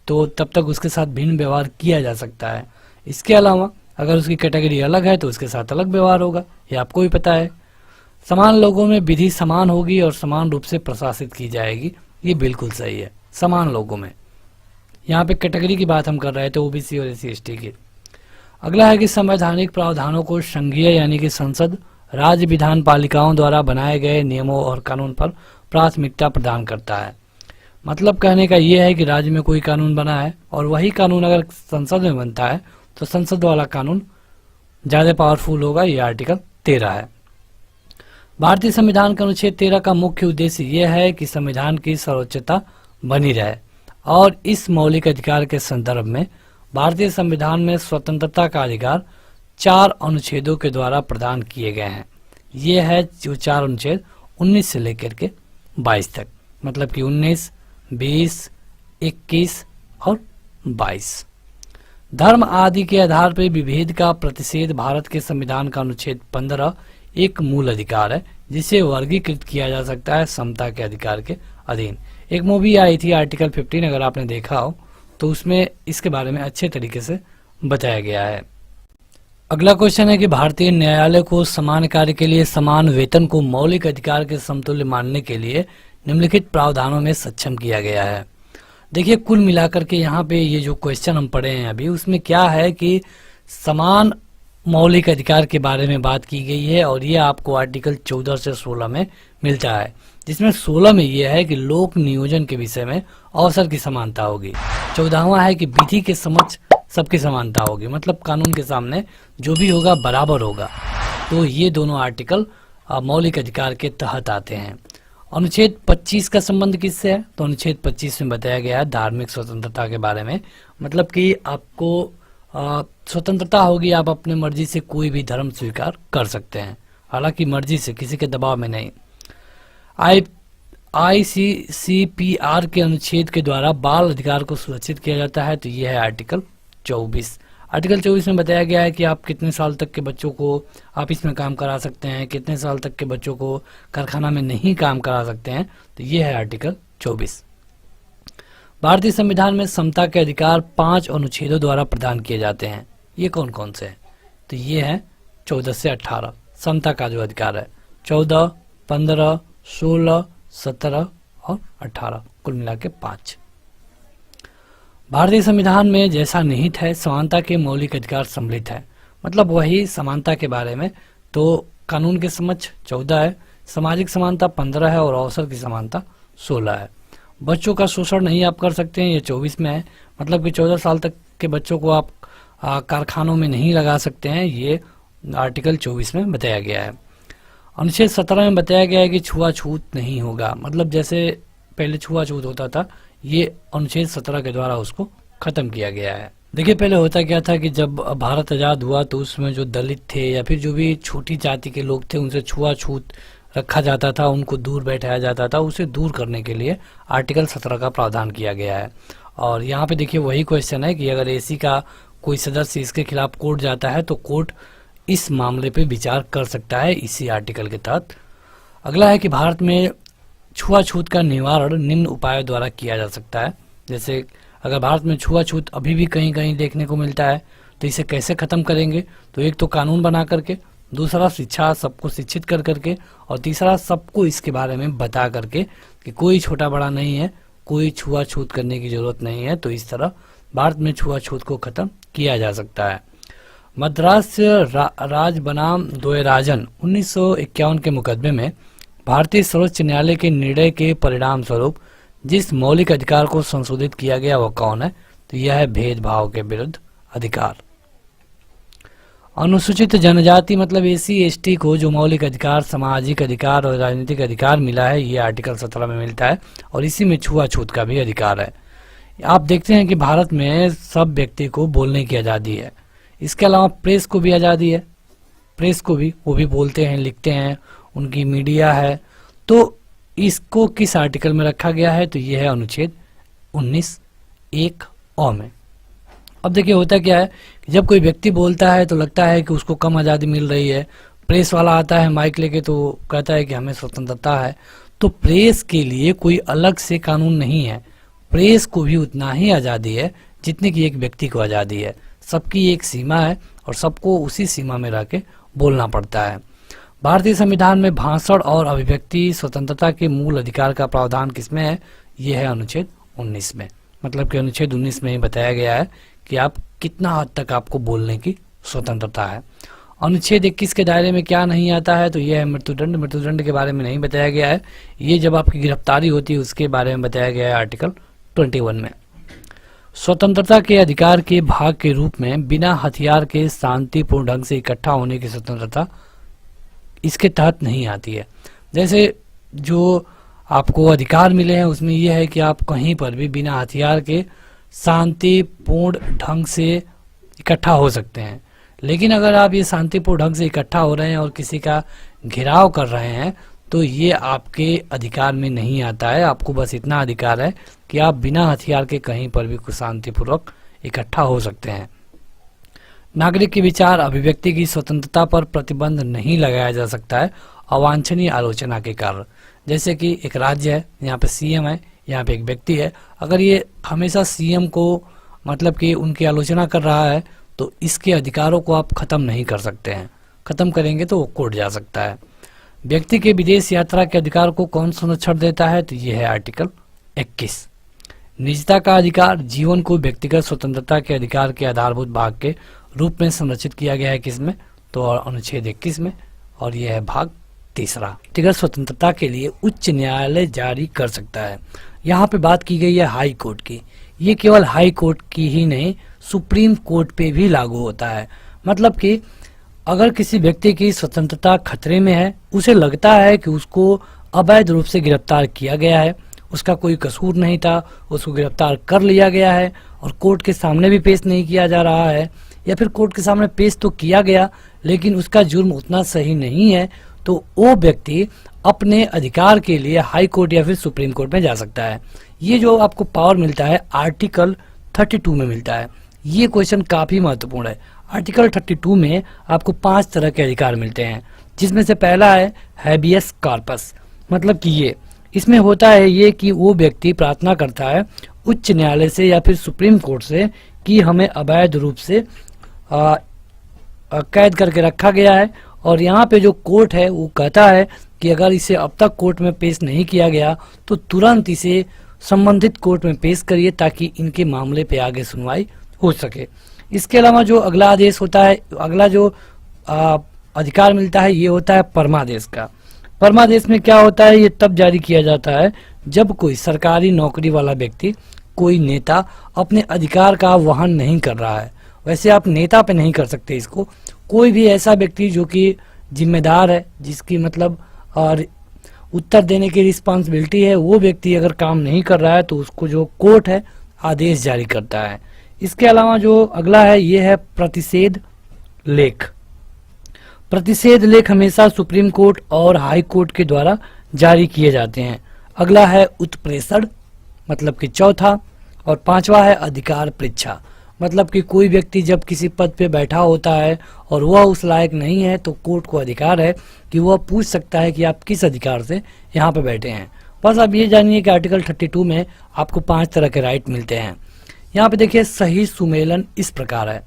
A: तो तब तक उसके साथ भिन्न व्यवहार किया जा सकता है। इसके अलावा अगर उसकी कैटेगरी अलग है तो उसके साथ अलग व्यवहार होगा, ये आपको भी पता है। समान लोगों में विधि समान होगी और समान रूप से प्रशासित की जाएगी, ये बिल्कुल सही है। समान लोगों में, यहाँ पे कैटेगरी की बात हम कर रहे थे, ओबीसी और एससी एसटी की। अगला है कि संवैधानिक प्रावधानों को संघीय यानी कि संसद, राज्य विधान पालिकाओं द्वारा बनाए गए नियमों और कानून पर प्राथमिकता प्रदान करता है। मतलब कहने का यह है कि राज्य में कोई कानून बना है और वही कानून अगर संसद में बनता है तो संसद वाला कानून ज्यादा पावरफुल होगा। ये आर्टिकल 13 है। भारतीय संविधान के अनुच्छेद 13 का मुख्य उद्देश्य यह है कि संविधान की सर्वोच्चता बनी रहे और इस मौलिक अधिकार के संदर्भ में भारतीय संविधान में स्वतंत्रता का अधिकार 4 अनुच्छेदों के द्वारा प्रदान किए गए हैं। ये है जो 4 अनुच्छेद 19 से लेकर के 22 तक, मतलब कि 19, 20, 21 और 22। धर्म आदि के आधार पर विभेद का प्रतिषेध भारत के संविधान का अनुच्छेद 15 एक मूल अधिकार है जिसे वर्गीकृत किया जा सकता है समता के अधिकार के अधीन। एक मूवी आई थी आर्टिकल 15, अगर आपने देखा हो तो उसमें इसके बारे में अच्छे तरीके से बताया गया है। अगला क्वेश्चन है कि भारतीय न्यायालय को समान कार्य के लिए समान वेतन को मौलिक अधिकार के समतुल्य मानने के लिए निम्नलिखित प्रावधानों में सक्षम किया गया है। देखिए, कुल मिलाकर के यहाँ पे ये जो क्वेश्चन हम पढ़े हैं अभी, उसमें क्या है कि समान मौलिक अधिकार के बारे में बात की गई है और ये आपको आर्टिकल 14 से 16 में मिलता है, जिसमें 16 में यह है कि लोक नियोजन के विषय में अवसर की समानता होगी। 14वां है कि विधि के समक्ष सबकी समानता होगी, मतलब कानून के सामने जो भी होगा बराबर होगा। तो ये दोनों आर्टिकल मौलिक अधिकार के तहत आते हैं। अनुच्छेद 25 का संबंध किससे है, तो अनुच्छेद 25 में बताया गया है धार्मिक स्वतंत्रता के बारे में, मतलब कि आपको स्वतंत्रता होगी, आप अपने मर्जी से कोई भी धर्म स्वीकार कर सकते हैं, हालांकि मर्जी से, किसी के दबाव में नहीं। ICCPR के अनुच्छेद के द्वारा बाल अधिकार को सुरक्षित किया जाता है, तो यह है आर्टिकल 24। आर्टिकल 24 में बताया गया है कि आप कितने साल तक के बच्चों को ऑफिस में काम करा सकते हैं, कितने साल तक के बच्चों को कारखाना में नहीं काम करा सकते हैं, तो ये है आर्टिकल 24। भारतीय संविधान में समता के अधिकार 5 अनुच्छेदों द्वारा प्रदान किए जाते हैं। ये कौन कौन से हैं, तो ये है 14 से 18 समता का जो अधिकार है, 14, 15, 16, 17 और 18, कुल मिला के 5। भारतीय संविधान में जैसा निहित है समानता के मौलिक अधिकार सम्मिलित है, मतलब वही समानता के बारे में। तो कानून के समक्ष 14 है, सामाजिक समानता 15 है और अवसर की समानता 16 है। बच्चों का शोषण नहीं आप कर सकते हैं, ये 24 में है, मतलब कि 14 साल तक के बच्चों को आप कारखानों में नहीं लगा सकते हैं, ये आर्टिकल 24 में बताया गया है। अनुच्छेद 17 में बताया गया है कि छुआछूत नहीं होगा, मतलब जैसे पहले छुआछूत होता था, ये अनुच्छेद 17 के द्वारा उसको खत्म किया गया है। देखिए, पहले होता क्या था कि जब भारत आज़ाद हुआ तो उसमें जो दलित थे या फिर जो भी छोटी जाति के लोग थे उनसे छुआछूत रखा जाता था, उनको दूर बैठाया जाता था। उसे दूर करने के लिए आर्टिकल 17 का प्रावधान किया गया है। और यहाँ पे देखिए वही क्वेश्चन है कि अगर एसी का कोई सदस्य इसके खिलाफ कोर्ट जाता है तो कोर्ट इस मामले पे विचार कर सकता है इसी आर्टिकल के तहत। अगला है कि भारत में छुआछूत का निवारण निम्न उपायों द्वारा किया जा सकता है। जैसे अगर भारत में छुआछूत अभी भी कहीं कहीं देखने को मिलता है तो इसे कैसे खत्म करेंगे? तो एक तो कानून बना करके, दूसरा शिक्षा सबको शिक्षित कर करके, और तीसरा सबको इसके बारे में बता करके कि कोई छोटा बड़ा नहीं है, कोई छुआछूत करने की जरूरत नहीं है। तो इस तरह भारत में छुआछूत को खत्म किया जा सकता है। मद्रास राज बनाम द्वैराजन 1951 के मुकदमे में भारतीय सर्वोच्च न्यायालय के निर्णय के परिणाम स्वरूप जिस मौलिक अधिकार को संशोधित किया गया वह कौन है? तो यह है भेदभाव के विरुद्ध अधिकार। अनुसूचित जनजाति मतलब एसी एसटी को जो मौलिक अधिकार, सामाजिक अधिकार और राजनीतिक अधिकार मिला है, ये आर्टिकल 17 में मिलता है, और इसी में छुआछूत का भी अधिकार है। आप देखते हैं कि भारत में सब व्यक्ति को बोलने की आज़ादी है। इसके अलावा प्रेस को भी आज़ादी है, प्रेस को भी, वो भी बोलते हैं, लिखते हैं, उनकी मीडिया है। तो इसको किस आर्टिकल में रखा गया है? तो यह है अनुच्छेद 19(1) में। अब देखिए होता क्या है कि जब कोई व्यक्ति बोलता है तो लगता है कि उसको कम आज़ादी मिल रही है। प्रेस वाला आता है माइक लेके तो कहता है कि हमें स्वतंत्रता है। तो प्रेस के लिए कोई अलग से कानून नहीं है, प्रेस को भी उतना ही आज़ादी है जितनी कि एक व्यक्ति को आज़ादी है। सबकी एक सीमा है और सबको उसी सीमा में रह के बोलना पड़ता है। भारतीय संविधान में भाषण और अभिव्यक्ति स्वतंत्रता के मूल अधिकार का प्रावधान किसमें है? यह है अनुच्छेद 19 में। मतलब कि अनुच्छेद 19 में ही बताया गया है कि आप कितना हद तक आपको बोलने की स्वतंत्रता है। अनुच्छेद 21 के दायरे में क्या नहीं आता है? तो यह है मृत्युदंड। मृत्युदंड के बारे में नहीं बताया गया है, ये जब आपकी गिरफ्तारी होती है उसके बारे में बताया गया है आर्टिकल 21 में। स्वतंत्रता के अधिकार के भाग के रूप में बिना हथियार के शांतिपूर्ण ढंग से इकट्ठा होने की स्वतंत्रता इसके तहत नहीं आती है। जैसे जो आपको अधिकार मिले हैं उसमें यह है कि आप कहीं पर भी बिना हथियार के शांतिपूर्ण ढंग से इकट्ठा हो सकते हैं। लेकिन अगर आप ये शांतिपूर्ण ढंग से इकट्ठा हो रहे हैं और किसी का घेराव कर रहे हैं तो ये आपके अधिकार में नहीं आता है। आपको बस इतना अधिकार है कि आप बिना हथियार के कहीं पर भी शांतिपूर्वक इकट्ठा हो सकते हैं। नागरिक के विचार अभिव्यक्ति की स्वतंत्रता पर प्रतिबंध नहीं लगाया जा सकता है अवांछनीय आलोचना के कारण। जैसे कि एक राज्य है, यहाँ पे सीएम है, यहाँ पे एक व्यक्ति है, अगर ये हमेशा सीएम को मतलब कि उनकी आलोचना कर रहा है तो इसके अधिकारों को आप खत्म नहीं कर सकते हैं। खत्म करेंगे तो वो कोर्ट जा सकता है। व्यक्ति के विदेश यात्रा के अधिकार को कौन संरक्षण देता है? तो ये है आर्टिकल 21। निजता का अधिकार जीवन को व्यक्तिगत स्वतंत्रता के अधिकार के आधारभूत भाग के रूप में संरक्षित किया गया है किसमें? तो अनुच्छेद 21 में, और यह है भाग 3। व्यक्तिगत स्वतंत्रता के लिए उच्च न्यायालय जारी कर सकता है। यहाँ पे बात की गई है हाई कोर्ट की। ये केवल हाई कोर्ट की ही नहीं, सुप्रीम कोर्ट पे भी लागू होता है। मतलब कि अगर किसी व्यक्ति की स्वतंत्रता खतरे में है, उसे लगता है कि उसको अवैध रूप से गिरफ्तार किया गया है, उसका कोई कसूर नहीं था, उसको गिरफ्तार कर लिया गया है और कोर्ट के सामने भी पेश नहीं किया जा रहा है, या फिर कोर्ट के सामने पेश तो किया गया लेकिन उसका जुर्म उतना सही नहीं है, तो वो व्यक्ति अपने अधिकार के लिए हाई कोर्ट या फिर सुप्रीम कोर्ट में जा सकता है। ये जो आपको पावर मिलता है आर्टिकल 32 में मिलता है। ये क्वेश्चन काफी महत्वपूर्ण है। आर्टिकल 32 में आपको 5 तरह के अधिकार मिलते हैं, जिसमें से पहला है हैबियस कॉर्पस। मतलब कि ये इसमें होता है ये कि वो व्यक्ति प्रार्थना करता है उच्च न्यायालय से या फिर सुप्रीम कोर्ट से कि हमें अवैध रूप से कैद करके रखा गया है, और यहाँ पे जो कोर्ट है वो कहता है कि अगर इसे अब तक कोर्ट में पेश नहीं किया गया तो तुरंत इसे संबंधित कोर्ट में पेश करिए ताकि इनके मामले पे आगे सुनवाई हो सके। इसके अलावा जो अगला आदेश होता है, अगला जो अधिकार मिलता है ये होता है परमादेश का। परमादेश में क्या होता है? ये तब जारी किया जाता है जब कोई सरकारी नौकरी वाला व्यक्ति, कोई नेता अपने अधिकार का वहन नहीं कर रहा है। वैसे आप नेता पे नहीं कर सकते इसको, कोई भी ऐसा व्यक्ति जो कि जिम्मेदार है, जिसकी मतलब और उत्तर देने की रिस्पॉन्सिबिलिटी है, वो व्यक्ति अगर काम नहीं कर रहा है तो उसको जो कोर्ट है आदेश जारी करता है। इसके अलावा जो अगला है ये है प्रतिषेध लेख। प्रतिषेध लेख हमेशा सुप्रीम कोर्ट और हाई कोर्ट के द्वारा जारी किए जाते हैं। अगला है उत्प्रेषण, मतलब कि चौथा, और 5वां है अधिकार परीक्षा। मतलब कि कोई व्यक्ति जब किसी पद पे बैठा होता है और वह उस लायक नहीं है तो कोर्ट को अधिकार है कि वह पूछ सकता है कि आप किस अधिकार से यहाँ पे बैठे हैं। बस आप ये जानिए कि आर्टिकल 32 में आपको 5 तरह के राइट मिलते हैं। यहाँ पे देखिए सही सुमेलन इस प्रकार है।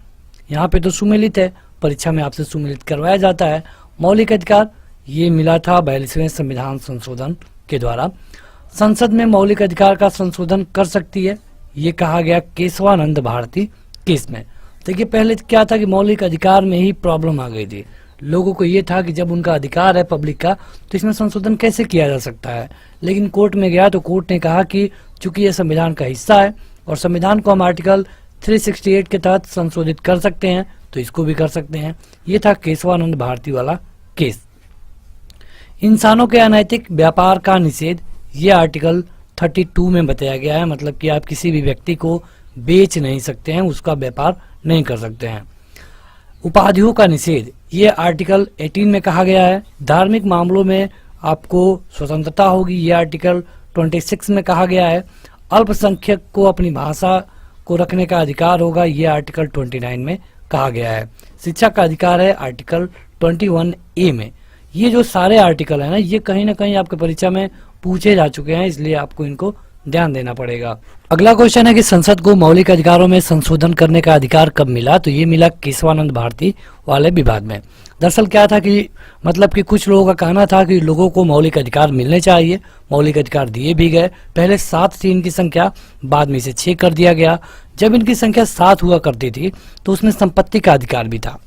A: यहाँ पे तो सुमेलित है, परीक्षा में आपसे सुमेलित करवाया जाता है। मौलिक अधिकार ये मिला था 42वें संविधान संशोधन के द्वारा। संसद में मौलिक अधिकार का संशोधन कर सकती है, ये कहा गया केशवानंद भारती केस में। देखिए पहले क्या था कि मौलिक अधिकार में ही प्रॉब्लम आ गई थी। लोगों को ये था कि जब उनका अधिकार है पब्लिक का तो इसमें संशोधन कैसे किया जा सकता है, लेकिन कोर्ट में गया तो कोर्ट ने कहा कि चूंकि ये संविधान का हिस्सा है और संविधान को हम आर्टिकल 368 के तहत संशोधित कर सकते हैं तो इसको भी कर सकते हैं। ये था केशवानंद भारती वाला केस। इंसानों के अनैतिक व्यापार का निषेध, ये आर्टिकल 32 में बताया गया है। मतलब कि आप किसी भी व्यक्ति को बेच नहीं सकते हैं, उसका व्यापार नहीं कर सकते हैं। उपाधियों का निषेध, ये आर्टिकल 18 में कहा गया है। धार्मिक मामलों में आपको स्वतंत्रता होगी, ये आर्टिकल 26 में कहा गया है। अल्पसंख्यक को अपनी भाषा को रखने का अधिकार होगा, ये आर्टिकल 29 में कहा गया है। शिक्षा का अधिकार है आर्टिकल 21A में। ये जो सारे आर्टिकल है ना, ये कहीं ना कहीं आपके परीक्षा में पूछे जा चुके हैं, इसलिए आपको इनको ध्यान देना पड़ेगा। अगला क्वेश्चन है कि संसद को मौलिक अधिकारों में संशोधन करने का अधिकार कब मिला, तो ये मिला केशवानंद भारती वाले विवाद में। दरअसल क्या था कि मतलब कि कुछ लोगों का कहना था कि लोगों को मौलिक अधिकार मिलने चाहिए, मौलिक अधिकार दिए भी गए। पहले 7 थी इनकी संख्या, बाद में इसे 6 कर दिया गया। जब इनकी संख्या 7 हुआ करती थी तो उसमें संपत्ति का अधिकार भी था।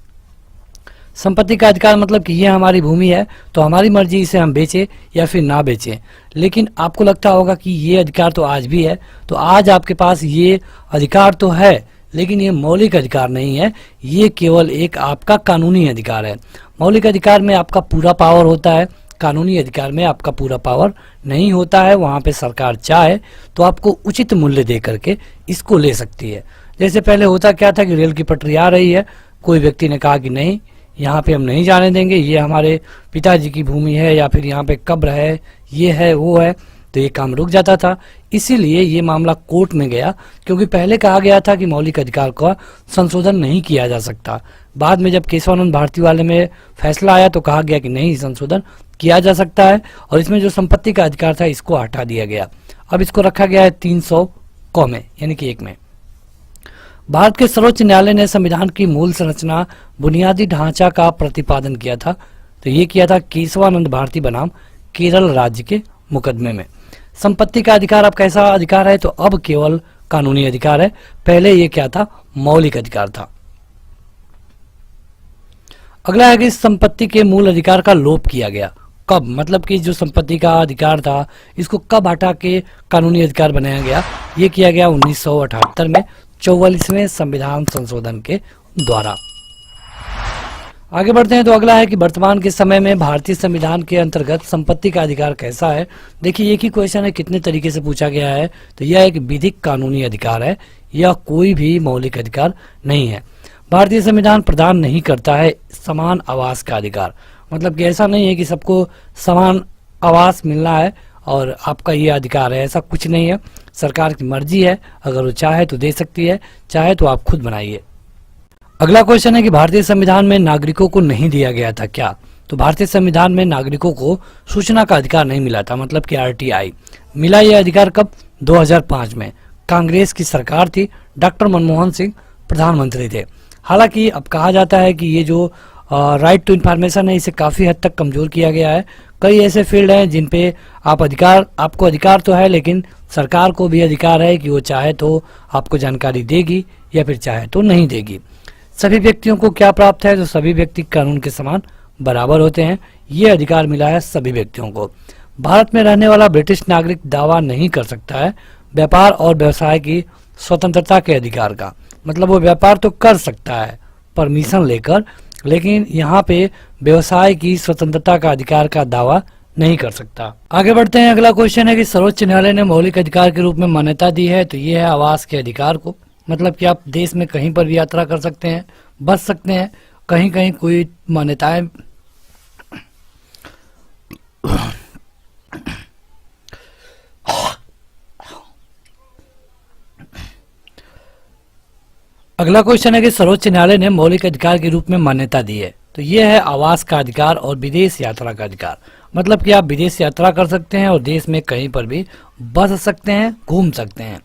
A: संपत्ति का अधिकार मतलब कि ये हमारी भूमि है तो हमारी मर्जी इसे हम बेचें या फिर ना बेचें। लेकिन आपको लगता होगा कि ये अधिकार तो आज भी है, तो आज आपके पास ये अधिकार तो है लेकिन ये मौलिक अधिकार नहीं है, ये केवल एक आपका कानूनी अधिकार है। मौलिक अधिकार में आपका पूरा पावर होता है, कानूनी अधिकार में आपका पूरा पावर नहीं होता है। वहाँ पे सरकार चाहे तो आपको उचित मूल्य दे करके इसको ले सकती है। जैसे पहले होता क्या था कि रेल की पटरी आ रही है, कोई व्यक्ति ने कहा कि नहीं यहाँ पे हम नहीं जाने देंगे, ये हमारे पिताजी की भूमि है या फिर यहाँ पे कब्र है, ये है वो है, तो ये काम रुक जाता था। इसीलिए ये मामला कोर्ट में गया, क्योंकि पहले कहा गया था कि मौलिक अधिकार का संशोधन नहीं किया जा सकता। बाद में जब केशवानंद भारती वाले में फैसला आया तो कहा गया कि नहीं, संशोधन किया जा सकता है और इसमें जो संपत्ति का अधिकार था इसको हटा दिया गया। अब इसको रखा गया है 300 क में, यानी कि 1 में। भारत के सर्वोच्च न्यायालय ने संविधान की मूल संरचना बुनियादी ढांचा का प्रतिपादन किया था, तो ये किया था केशवानंद भारती बनाम केरल राज्य के मुकदमे में। संपत्ति का अधिकार अब कैसा अधिकार है, तो अब केवल कानूनी अधिकार है, पहले ये क्या था, मौलिक अधिकार था। अगला है कि संपत्ति के मूल अधिकार का लोप किया गया। कब, मतलब कि जो संपत्ति का अधिकार था इसको कब हटा के कानूनी अधिकार बनाया गया, ये किया गया 1978 में 44वें संविधान संशोधन के द्वारा। आगे बढ़ते हैं तो अगला है कि वर्तमान के समय में भारतीय संविधान के अंतर्गत संपत्ति का अधिकार कैसा है। देखिए एक ही क्वेश्चन है, कितने तरीके से पूछा गया है, तो यह एक विधिक कानूनी अधिकार है, यह कोई भी मौलिक अधिकार नहीं है। भारतीय संविधान प्रदान नहीं करता है समान आवास का अधिकार, मतलब कि ऐसा नहीं है कि सबको समान आवास मिलना है और आपका ये अधिकार है, ऐसा कुछ नहीं है। सरकार की मर्जी है, अगर वो चाहे तो दे सकती है, चाहे तो आप खुद बनाइए। अगला क्वेश्चन है कि भारतीय संविधान में नागरिकों को नहीं दिया गया था क्या, तो भारतीय संविधान में नागरिकों को सूचना का अधिकार नहीं मिला था, मतलब कि RTI मिला। यह अधिकार कब, 2005 में। कांग्रेस की सरकार थी, डॉक्टर मनमोहन सिंह प्रधानमंत्री थे। हालांकि अब कहा जाता है कि ये जो राइट टू इन्फॉर्मेशन है इसे काफी हद तक कमजोर किया गया है। कई ऐसे फील्ड हैं जिन पे आपको अधिकार तो है, लेकिन सरकार को भी अधिकार है कि वो चाहे तो आपको जानकारी देगी या फिर चाहे तो नहीं देगी। सभी व्यक्तियों को क्या प्राप्त है, तो सभी व्यक्ति कानून के समान बराबर होते हैं, ये अधिकार मिला है सभी व्यक्तियों को। भारत में रहने वाला ब्रिटिश नागरिक दावा नहीं कर सकता है व्यापार और व्यवसाय की स्वतंत्रता के अधिकार का, मतलब वो व्यापार तो कर सकता है परमिशन लेकर, लेकिन यहाँ पे व्यवसाय की स्वतंत्रता का अधिकार का दावा नहीं कर सकता। आगे बढ़ते हैं, अगला क्वेश्चन है कि सर्वोच्च न्यायालय ने मौलिक अधिकार के रूप में मान्यता दी है, तो ये है आवास के अधिकार को। मतलब कि आप देश में कहीं पर भी यात्रा कर सकते हैं, बस सकते हैं, कहीं कहीं कोई मान्यताएं अगला क्वेश्चन है कि सर्वोच्च न्यायालय ने मौलिक अधिकार के रूप में मान्यता दी है, तो ये है आवास का अधिकार और विदेश यात्रा का अधिकार। मतलब कि आप विदेश यात्रा कर सकते हैं और देश में कहीं पर भी बस सकते हैं, घूम सकते हैं।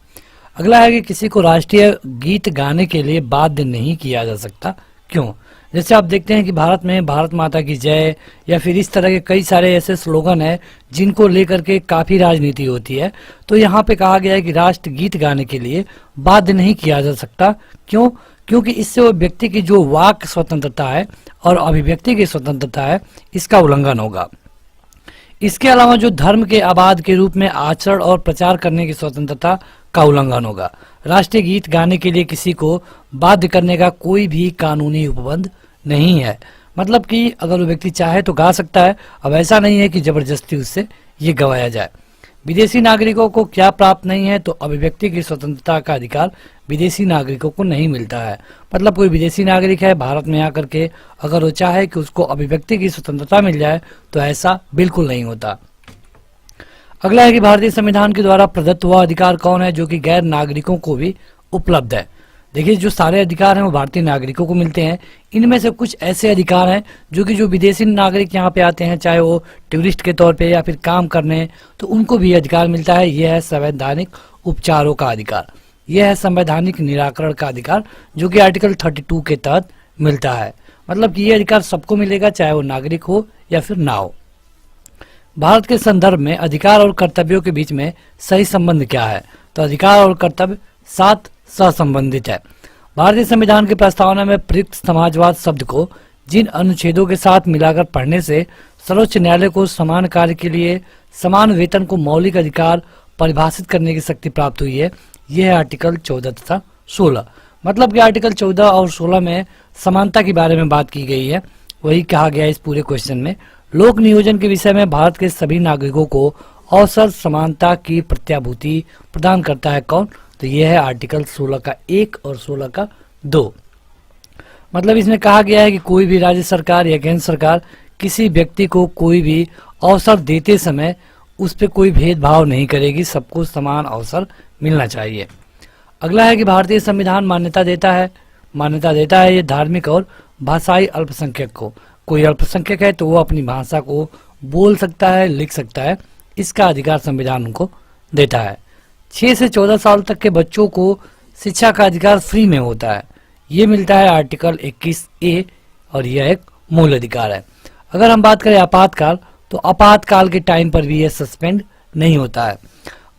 A: अगला है कि किसी को राष्ट्रीय गीत गाने के लिए बाध्य नहीं किया जा सकता। क्यों? जैसे आप देखते हैं कि भारत में भारत माता की जय या फिर इस तरह के कई सारे ऐसे स्लोगन हैं जिनको लेकर के काफी राजनीति होती है। तो यहाँ पे कहा गया है कि राष्ट्र गीत गाने के लिए बाध्य नहीं किया जा सकता। क्यों? क्योंकि इससे वो व्यक्ति की जो वाक स्वतंत्रता है और अभिव्यक्ति की स्वतंत्रता है, इसका उल्लंघन होगा। इसके अलावा जो धर्म के आबाद के रूप में आचरण और प्रचार करने की स्वतंत्रता का उल्लंघन होगा। राष्ट्रीय गीत गाने के लिए किसी को बाध्य करने का कोई भी कानूनी उपबंध नहीं है। मतलब कि अगर वो व्यक्ति चाहे तो गा सकता है। अब ऐसा नहीं है कि जबरदस्ती उससे ये गवाया जाए। विदेशी नागरिकों को क्या प्राप्त नहीं है? तो अभिव्यक्ति की स्वतंत्रता का अधिकार विदेशी नागरिकों को नहीं मिलता है। मतलब कोई विदेशी नागरिक है, भारत में आकर के अगर वो चाहे कि उसको अभिव्यक्ति की स्वतंत्रता मिल जाए तो ऐसा बिल्कुल नहीं होता। अगला है कि भारतीय संविधान के द्वारा प्रदत्त हुआ अधिकार कौन है जो कि गैर नागरिकों को भी उपलब्ध है। देखिए, जो सारे अधिकार हैं वो भारतीय नागरिकों को मिलते हैं। इनमें से कुछ ऐसे अधिकार हैं जो कि जो विदेशी नागरिक यहाँ पे आते हैं, चाहे वो टूरिस्ट के तौर पे या फिर काम करने, तो उनको भी अधिकार मिलता है। यह है संवैधानिक उपचारों का अधिकार, यह है संवैधानिक निराकरण का अधिकार जो कि आर्टिकल 32 के तहत मिलता है। मतलब कि ये अधिकार सबको मिलेगा, चाहे वो नागरिक हो या फिर ना हो। भारत के संदर्भ में अधिकार और कर्तव्यों के बीच में सही संबंध क्या है? तो अधिकार और कर्तव्य साथ सहसंबंधित है। भारतीय संविधान की प्रस्तावना में प्रयुक्त समाजवाद शब्द को जिन अनुच्छेदों के साथ मिलाकर पढ़ने से सर्वोच्च न्यायालय को समान कार्य के लिए समान वेतन को मौलिक अधिकार परिभाषित करने की शक्ति प्राप्त हुई है, यह है आर्टिकल 14 तथा 16। मतलब कि आर्टिकल 14 और 16 में समानता के बारे में बात की गई है। वही कहा गया इस पूरे क्वेश्चन में। लोक नियोजन के विषय में भारत के सभी नागरिकों को अवसर समानता की प्रत्याभूति प्रदान करता है कौन? तो यह है आर्टिकल 16 का 1 और 16 का 2। मतलब इसमें कहा गया है कि कोई भी राज्य सरकार या केंद्र सरकार किसी व्यक्ति को कोई भी अवसर देते समय उस पर कोई भेदभाव नहीं करेगी, सबको समान अवसर मिलना चाहिए। अगला है कि भारतीय संविधान मान्यता देता है ये धार्मिक और भाषाई अल्पसंख्यक को। कोई अल्पसंख्यक है तो वो अपनी भाषा को बोल सकता है, लिख सकता है, इसका अधिकार संविधान उनको देता है। 6 से 14 साल तक के बच्चों को शिक्षा का अधिकार फ्री में होता है, ये मिलता है आर्टिकल 21A और यह एक मूल अधिकार है। अगर हम बात करें आपातकाल, तो आपातकाल के टाइम पर भी यह सस्पेंड नहीं होता है।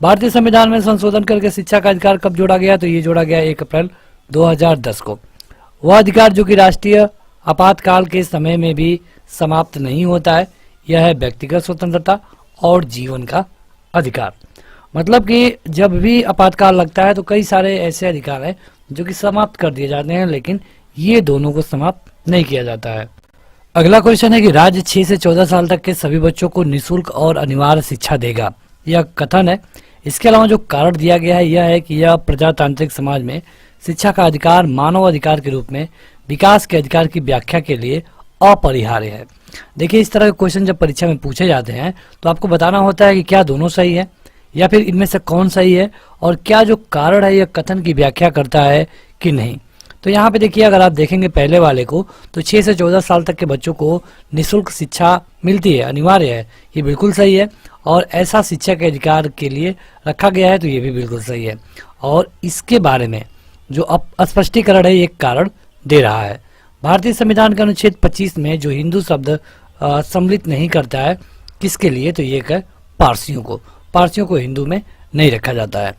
A: भारतीय संविधान में संशोधन करके शिक्षा का अधिकार कब जोड़ा गया? तो ये जोड़ा गया 1 अप्रैल 2010 को। वह अधिकार जो कि राष्ट्रीय आपातकाल के समय में भी समाप्त नहीं होता है, यह है व्यक्तिगत स्वतंत्रता और जीवन का अधिकार। मतलब कि जब भी आपातकाल लगता है तो कई सारे ऐसे अधिकार हैं जो कि समाप्त कर दिए जाते हैं, लेकिन ये दोनों को समाप्त नहीं किया जाता है। अगला क्वेश्चन है कि राज्य 6 से 14 साल तक के सभी बच्चों को निःशुल्क और अनिवार्य शिक्षा देगा, यह कथन है। इसके अलावा जो कारण दिया गया है यह है कि यह प्रजातांत्रिक समाज में शिक्षा का अधिकार मानव अधिकार के रूप में विकास के अधिकार की व्याख्या के लिए अपरिहार्य है। देखिए, इस तरह के क्वेश्चन जब परीक्षा में पूछे जाते हैं तो आपको बताना होता है कि क्या दोनों सही है या फिर इनमें से कौन सही है और क्या जो कारण है यह कथन की व्याख्या करता है कि नहीं। तो यहाँ पे देखिए, अगर आप देखेंगे पहले वाले को, तो 6 से 14 साल तक के बच्चों को निःशुल्क शिक्षा मिलती है, अनिवार्य है, ये बिल्कुल सही है। और ऐसा शिक्षा के अधिकार के लिए रखा गया है, तो ये भी बिल्कुल सही है। और इसके बारे में जो स्पष्टीकरण है एक कारण दे रहा है। भारतीय संविधान के अनुच्छेद 25 में जो हिंदू शब्द सम्मिलित नहीं करता है, किसके लिए? तो ये है पारसियों को हिंदू में नहीं रखा जाता है।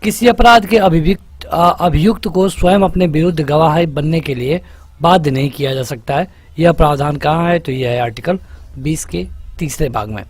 A: किसी अपराध के अभियुक्त को स्वयं अपने विरुद्ध गवाह बनने के लिए बाध्य नहीं किया जा सकता है, यह प्रावधान कहाँ है? तो यह है आर्टिकल 20 के 3रे भाग में।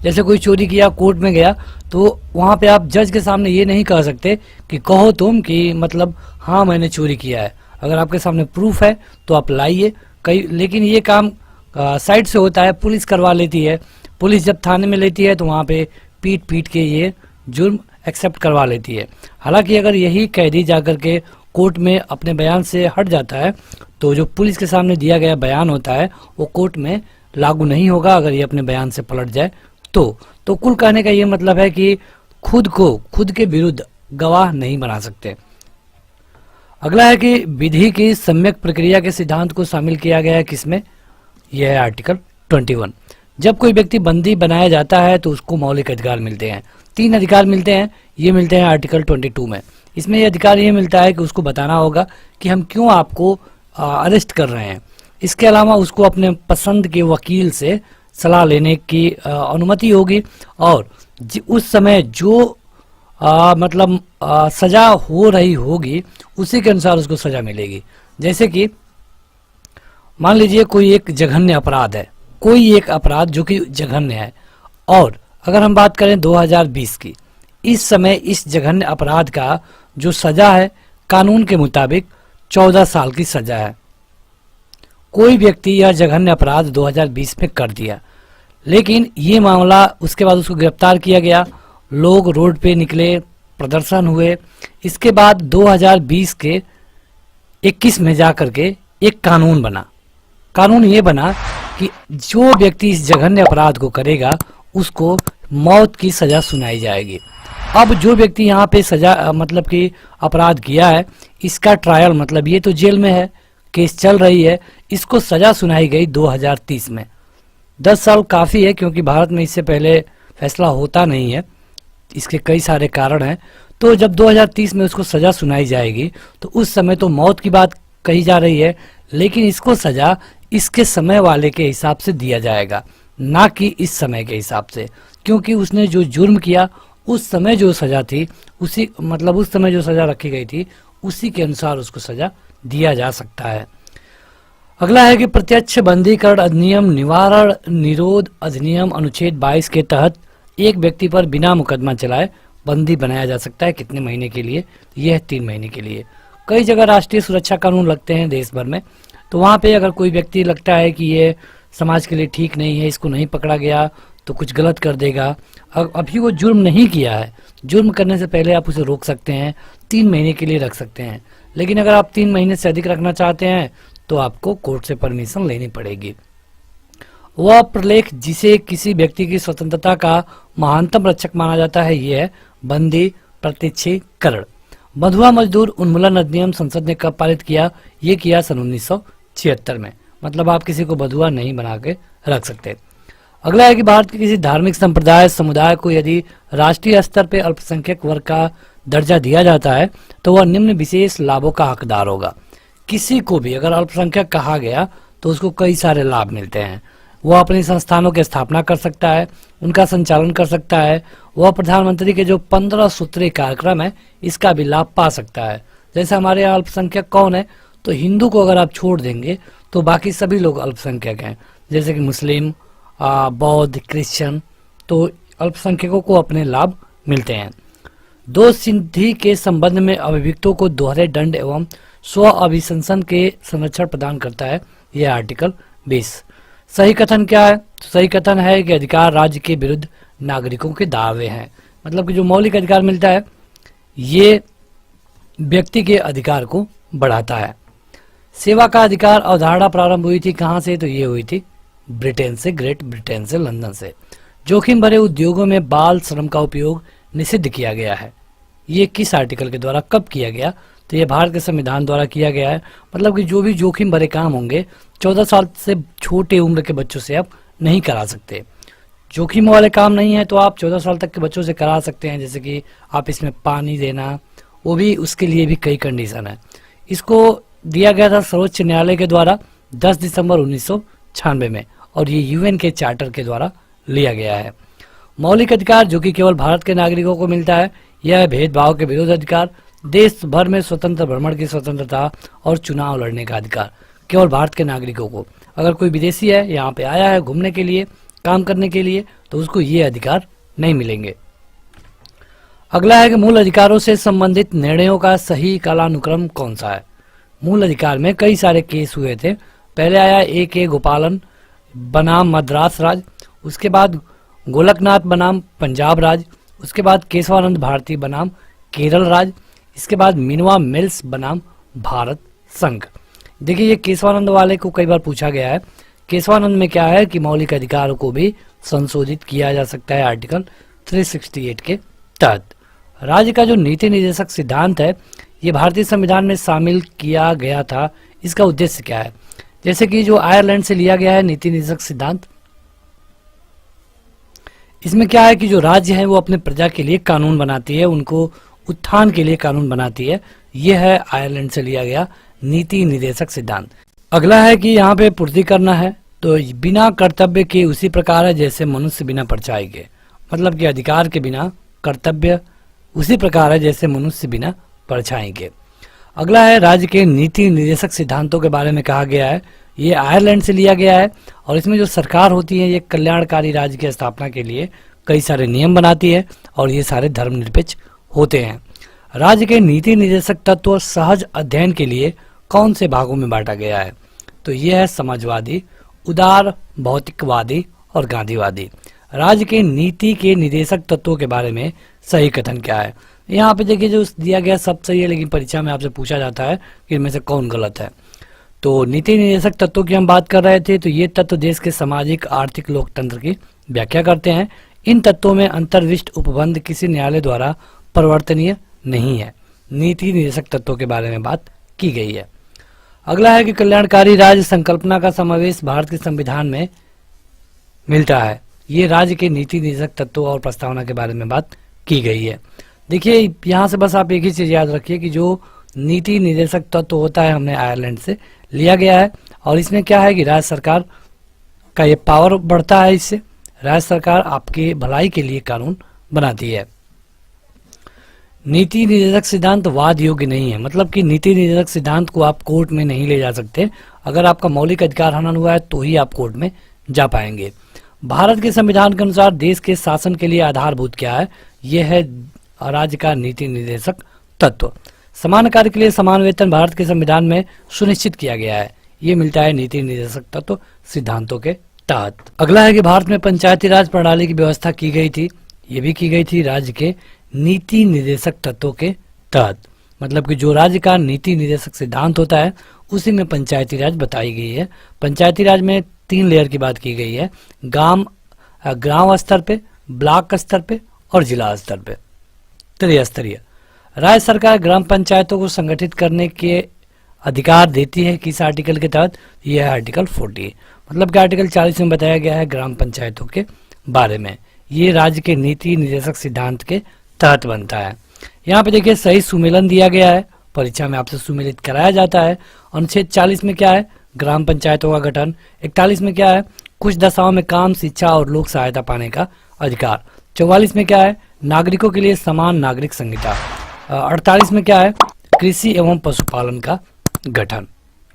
A: जैसे कोई चोरी किया, कोर्ट में गया, तो वहां पे आप जज के सामने ये नहीं कह सकते कि कहो तुम कि मतलब हाँ मैंने चोरी किया है। अगर आपके सामने प्रूफ है तो आप लाइए। लेकिन ये काम साइड से होता है, पुलिस करवा लेती है। पुलिस जब थाने में लेती है तो वहाँ पे पीट के ये जुर्म एक्सेप्ट करवा लेती है। हालांकि अगर यही कैदी जाकर के कोर्ट में अपने बयान से हट जाता है तो जो पुलिस के सामने दिया गया बयान होता है वो कोर्ट में लागू नहीं होगा अगर ये अपने बयान से पलट जाए तो कुल कहने का ये मतलब है कि खुद के विरुद्ध गवाह नहीं बना सकते। अगला है कि विधि की सम्यक प्रक्रिया के सिद्धांत को शामिल किया गया है किसमें? यह है आर्टिकल 21। जब कोई व्यक्ति बंदी बनाया जाता है तो उसको मौलिक अधिकार मिलते हैं, 3 अधिकार मिलते हैं। ये मिलते हैं आर्टिकल 22 में। इसमें ये अधिकार ये मिलता है कि उसको बताना होगा कि हम क्यों आपको अरेस्ट कर रहे हैं। इसके अलावा उसको अपने पसंद के वकील से सलाह लेने की अनुमति होगी, और उस समय जो मतलब सजा हो रही होगी उसी के अनुसार उसको सजा मिलेगी। जैसे कि मान लीजिए कोई एक जघन्य अपराध है, कोई एक अपराध जो कि जघन्य है, और अगर हम बात करें 2020 की, इस समय इस जघन्य अपराध का जो सजा है कानून के मुताबिक 14 साल की सजा है। कोई व्यक्ति यह जघन्य अपराध 2020 में कर दिया, लेकिन ये मामला उसके बाद उसको गिरफ्तार किया गया, लोग रोड पे निकले, प्रदर्शन हुए। इसके बाद 2020 के 21 में जा करके एक कानून बना। कानून ये बना कि जो व्यक्ति इस जघन्य अपराध को करेगा उसको मौत की सजा सुनाई जाएगी। अब जो व्यक्ति यहाँ पे सजा मतलब कि अपराध किया है, इसका ट्रायल मतलब ये तो जेल में है, केस चल रही है, इसको सजा सुनाई गई 2030 में। 10 साल काफ़ी है, क्योंकि भारत में इससे पहले फैसला होता नहीं है, इसके कई सारे कारण हैं। तो जब 2030 में उसको सजा सुनाई जाएगी तो उस समय तो मौत की बात कही जा रही है, लेकिन इसको सजा इसके समय वाले के हिसाब से दिया जाएगा, ना कि इस समय के हिसाब से, क्योंकि उसने जो जुर्म किया उस समय जो सजा थी उसी मतलब उस समय जो सजा रखी गई थी उसी के अनुसार उसको सजा दिया जा सकता है। अगला है कि प्रत्यक्ष बंदीकरण अधिनियम निवारण निरोध अधिनियम अनुच्छेद 22 के तहत एक व्यक्ति पर बिना मुकदमा चलाए बंदी बनाया जा सकता है। कितने महीने के लिए? यह है 3 महीने के लिए। कई जगह राष्ट्रीय सुरक्षा कानून लगते हैं देश भर में, तो वहाँ पे अगर कोई व्यक्ति लगता है कि ये समाज के लिए ठीक नहीं है, इसको नहीं पकड़ा गया तो कुछ गलत कर देगा, अभी वो जुर्म नहीं किया है, जुर्म करने से पहले आप उसे रोक सकते हैं, 3 महीने के लिए रख सकते हैं। लेकिन अगर आप 3 महीने से अधिक रखना चाहते हैं तो आपको कोर्ट से परमिशन लेनी पड़ेगी। वह प्रलेख जिसे किसी व्यक्ति की स्वतंत्रता का महानतम रक्षक माना जाता है, यह है बंदी प्रत्यक्षीकरण। बंधुआ मजदूर उन्मूलन अधिनियम संसद ने कब पारित किया? ये किया सन 1976 में। मतलब आप किसी को बंधुआ नहीं बना के रख सकते। अगला है कि भारत के किसी धार्मिक संप्रदाय समुदाय को यदि राष्ट्रीय स्तर पर अल्पसंख्यक वर्ग का दर्जा दिया जाता है तो वह निम्न विशेष लाभों का हकदार होगा। किसी को भी अगर अल्पसंख्यक कहा गया तो उसको कई सारे लाभ मिलते हैं। वह अपने संस्थानों की स्थापना कर सकता है, उनका संचालन कर सकता है, वह प्रधानमंत्री के जो 15 सूत्रीय कार्यक्रम है इसका भी लाभ पा सकता है। जैसे हमारे यहाँ अल्पसंख्यक कौन है? तो हिंदू को अगर आप छोड़ देंगे तो बाकी सभी लोग अल्पसंख्यक हैं, जैसे कि मुस्लिम, बौद्ध, क्रिश्चियन, तो अल्पसंख्यकों को अपने लाभ मिलते हैं। दोष सिद्धि के संबंध में अभियुक्तों को दोहरे दंड एवं स्व अभिशंसन के संरक्षण प्रदान करता है, यह आर्टिकल 20। सही कथन क्या है? तो सही कथन है कि अधिकार राज्य के विरुद्ध नागरिकों के दावे हैं। मतलब कि जो मौलिक अधिकार मिलता है ये व्यक्ति के अधिकार को बढ़ाता है। सेवा का अधिकार अवधारणा प्रारंभ हुई थी कहाँ से? तो ये हुई थी ब्रिटेन से, ग्रेट ब्रिटेन से, लंदन से। जोखिम भरे उद्योगों में बाल श्रम का उपयोग निषिद्ध किया गया है। ये किस आर्टिकल के द्वारा कब किया गया? तो ये भारत के संविधान द्वारा किया गया है। मतलब कि जो भी जोखिम भरे काम होंगे 14 साल से छोटे उम्र के बच्चों से आप नहीं करा सकते। जोखिम वाले काम नहीं है तो आप 14 साल तक के बच्चों से करा सकते हैं, जैसे कि आप इसमें पानी देना, वो भी उसके लिए भी कई कंडीशन है। इसको दिया गया था सर्वोच्च न्यायालय के द्वारा 10 दिसंबर 1996 में, और ये यूएन के चार्टर के द्वारा लिया गया है। मौलिक अधिकार जो कि केवल भारत के नागरिकों को मिलता है, यह है भेदभाव के विरुद्ध अधिकार, देश भर में स्वतंत्र भ्रमण की स्वतंत्रता और चुनाव लड़ने का अधिकार केवल भारत के नागरिकों को। अगर कोई विदेशी है, यहाँ पे आया है घूमने के लिए, काम करने के लिए, तो उसको ये अधिकार नहीं मिलेंगे। अगला है कि मूल अधिकारों से संबंधित निर्णयों का सही कालानुक्रम कौन सा है? मूल अधिकार में कई सारे केस हुए थे। पहले आया A.K. गोपालन बनाम मद्रास राज्य, उसके बाद गोलकनाथ बनाम पंजाब राज्य, उसके बाद केशवानंद भारती बनाम केरल राज्य, इसके बाद मिनवा मिल्स बनाम भारत संघ। देखिए ये केशवानंद वाले को कई बार पूछा गया है। केशवानंद में क्या है कि मौलिक अधिकारों को भी संशोधित किया जा सकता है आर्टिकल 368 के तहत। राज्य का जो नीति निर्देशक सिद्धांत है ये भारतीय संविधान में शामिल किया गया था। इसका उद्देश्य क्या है? जैसे कि जो आयरलैंड से लिया गया है नीति निर्देशक सिद्धांत, इसमें क्या है कि जो राज्य है वो अपने प्रजा के लिए कानून बनाती है, उनको उत्थान के लिए कानून बनाती है। यह है आयरलैंड से लिया गया नीति निर्देशक सिद्धांत। अगला है कि यहाँ पे पूर्ति करना है, तो बिना कर्तव्य के उसी प्रकार है जैसे मनुष्य बिना परछाई के, मतलब कि अधिकार के बिना कर्तव्य उसी प्रकार है जैसे मनुष्य बिना परछाई के। अगला है राज्य के नीति निर्देशक सिद्धांतों के बारे में कहा गया है। ये आयरलैंड से लिया गया है और इसमें जो सरकार होती है ये कल्याणकारी राज्य की स्थापना के लिए कई सारे नियम बनाती है और ये सारे धर्मनिरपेक्ष होते हैं। राज्य के नीति निर्देशक तत्व सहज अध्ययन के लिए कौन से भागों में बांटा गया है? तो ये है समाजवादी, उदार, भौतिकवादी और गांधीवादी। राज्य के नीति के निर्देशक तत्वों के बारे में सही कथन क्या है? यहाँ पे देखिए जो दिया गया सब सही है, लेकिन परीक्षा में आपसे पूछा जाता है कि इनमें से कौन गलत है। तो नीति निर्देशक तत्वों की हम बात कर रहे थे, तो ये तत्व देश के सामाजिक आर्थिक लोकतंत्र की व्याख्या करते हैं। इन तत्वों में अंतर्विष्ट उपबंध किसी न्यायालय द्वारा परिवर्तनीय नहीं है। नीति निर्देशक तत्वों के बारे में बात की गई है। अगला है कि कल्याणकारी राज्य संकल्पना का समावेश भारत के संविधान में मिलता है। ये राज्य के नीति निर्देशक तत्वों और प्रस्तावना के बारे में बात की गई है। देखिए यहाँ से बस आप एक ही चीज याद रखिए कि जो नीति निर्देशक तत्व होता है हमने आयरलैंड से लिया गया है और इसमें क्या है कि राज्य सरकार का ये पावर बढ़ता है। इससे राज्य सरकार आपके भलाई के लिए कानून बनाती है। नीति निर्देशक सिद्धांत वाद योग्य नहीं है, मतलब कि नीति निर्देशक सिद्धांत को आप कोर्ट में नहीं ले जा सकते। अगर आपका मौलिक अधिकार हनन हुआ है तो ही आप कोर्ट में जा पाएंगे। भारत के संविधान के अनुसार देश के शासन के लिए आधारभूत क्या है? यह है राज्य का नीति निर्देशक तत्व। समान कार्य के लिए समान वेतन भारत के संविधान में सुनिश्चित किया गया है। ये मिलता है नीति निर्देशक तत्व सिद्धांतों के तहत। अगला है कि भारत में पंचायती राज प्रणाली की व्यवस्था की गई थी। ये भी की गई थी राज्य के नीति निर्देशक तत्वों के तहत, मतलब कि जो राज्य का नीति निर्देशक सिद्धांत होता है उसी में पंचायती राज बताई गई है। पंचायती राज में 3 लेयर की बात की गई है, गांव स्तर पे, ब्लॉक स्तर पे और जिला स्तर पे, त्रिस्तरीय। राज्य सरकार ग्राम पंचायतों को संगठित करने के अधिकार देती है किस आर्टिकल के तहत? यह है आर्टिकल 40, मतलब कि आर्टिकल 40 में बताया गया है ग्राम पंचायतों के बारे में। ये राज्य के नीति निर्देशक सिद्धांत के तहत बनता है। यहाँ पे देखिए सही सुमेलन दिया गया है, परीक्षा में आपसे सुमेलित कराया जाता है। अनुच्छेद 40 में क्या है? ग्राम पंचायतों का गठन। 41 में क्या है? कुछ दशाओं में काम, शिक्षा और लोक सहायता पाने का अधिकार। 44 में क्या है? नागरिकों के लिए समान नागरिक संहिता। 48 में क्या है? कृषि एवं पशुपालन का गठन।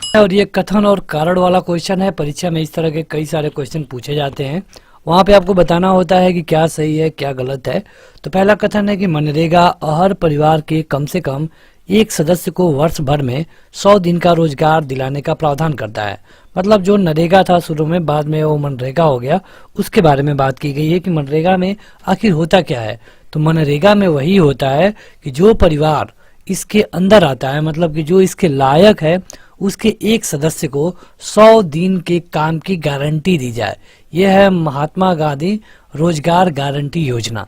A: और ये कथन और कारण वाला क्वेश्चन है। परीक्षा में इस तरह के कई सारे क्वेश्चन पूछे जाते हैं, वहां पे आपको बताना होता है कि क्या सही है क्या गलत है। तो पहला कथन है कि मनरेगा हर परिवार के कम से कम एक सदस्य को वर्ष भर में 100 दिन का रोजगार दिलाने का प्रावधान करता है। मतलब जो नरेगा था शुरू में, बाद में वो मनरेगा हो गया, उसके बारे में बात की गई है कि मनरेगा में आखिर होता क्या है। तो मनरेगा में वही होता है कि जो परिवार इसके अंदर आता है, मतलब कि जो इसके लायक है, उसके एक सदस्य को 100 दिन के काम की गारंटी दी जाए। यह है महात्मा गांधी रोजगार गारंटी योजना।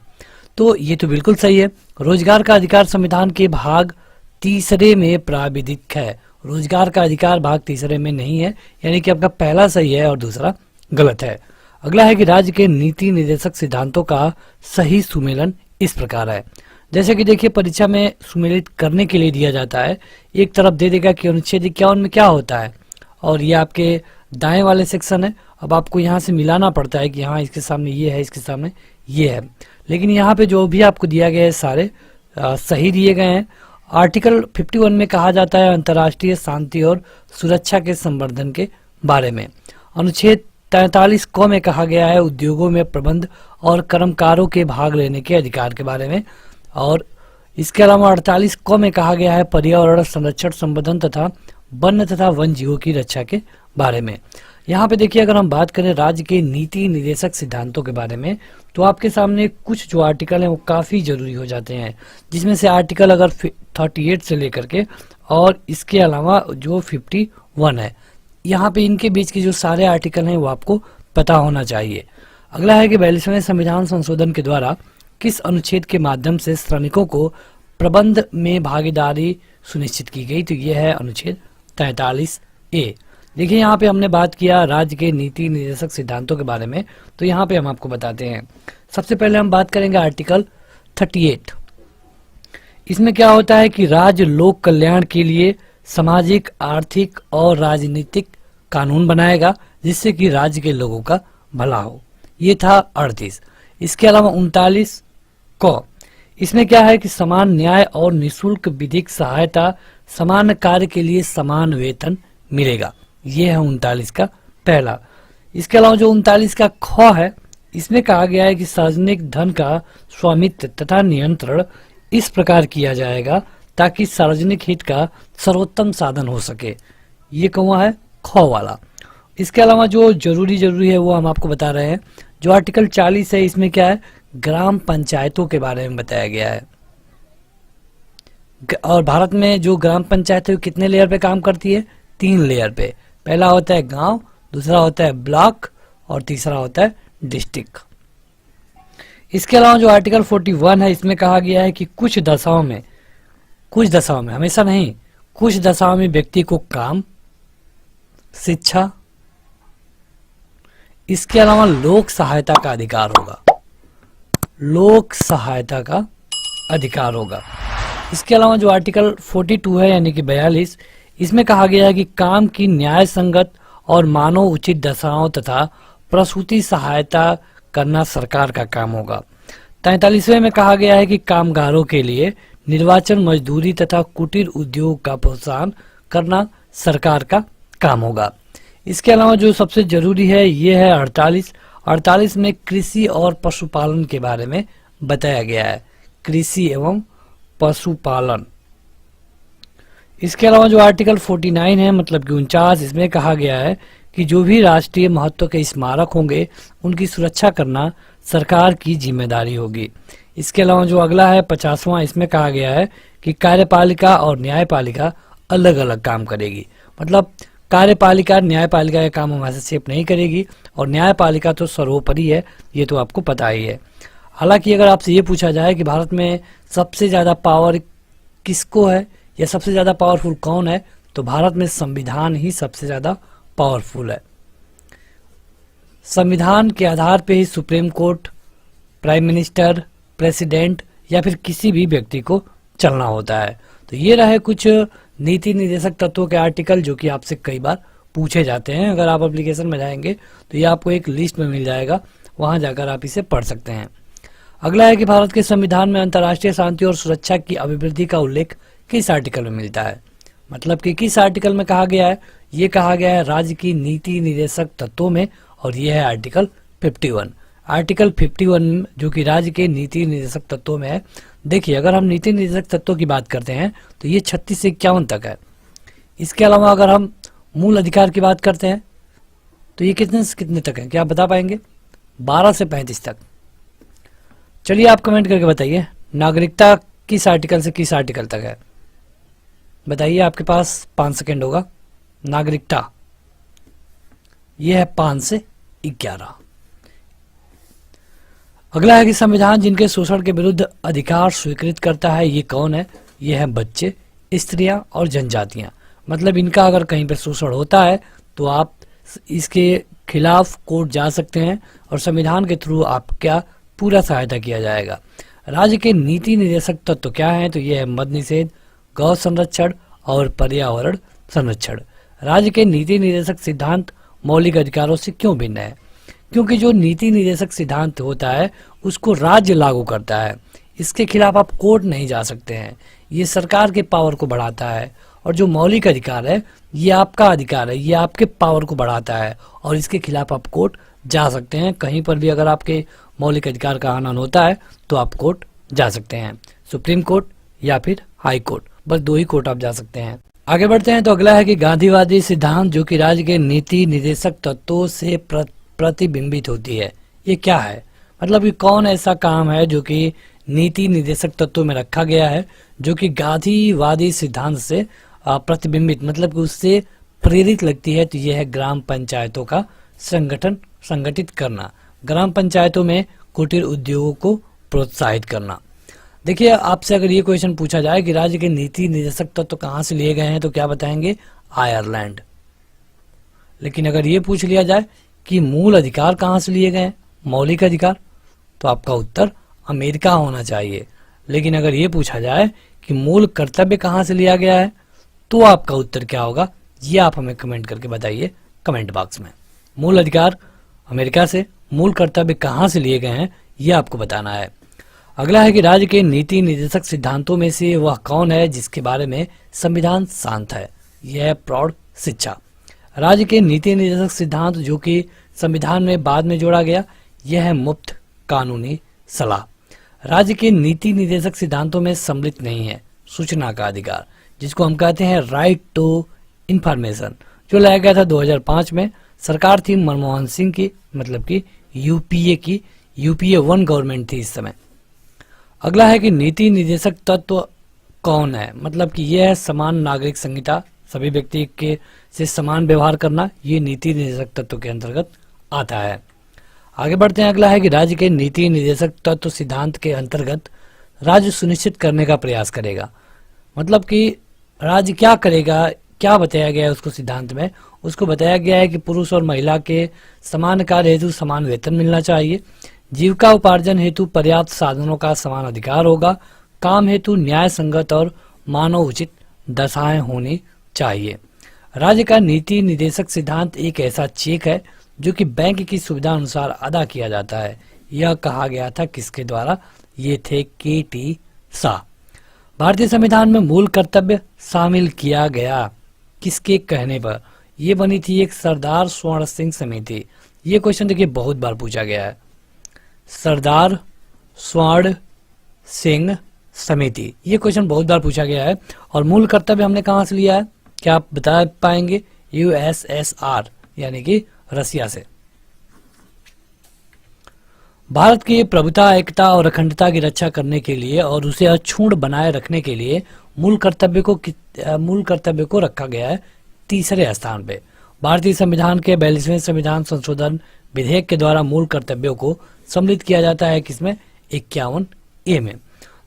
A: तो ये तो बिल्कुल सही है। रोजगार का अधिकार संविधान के भाग 3 में प्राविधिक है। रोजगार का अधिकार भाग 3 में नहीं है, यानी कि आपका पहला सही है और दूसरा गलत है। अगला है कि राज्य के नीति निर्देशक सिद्धांतों का सही सुमेलन इस प्रकार है। जैसे कि देखिए परीक्षा में सुमेलित करने के लिए दिया जाता है, एक तरफ दे देगा कि अनुच्छेद 51 में क्या होता है, और ये आपके दाएं वाले सेक्शन है। अब आपको यहाँ से मिलाना पड़ता है कि हाँ इसके सामने ये है, इसके सामने ये है, लेकिन यहाँ पे जो भी आपको दिया गया है सारे सही दिए गए हैं। आर्टिकल 51 में कहा जाता है अंतर्राष्ट्रीय शांति और सुरक्षा के संवर्धन के बारे में। अनुच्छेद 43 क में कहा गया है उद्योगों में प्रबंध और कर्मकारों के भाग लेने के अधिकार के बारे में। और इसके अलावा 48 क में कहा गया है पर्यावरण संरक्षण, संवर्धन तथा वन्य तथा वन जीवों की रक्षा के बारे में। यहाँ पे देखिए अगर हम बात करें राज्य के नीति निर्देशक सिद्धांतों के बारे में, तो आपके सामने कुछ जो आर्टिकल हैं वो काफ़ी जरूरी हो जाते हैं, जिसमें से आर्टिकल अगर 38 से लेकर के और इसके अलावा जो 51 है, यहाँ पे इनके बीच के जो सारे आर्टिकल हैं वो आपको पता होना चाहिए। अगला है कि 42वें संविधान संशोधन के द्वारा किस अनुच्छेद के माध्यम से श्रमिकों को प्रबंध में भागीदारी सुनिश्चित की गई? तो यह है अनुच्छेद 43A। देखिए यहाँ पे हमने बात किया राज्य के नीति निर्देशक सिद्धांतों के बारे में, तो यहाँ पे हम आपको बताते हैं। सबसे पहले हम बात करेंगे आर्टिकल 38। इसमें क्या होता है कि राज्य लोक कल्याण के लिए सामाजिक, आर्थिक और राजनीतिक कानून बनाएगा जिससे कि राज्य के लोगों का भला हो। ये था 38। इसके अलावा 39 क, इसमें क्या है कि समान न्याय और निःशुल्क विधिक सहायता, समान कार्य के लिए समान वेतन मिलेगा। ये है 39 का पहला। इसके अलावा जो 39 का ख है, इसमें कहा गया है कि सार्वजनिक धन का स्वामित्व तथा नियंत्रण इस प्रकार किया जाएगा ताकि सार्वजनिक हित का सर्वोत्तम साधन हो सके। ये कौन है? ख वाला। इसके अलावा जो जरूरी है वो हम आपको बता रहे हैं। जो आर्टिकल 40 है, इसमें क्या है? ग्राम पंचायतों के बारे में बताया गया है। और भारत में जो ग्राम पंचायत है वो कितने लेयर पे काम करती है? 3 लेयर पे। पहला होता है गांव, दूसरा होता है ब्लॉक और तीसरा होता है डिस्ट्रिक्ट। इसके अलावा जो आर्टिकल 41 है, इसमें कहा गया है कि कुछ दशाओं में, हमेशा नहीं, कुछ दशाओं में व्यक्ति को काम, शिक्षा, इसके अलावा लोक सहायता का अधिकार होगा। लोक सहायता का अधिकार होगा। इसके अलावा जो आर्टिकल 42 है यानी कि 42, इसमें कहा गया है कि काम की न्याय संगत और मानव उचित दशाओं तथा प्रसूति सहायता करना सरकार का काम होगा। 43वें में कहा गया है कि कामगारों के लिए निर्वाचन, मजदूरी तथा कुटीर उद्योग का प्रोत्साहन करना सरकार का काम होगा। इसके अलावा जो सबसे जरूरी है ये है 48 में कृषि और पशुपालन के बारे में बताया गया है। कृषि एवं पशुपालन। इसके अलावा जो आर्टिकल 49 है मतलब कि 49, इसमें कहा गया है कि जो भी राष्ट्रीय महत्व के स्मारक होंगे उनकी सुरक्षा करना सरकार की जिम्मेदारी होगी। इसके अलावा जो अगला है 50वां, इसमें कहा गया है कि कार्यपालिका और न्यायपालिका अलग अलग काम करेगी। मतलब कार्यपालिका न्यायपालिका का काम हस्तक्षेप नहीं करेगी और न्यायपालिका तो सर्वोपरि है, ये तो आपको पता ही है। हालांकि अगर आपसे ये पूछा जाए कि भारत में सबसे ज्यादा पावर किसको है या सबसे ज्यादा पावरफुल कौन है, तो भारत में संविधान ही सबसे ज्यादा पावरफुल है। संविधान के आधार पे ही supreme court, prime minister, president या फिर किसी भी व्यक्ति को चलना होता है। तो ये रहे कुछ नीति निर्देशक तत्वों के आर्टिकल जो कि आपसे कई बार पूछे जाते हैं। अगर आप एप्लीकेशन में जाएंगे तो ये आपको एक लिस्ट में मिल जाएगा, वहां जाकर आप इसे पढ़ सकते हैं। अगला है कि भारत के संविधान में अंतर्राष्ट्रीय शांति और सुरक्षा की अभिवृद्धि का उल्लेख किस आर्टिकल में मिलता है? मतलब कि किस आर्टिकल में कहा गया है? ये कहा गया है राज्य की नीति निर्देशक तत्वों में, और ये है आर्टिकल 51। आर्टिकल 51 जो कि राज्य के नीति निर्देशक तत्वों में है। देखिए अगर हम नीति निर्देशक तत्वों की बात करते हैं तो ये 36 से 51 तक है। इसके अलावा अगर हम मूल अधिकार की बात करते हैं तो ये कितने से कितने तक है, क्या आप बता पाएंगे? 12 से 35 तक। चलिए आप कमेंट करके बताइए नागरिकता किस आर्टिकल से किस आर्टिकल तक है? बताइए, आपके पास 5 सेकेंड होगा। नागरिकता यह है 5 से 11। अगला है कि संविधान जिनके शोषण के विरुद्ध अधिकार स्वीकृत करता है, ये कौन है? ये है बच्चे, स्त्रियां और जनजातियां। मतलब इनका अगर कहीं पर शोषण होता है तो आप इसके खिलाफ कोर्ट जा सकते हैं और संविधान के थ्रू आपका पूरा सहायता किया जाएगा। राज्य के नीति निर्देशक तत्व क्या है? तो ये है मद निषेध, गौ संरक्षण और पर्यावरण संरक्षण। राज्य के नीति निर्देशक सिद्धांत मौलिक अधिकारों से क्यों भिन्न है? क्योंकि जो नीति निर्देशक सिद्धांत होता है उसको राज्य लागू करता है, इसके खिलाफ आप कोर्ट नहीं जा सकते हैं। ये सरकार के पावर को बढ़ाता है। और जो मौलिक अधिकार है ये आपका अधिकार है, ये आपके पावर को बढ़ाता है और इसके खिलाफ आप कोर्ट जा सकते हैं। कहीं पर भी अगर आपके मौलिक अधिकार का हनन होता है तो आप कोर्ट जा सकते हैं, सुप्रीम कोर्ट या फिर हाई कोर्ट, बस 2 ही कोर्ट आप जा सकते हैं। आगे बढ़ते हैं तो अगला है कि गांधीवादी सिद्धांत जो कि राज्य के नीति निर्देशक तत्वों से प्रतिबिंबित होती है, ये क्या है? मतलब ये कौन ऐसा काम है जो कि नीति निर्देशक तत्वों में रखा गया है जो कि गांधीवादी सिद्धांत से प्रतिबिंबित मतलब कि उससे प्रेरित लगती है? तो यह है ग्राम पंचायतों का संगठित करना, ग्राम पंचायतों में कुटीर उद्योगों को प्रोत्साहित करना। देखिए आपसे अगर ये क्वेश्चन पूछा जाए कि राज्य के नीति निर्देशक तत्व कहाँ से लिए गए हैं तो क्या बताएंगे? आयरलैंड। लेकिन अगर ये पूछ लिया जाए कि मूल अधिकार कहाँ से लिए गए, मौलिक अधिकार, तो आपका उत्तर अमेरिका होना चाहिए। लेकिन अगर ये पूछा जाए कि मूल कर्तव्य कहाँ से लिया गया है, तो आपका उत्तर क्या होगा, ये आप हमें कमेंट करके बताइए कमेंट बॉक्स में। मूल अधिकार अमेरिका से, मूल कर्तव्य कहाँ से लिए गए हैं, ये आपको बताना है। अगला है कि राज्य के नीति निर्देशक सिद्धांतों में से वह कौन है जिसके बारे में संविधान शांत है। यह है प्रौढ़ शिक्षा। राज्य के नीति निर्देशक सिद्धांत जो कि संविधान में बाद में जोड़ा गया, यह है मुफ्त कानूनी सलाह। राज्य के नीति निर्देशक सिद्धांतों में सम्मिलित नहीं है सूचना का अधिकार, जिसको हम कहते हैं राइट टू इंफॉर्मेशन, जो लाया गया था 2005 में। सरकार थी मनमोहन सिंह की, मतलब कि यूपीए 1 गवर्नमेंट थी इस समय। अगला है कि नीति निर्देशक तत्व कौन है, मतलब कि यह है समान नागरिक संहिता, सभी व्यक्ति के से समान व्यवहार करना, ये नीति निर्देशक तत्व के अंतर्गत आता है। आगे बढ़ते हैं। अगला है कि राज्य के नीति निर्देशक तत्व सिद्धांत के अंतर्गत राज्य सुनिश्चित करने का प्रयास करेगा, मतलब कि राज्य क्या करेगा, क्या बताया गया है उसको सिद्धांत में, उसको बताया गया है कि पुरुष और महिला के समान कार्य हेतु समान वेतन मिलना चाहिए, जीविका उपार्जन हेतु पर्याप्त साधनों का समान अधिकार होगा, काम हेतु न्याय संगत और मानव उचित दशाएं होनी चाहिए। राज्य का नीति निर्देशक सिद्धांत एक ऐसा चेक है जो कि बैंक की सुविधा अनुसार अदा किया जाता है। यह कहा गया था किसके द्वारा, ये थे के.टी. शाह। भारतीय संविधान में मूल कर्तव्य शामिल किया गया किसके कहने पर, यह बनी थी एक सरदार स्वर्ण सिंह समिति। ये क्वेश्चन देखिए बहुत बार पूछा गया है, सरदार स्वर्ण सिंह समिति, ये क्वेश्चन बहुत बार पूछा गया है। और मूल कर्तव्य हमने कहां से लिया है, क्या आप बता पाएंगे, यूएसएसआर यानी कि रसिया से। भारत की प्रभुता, एकता और अखंडता की रक्षा करने के लिए और उसे अक्षुण्ण बनाए रखने के लिए मूल कर्तव्य को रखा गया है तीसरे स्थान पे। भारतीय संविधान के 42वें संविधान संशोधन विधेयक के द्वारा मूल कर्तव्यों को सम्मिलित किया जाता है किसमें, 51A में।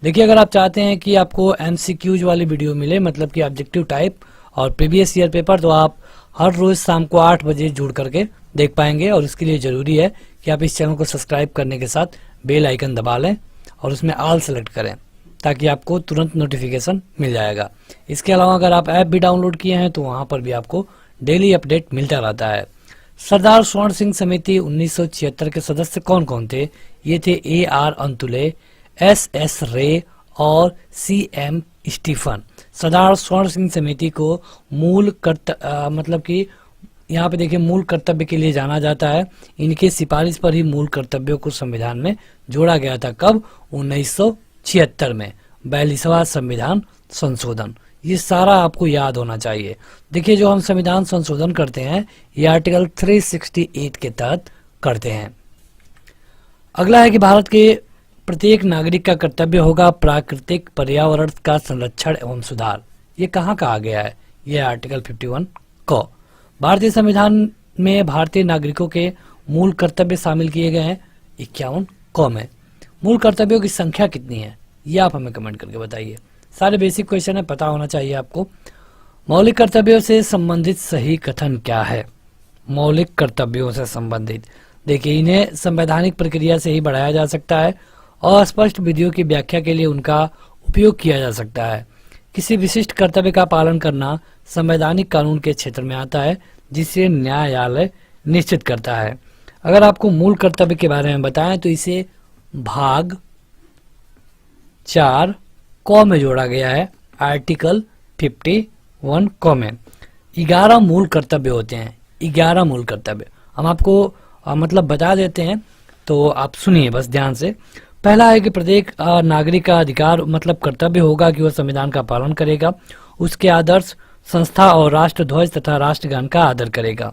A: देखिए अगर आप चाहते हैं कि आपको MCQs वाली वीडियो मिले, मतलब कि ऑब्जेक्टिव टाइप और प्रीवियस ईयर पेपर, तो आप हर रोज शाम को 8 बजे जुड़ करके देख पाएंगे। और इसके लिए जरूरी है कि आप इस चैनल को सब्सक्राइब करने के साथ बेल आइकन दबा लें और उसमें ऑल सेलेक्ट करें, ताकि आपको तुरंत नोटिफिकेशन मिल जाएगा। इसके अलावा अगर आप ऐप भी डाउनलोड किए हैं तो वहां पर भी आपको डेली अपडेट मिलता रहता है। सरदार स्वर्ण सिंह समिति 1976 के सदस्य कौन कौन थे, ये थे A.R. अंतुले, S.S. रे और C.M. स्टीफन। सरदार स्वर्ण सिंह समिति को मतलब कि यहाँ पे देखिए मूल कर्तव्य के लिए जाना जाता है। इनके सिफारिश पर ही मूल कर्तव्यों को संविधान में जोड़ा गया था। कब, 1976 में, 42वां संविधान संशोधन। ये सारा आपको याद होना चाहिए। देखिए जो हम संविधान संशोधन करते हैं ये आर्टिकल 368 के तहत करते हैं। अगला है कि भारत के प्रत्येक नागरिक का कर्तव्य होगा प्राकृतिक पर्यावरण का संरक्षण एवं सुधार। ये कहाँ कहा गया है, ये आर्टिकल 51 क। भारतीय संविधान में भारतीय नागरिकों के मूल कर्तव्य शामिल किए गए हैं 51 क में। मूल कर्तव्यों की संख्या कितनी है, ये आप हमें कमेंट करके बताइए। सारे बेसिक क्वेश्चन है, पता होना चाहिए आपको। मौलिक कर्तव्यों से संबंधित सही कथन क्या है, मौलिक कर्तव्यों से संबंधित, देखिए इन्हें संवैधानिक प्रक्रिया से ही बढ़ाया जा सकता है। अस्पष्ट विधियों की व्याख्या के लिए उनका उपयोग किया जा सकता है। किसी विशिष्ट कर्तव्य का पालन करना संवैधानिक कानून के क्षेत्र में आता है, जिसे न्यायालय निश्चित करता है। अगर आपको मूल कर्तव्य के बारे में बताएं तो इसे भाग 4 क में जोड़ा गया है, आर्टिकल 51 क में। 11 मूल कर्तव्य होते हैं, 11 मूल कर्तव्य हम आपको मतलब बता देते हैं, तो आप सुनिए बस ध्यान से। पहला है कि प्रत्येक नागरिक का अधिकार मतलब कर्तव्य होगा कि वह संविधान का पालन करेगा, उसके आदर्श, संस्था और राष्ट्र ध्वज तथा राष्ट्रगान का आदर करेगा।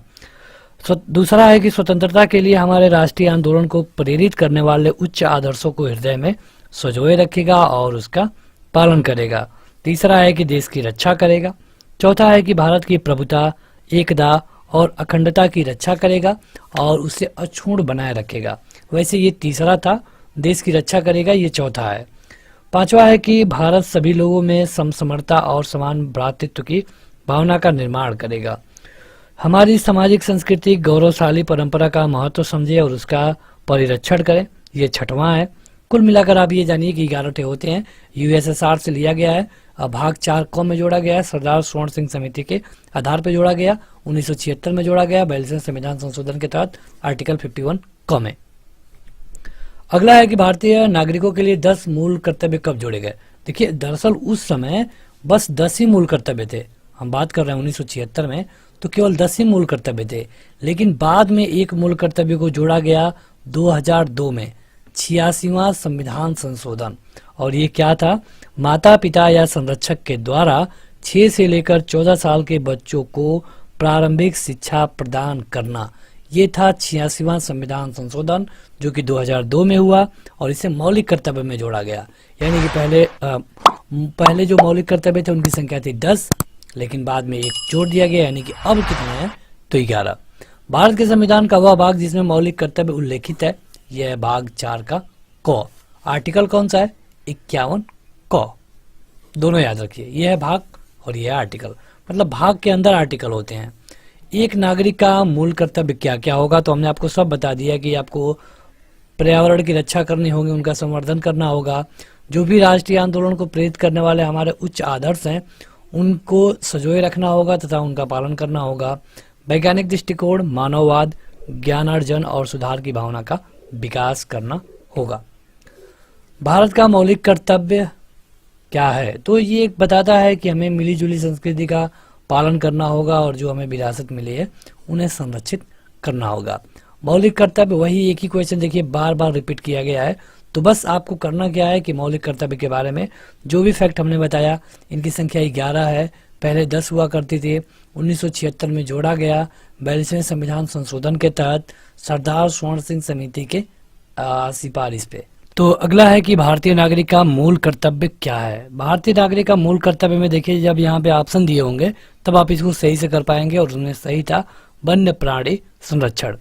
A: दूसरा है कि स्वतंत्रता के लिए हमारे राष्ट्रीय आंदोलन को प्रेरित करने वाले उच्च आदर्शों को हृदय में संजोए रखेगा और उसका पालन करेगा। तीसरा है कि देश की रक्षा करेगा। चौथा है कि भारत की प्रभुता, एकता और अखंडता की रक्षा करेगा और उसे अक्षुण्ण बनाए रखेगा। वैसे ये तीसरा था, देश की रक्षा करेगा, ये चौथा है। पांचवा है कि भारत सभी लोगों में समसमता और समान भ्रातृत्व की भावना का निर्माण करेगा। हमारी सामाजिक संस्कृति गौरवशाली परंपरा का महत्व समझे और उसका परिरक्षण करें। ये छठवां है। कुल मिलाकर आप ये जानिए कि 11 होते हैं। यूएसएसआर से लिया गया है। अब भाग 4 क में जोड़ा गया है। सरदार स्वर्ण सिंह समिति के आधार पर जोड़ा गया। 1976 में जोड़ा गया 42वें संविधान संशोधन के तहत आर्टिकल 51 क में। अगला है कि भारतीय नागरिकों के लिए 10 मूल कर्तव्य कब जोड़े गए। देखिए, दरअसल उस समय बस 10 ही मूल कर्तव्य थे। हम बात कर रहे हैं 1976 में, तो केवल 10 ही मूल कर्तव्य थे। लेकिन बाद में एक मूल कर्तव्य को जोड़ा गया 2002 में, 86वां संविधान संशोधन। और ये क्या था? माता पिता या संरक्षक के द्वारा 6 से लेकर 14 साल के बच्चों को प्रारंभिक शिक्षा प्रदान करना। ये था 86वां संविधान संशोधन, जो कि 2002 में हुआ और इसे मौलिक कर्तव्य में जोड़ा गया। यानी कि पहले जो मौलिक कर्तव्य थे उनकी संख्या थी 10, लेकिन बाद में एक जोड़ दिया गया, यानी कि अब कितने हैं? तो 11। भारत के संविधान का वह भाग जिसमें मौलिक कर्तव्य उल्लेखित है, यह है भाग 4 का क। आर्टिकल कौन सा है? 51 क। दोनों याद रखिए, यह है भाग और यह है आर्टिकल। मतलब भाग के अंदर आर्टिकल होते हैं। एक नागरिक का मूल कर्तव्य क्या क्या होगा, तो हमने आपको सब बता दिया कि आपको पर्यावरण की रक्षा करनी होगी, उनका संवर्धन करना होगा। जो भी राष्ट्रीय आंदोलन को प्रेरित करने वाले हमारे उच्च आदर्श हैं, उनको संजोए रखना होगा तथा उनका पालन करना होगा। वैज्ञानिक दृष्टिकोण, मानववाद, ज्ञानार्जन और सुधार की भावना का विकास करना होगा। भारत का मौलिक कर्तव्य क्या है? तो ये बताता है कि हमें मिली जुली संस्कृति का पालन करना होगा और जो हमें विरासत मिली है उन्हें संरक्षित करना होगा। मौलिक कर्तव्य, वही एक ही क्वेश्चन देखिए बार बार रिपीट किया गया है। तो बस आपको करना क्या है कि मौलिक कर्तव्य के बारे में जो भी फैक्ट हमने बताया, इनकी संख्या 11 है। पहले 10 हुआ करती थी, 1976 में जोड़ा गया 42वें संविधान संशोधन के तहत सरदार स्वर्ण सिंह समिति के सिफारिश पे। तो अगला है कि भारतीय नागरिक का मूल कर्तव्य क्या है। भारतीय नागरिक का मूल कर्तव्य में देखिए, जब यहाँ पे ऑप्शन दिए होंगे तब आप इसको सही से कर पाएंगे और उसमें सही था वन्य प्राणी संरक्षण।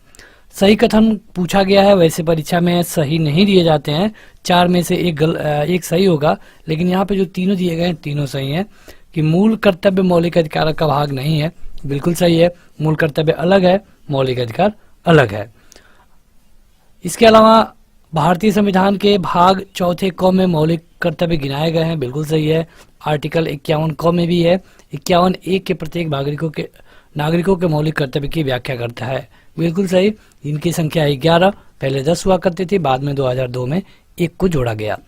A: सही कथन पूछा गया है, वैसे परीक्षा में सही नहीं दिए जाते हैं। 4 में से एक सही होगा, लेकिन यहाँ पे जो तीनों दिए गए हैं तीनों सही हैं। कि मूल कर्तव्य मौलिक अधिकार का भाग नहीं है, बिल्कुल सही है। मूल कर्तव्य अलग है, मौलिक अधिकार अलग है। इसके अलावा भारतीय संविधान के भाग 4 क में मौलिक कर्तव्य गिनाए गए हैं, बिल्कुल सही है। आर्टिकल 51 क में भी है। 51 एक के प्रत्येक नागरिकों के मौलिक कर्तव्य की व्याख्या करता है, बिल्कुल सही। इनकी संख्या 11, पहले 10 हुआ करती थी, बाद में 2002 में एक को जोड़ा गया।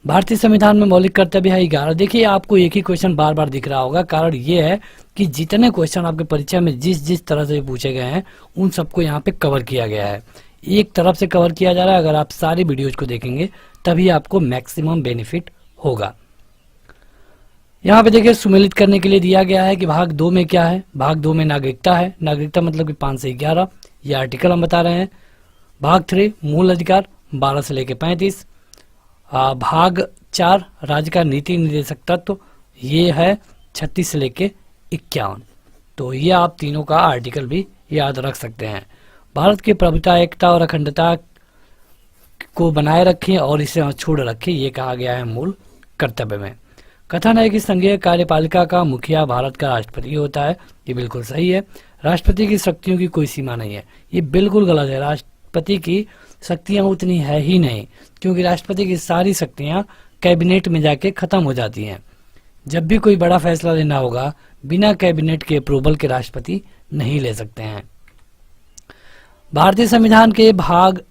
A: भारतीय संविधान में मौलिक कर्तव्य है 11। देखिए, आपको एक ही क्वेश्चन बार बार दिख रहा होगा। कारण ये है कि जितने क्वेश्चन आपके परीक्षा में जिस तरह से पूछे गए हैं, उन सबको यहाँ पे कवर किया गया है। एक तरफ से कवर किया जा रहा है। अगर आप सारी वीडियोज को देखेंगे तभी आपको मैक्सिमम बेनिफिट होगा। यहाँ पे देखिए, सुमेलित करने के लिए दिया गया है कि भाग 2 में क्या है। भाग 2 में नागरिकता है। नागरिकता मतलब कि 5 से 11, ये आर्टिकल हम बता रहे हैं। भाग 3 मूल अधिकार 12 से लेकर 35। भाग 4 राज्य का नीति निर्देशक तत्व, ये है 36 से लेकर 51। तो ये आप तीनों का आर्टिकल भी याद रख सकते हैं। भारत की प्रभुता, एकता और अखंडता को बनाए रखें और इसे छोड़ रखें, ये कहा गया है मूल कर्तव्य में। कथन है कि संघीय कार्यपालिका का मुखिया भारत का राष्ट्रपति होता है, ये बिल्कुल सही है। राष्ट्रपति की शक्तियों की कोई सीमा नहीं है, ये बिल्कुल गलत है। राष्ट्रपति की शक्तियां उतनी है ही नहीं, क्योंकि राष्ट्रपति की सारी शक्तियां कैबिनेट में जाके खत्म हो जाती हैं। जब भी कोई बड़ा फैसला लेना होगा, बिना कैबिनेट के अप्रूवल के राष्ट्रपति नहीं ले सकते हैं। भारतीय संविधान के भाग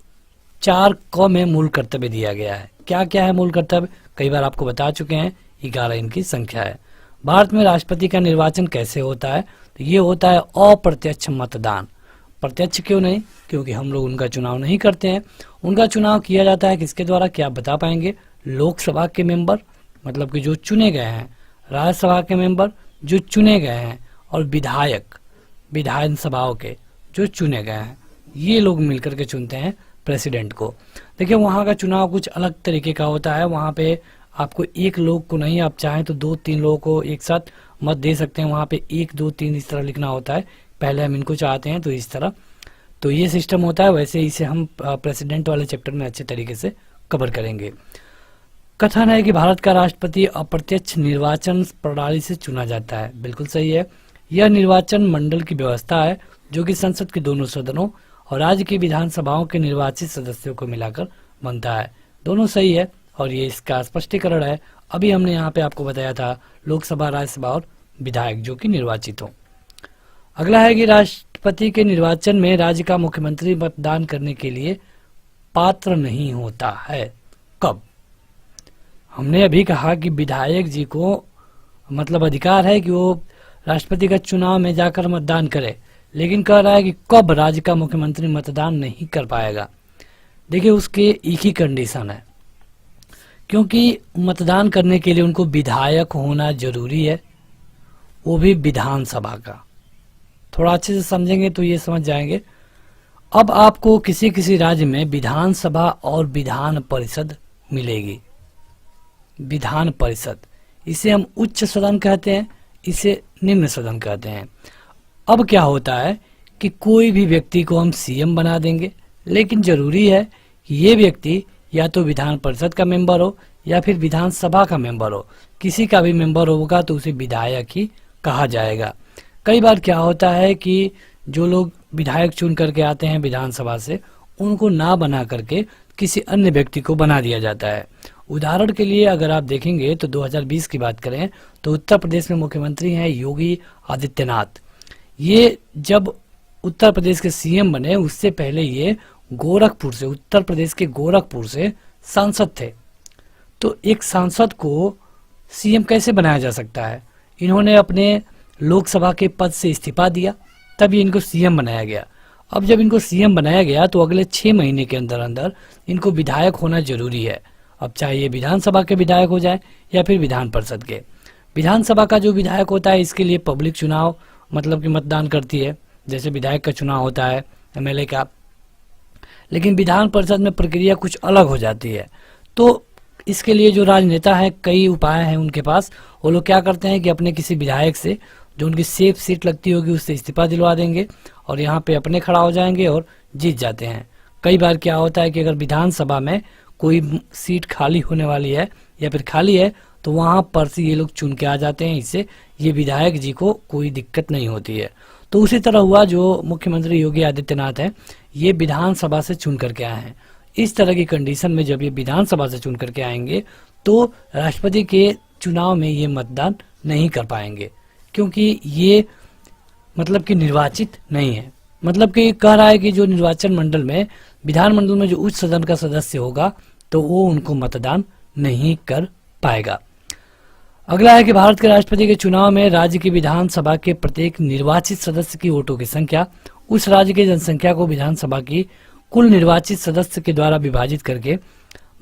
A: 4 क में मूल कर्तव्य दिया गया है। क्या क्या है मूल कर्तव्य? कई बार आपको बता चुके हैं, 11 इनकी संख्या है। भारत में राष्ट्रपति का निर्वाचन कैसे होता है? तो ये होता है अप्रत्यक्ष मतदान। प्रत्यक्ष क्यों नहीं? क्योंकि हम लोग उनका चुनाव नहीं करते हैं। उनका चुनाव किया जाता है किसके द्वारा, क्या आप बता पाएंगे? लोकसभा के मेंबर, मतलब कि जो चुने गए हैं, राज्यसभा के मेंबर जो चुने गए हैं, और विधायक विधानसभाओं के जो चुने गए हैं, ये लोग मिलकर के चुनते हैं प्रेसिडेंट को। देखिए, वहाँ का चुनाव कुछ अलग तरीके का होता है। वहाँ पे आपको एक लोग को नहीं, आप चाहें तो 2-3 लोगों को एक साथ मत दे सकते हैं। वहाँ पे 1, 2, 3 इस तरह लिखना होता है। पहले हम इनको चाहते हैं तो इस तरह, तो ये सिस्टम होता है। वैसे इसे हम प्रेसिडेंट वाले चैप्टर में अच्छे तरीके से कवर करेंगे। कथन है कि भारत का राष्ट्रपति अप्रत्यक्ष निर्वाचन प्रणाली से चुना जाता है, बिल्कुल सही है। यह निर्वाचन मंडल की व्यवस्था है जो कि संसद के दोनों सदनों और राज्य की विधानसभाओं के निर्वाचित सदस्यों को मिलाकर बनता है। दोनों सही है और ये इसका स्पष्टीकरण है। अभी हमने यहाँ पे आपको बताया था लोकसभा, राज्यसभा और विधायक जो कि निर्वाचित हो। अगला है कि राष्ट्रपति के निर्वाचन में राज्य का मुख्यमंत्री मतदान करने के लिए पात्र नहीं होता है। कब? हमने अभी कहा कि विधायक जी को मतलब अधिकार है कि वो राष्ट्रपति का चुनाव में जाकर मतदान करे, लेकिन कह रहा है कि कब राज्य का मुख्यमंत्री मतदान नहीं कर पाएगा। देखिए उसके एक ही कंडीशन है, क्योंकि मतदान करने के लिए उनको विधायक होना जरूरी है, वो भी विधानसभा का। थोड़ा अच्छे से समझेंगे तो ये समझ जाएंगे। अब आपको किसी किसी राज्य में विधानसभा और विधान परिषद मिलेगी। विधान परिषद, इसे हम उच्च सदन कहते हैं, इसे निम्न सदन कहते हैं। अब क्या होता है कि कोई भी व्यक्ति को हम सीएम बना देंगे, लेकिन जरूरी है कि ये व्यक्ति या तो विधान परिषद का मेंबर हो या फिर विधानसभा का मेंबर हो। किसी का भी मेंबर होगा तो उसे विधायक ही कहा जाएगा। कई बार क्या होता है कि जो लोग विधायक चुन करके आते हैं विधानसभा से, उनको ना बना करके किसी अन्य व्यक्ति को बना दिया जाता है। उदाहरण के लिए अगर आप देखेंगे तो 2020 की बात करें तो उत्तर प्रदेश में मुख्यमंत्री हैं योगी आदित्यनाथ। ये जब उत्तर प्रदेश के सीएम बने उससे पहले ये गोरखपुर से, उत्तर प्रदेश के गोरखपुर से सांसद थे। तो एक सांसद को सीएम कैसे बनाया जा सकता है? इन्होंने अपने लोकसभा के पद से इस्तीफा दिया, तब इनको सीएम बनाया गया। अब जब इनको सीएम बनाया गया तो अगले 6 महीने के अंदर अंदर इनको विधायक होना जरूरी है। अब चाहे ये विधानसभा के विधायक हो जाए या फिर विधान परिषद के। विधानसभा का जो विधायक होता है इसके लिए पब्लिक चुनाव मतलब कि मतदान करती है, जैसे विधायक का चुनाव होता है एमएलए का। लेकिन विधान परिषद में प्रक्रिया कुछ अलग हो जाती है। तो इसके लिए जो राजनेता है कई उपाय हैं उनके पास। वो लोग क्या करते हैं कि अपने किसी विधायक से जो उनकी सेफ सीट लगती होगी उससे इस्तीफा दिलवा देंगे और यहाँ पे अपने खड़ा हो जाएंगे और जीत जाते हैं। कई बार क्या होता है कि अगर विधानसभा में कोई सीट खाली होने वाली है या फिर खाली है तो वहां पर से ये लोग चुन के आ जाते हैं। इससे ये विधायक जी को कोई दिक्कत नहीं होती है। तो उसी तरह हुआ जो मुख्यमंत्री योगी आदित्यनाथ हैं, ये विधानसभा से चुन करके आए हैं। इस तरह की कंडीशन में जब ये विधानसभा से चुन करके आएंगे तो राष्ट्रपति के चुनाव में ये मतदान नहीं कर पाएंगे, क्योंकि ये मतलब कि निर्वाचित नहीं है। मतलब कि कह रहा है कि जो निर्वाचन मंडल में, विधानमंडल में जो उच्च सदन का सदस्य होगा तो वो उनको मतदान नहीं कर पाएगा। अगला है कि भारत के राष्ट्रपति के चुनाव में राज्य की विधानसभा के प्रत्येक निर्वाचित सदस्य की वोटों की संख्या उस राज्य की जनसंख्या को विधानसभा की कुल निर्वाचित सदस्य के द्वारा विभाजित करके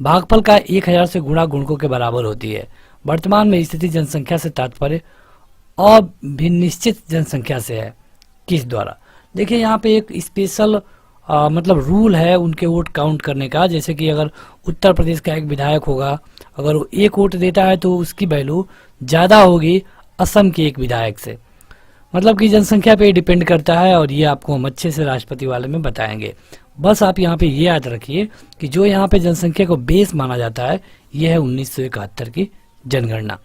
A: भागफल का 1000 से गुणा गुणकों के बराबर होती है। वर्तमान में स्थिति जनसंख्या से तात्पर्य अभिनिश्चित जनसंख्या से है। किस द्वारा? देखिए यहाँ पे एक स्पेशल मतलब रूल है उनके वोट काउंट करने का। जैसे कि अगर उत्तर प्रदेश का एक विधायक होगा, अगर वो 1 वोट देता है तो उसकी वैल्यू ज़्यादा होगी असम के एक विधायक से। मतलब कि जनसंख्या पे डिपेंड करता है और ये आपको हम अच्छे से राष्ट्रपति वाले में बताएंगे। बस आप यहाँ पे ये याद रखिए कि जो यहाँ पे जनसंख्या को बेस माना जाता है यह है 1971 की जनगणना।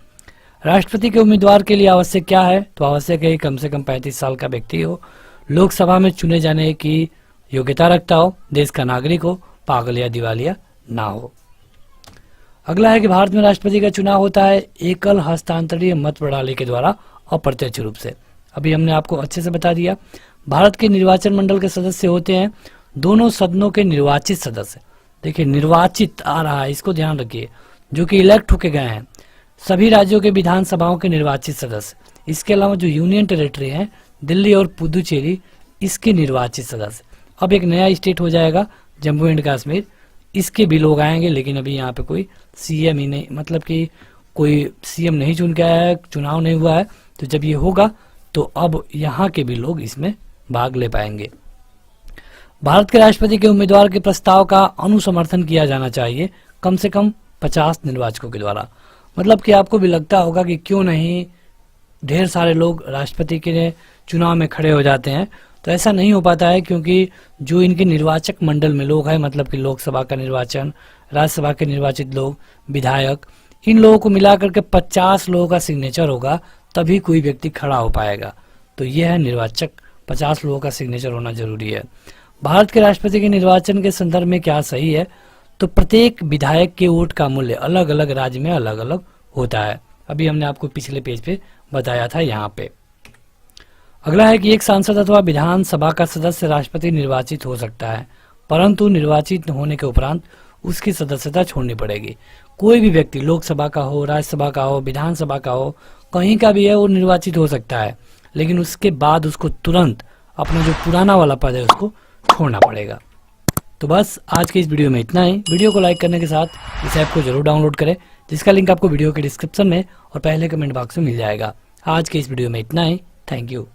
A: राष्ट्रपति के उम्मीदवार के लिए आवश्यक क्या है? तो आवश्यक है कम से कम 35 साल का व्यक्ति हो, लोकसभा में चुने जाने की योग्यता रखता हो, देश का नागरिक हो, पागल या दिवालिया ना हो। अगला है कि भारत में राष्ट्रपति का चुनाव होता है एकल हस्तांतरणीय मत प्रणाली के द्वारा अप्रत्यक्ष रूप से। अभी हमने आपको अच्छे से बता दिया। भारत के निर्वाचन मंडल के सदस्य होते हैं दोनों सदनों के निर्वाचित सदस्य। देखिए निर्वाचित आ रहा है, इसको ध्यान रखिए, जो कि इलेक्ट होके गए हैं। सभी राज्यों के विधानसभाओं के निर्वाचित सदस्य। इसके अलावा जो यूनियन टेरिटरी है दिल्ली और पुदुचेरी, इसके निर्वाचित सदस्य। अब एक नया स्टेट हो जाएगा जम्मू एंड कश्मीर, इसके भी लोग आएंगे, लेकिन अभी यहाँ पे कोई सीएम ही नहीं, मतलब कि कोई सीएम नहीं चुन के आया है, चुनाव नहीं हुआ है। तो जब ये होगा तो अब यहाँ के भी लोग इसमें भाग ले पाएंगे। भारत के राष्ट्रपति के उम्मीदवार के प्रस्ताव का अनुसमर्थन किया जाना चाहिए कम से कम 50 निर्वाचकों के द्वारा। मतलब कि आपको भी लगता होगा कि क्यों नहीं ढेर सारे लोग राष्ट्रपति के चुनाव में खड़े हो जाते हैं। तो ऐसा नहीं हो पाता है, क्योंकि जो इनके निर्वाचक मंडल में लोग हैं, मतलब कि लोकसभा का निर्वाचन, राज्यसभा के निर्वाचित लोग, विधायक, इन लोगों को मिलाकर के 50 लोगों का सिग्नेचर होगा, तभी कोई व्यक्ति खड़ा हो पाएगा। तो यह है निर्वाचक, 50 लोगों का सिग्नेचर होना जरूरी है। भारत के राष्ट्रपति के निर्वाचन के संदर्भ में क्या सही है, तो प्रत्येक विधायक के वोट का मूल्य अलग अलग राज्य में अलग अलग होता है। अभी हमने आपको पिछले पेज पे बताया था यहाँ पे। अगला है कि एक सांसद अथवा विधानसभा का सदस्य राष्ट्रपति निर्वाचित हो सकता है, परंतु निर्वाचित होने के उपरांत उसकी सदस्यता छोड़नी पड़ेगी। कोई भी व्यक्ति लोकसभा का हो, राज्यसभा का हो, विधानसभा का हो, कहीं का भी है, वो निर्वाचित हो सकता है, लेकिन उसके बाद उसको तुरंत अपना जो पुराना वाला पद है उसको छोड़ना पड़ेगा। तो बस आज के इस वीडियो में इतना ही। वीडियो को लाइक करने के साथ इस ऐप को जरूर डाउनलोड करें, जिसका लिंक आपको वीडियो के डिस्क्रिप्शन में और पहले कमेंट बॉक्स में मिल जाएगा। आज के इस वीडियो में इतना ही। Thank you.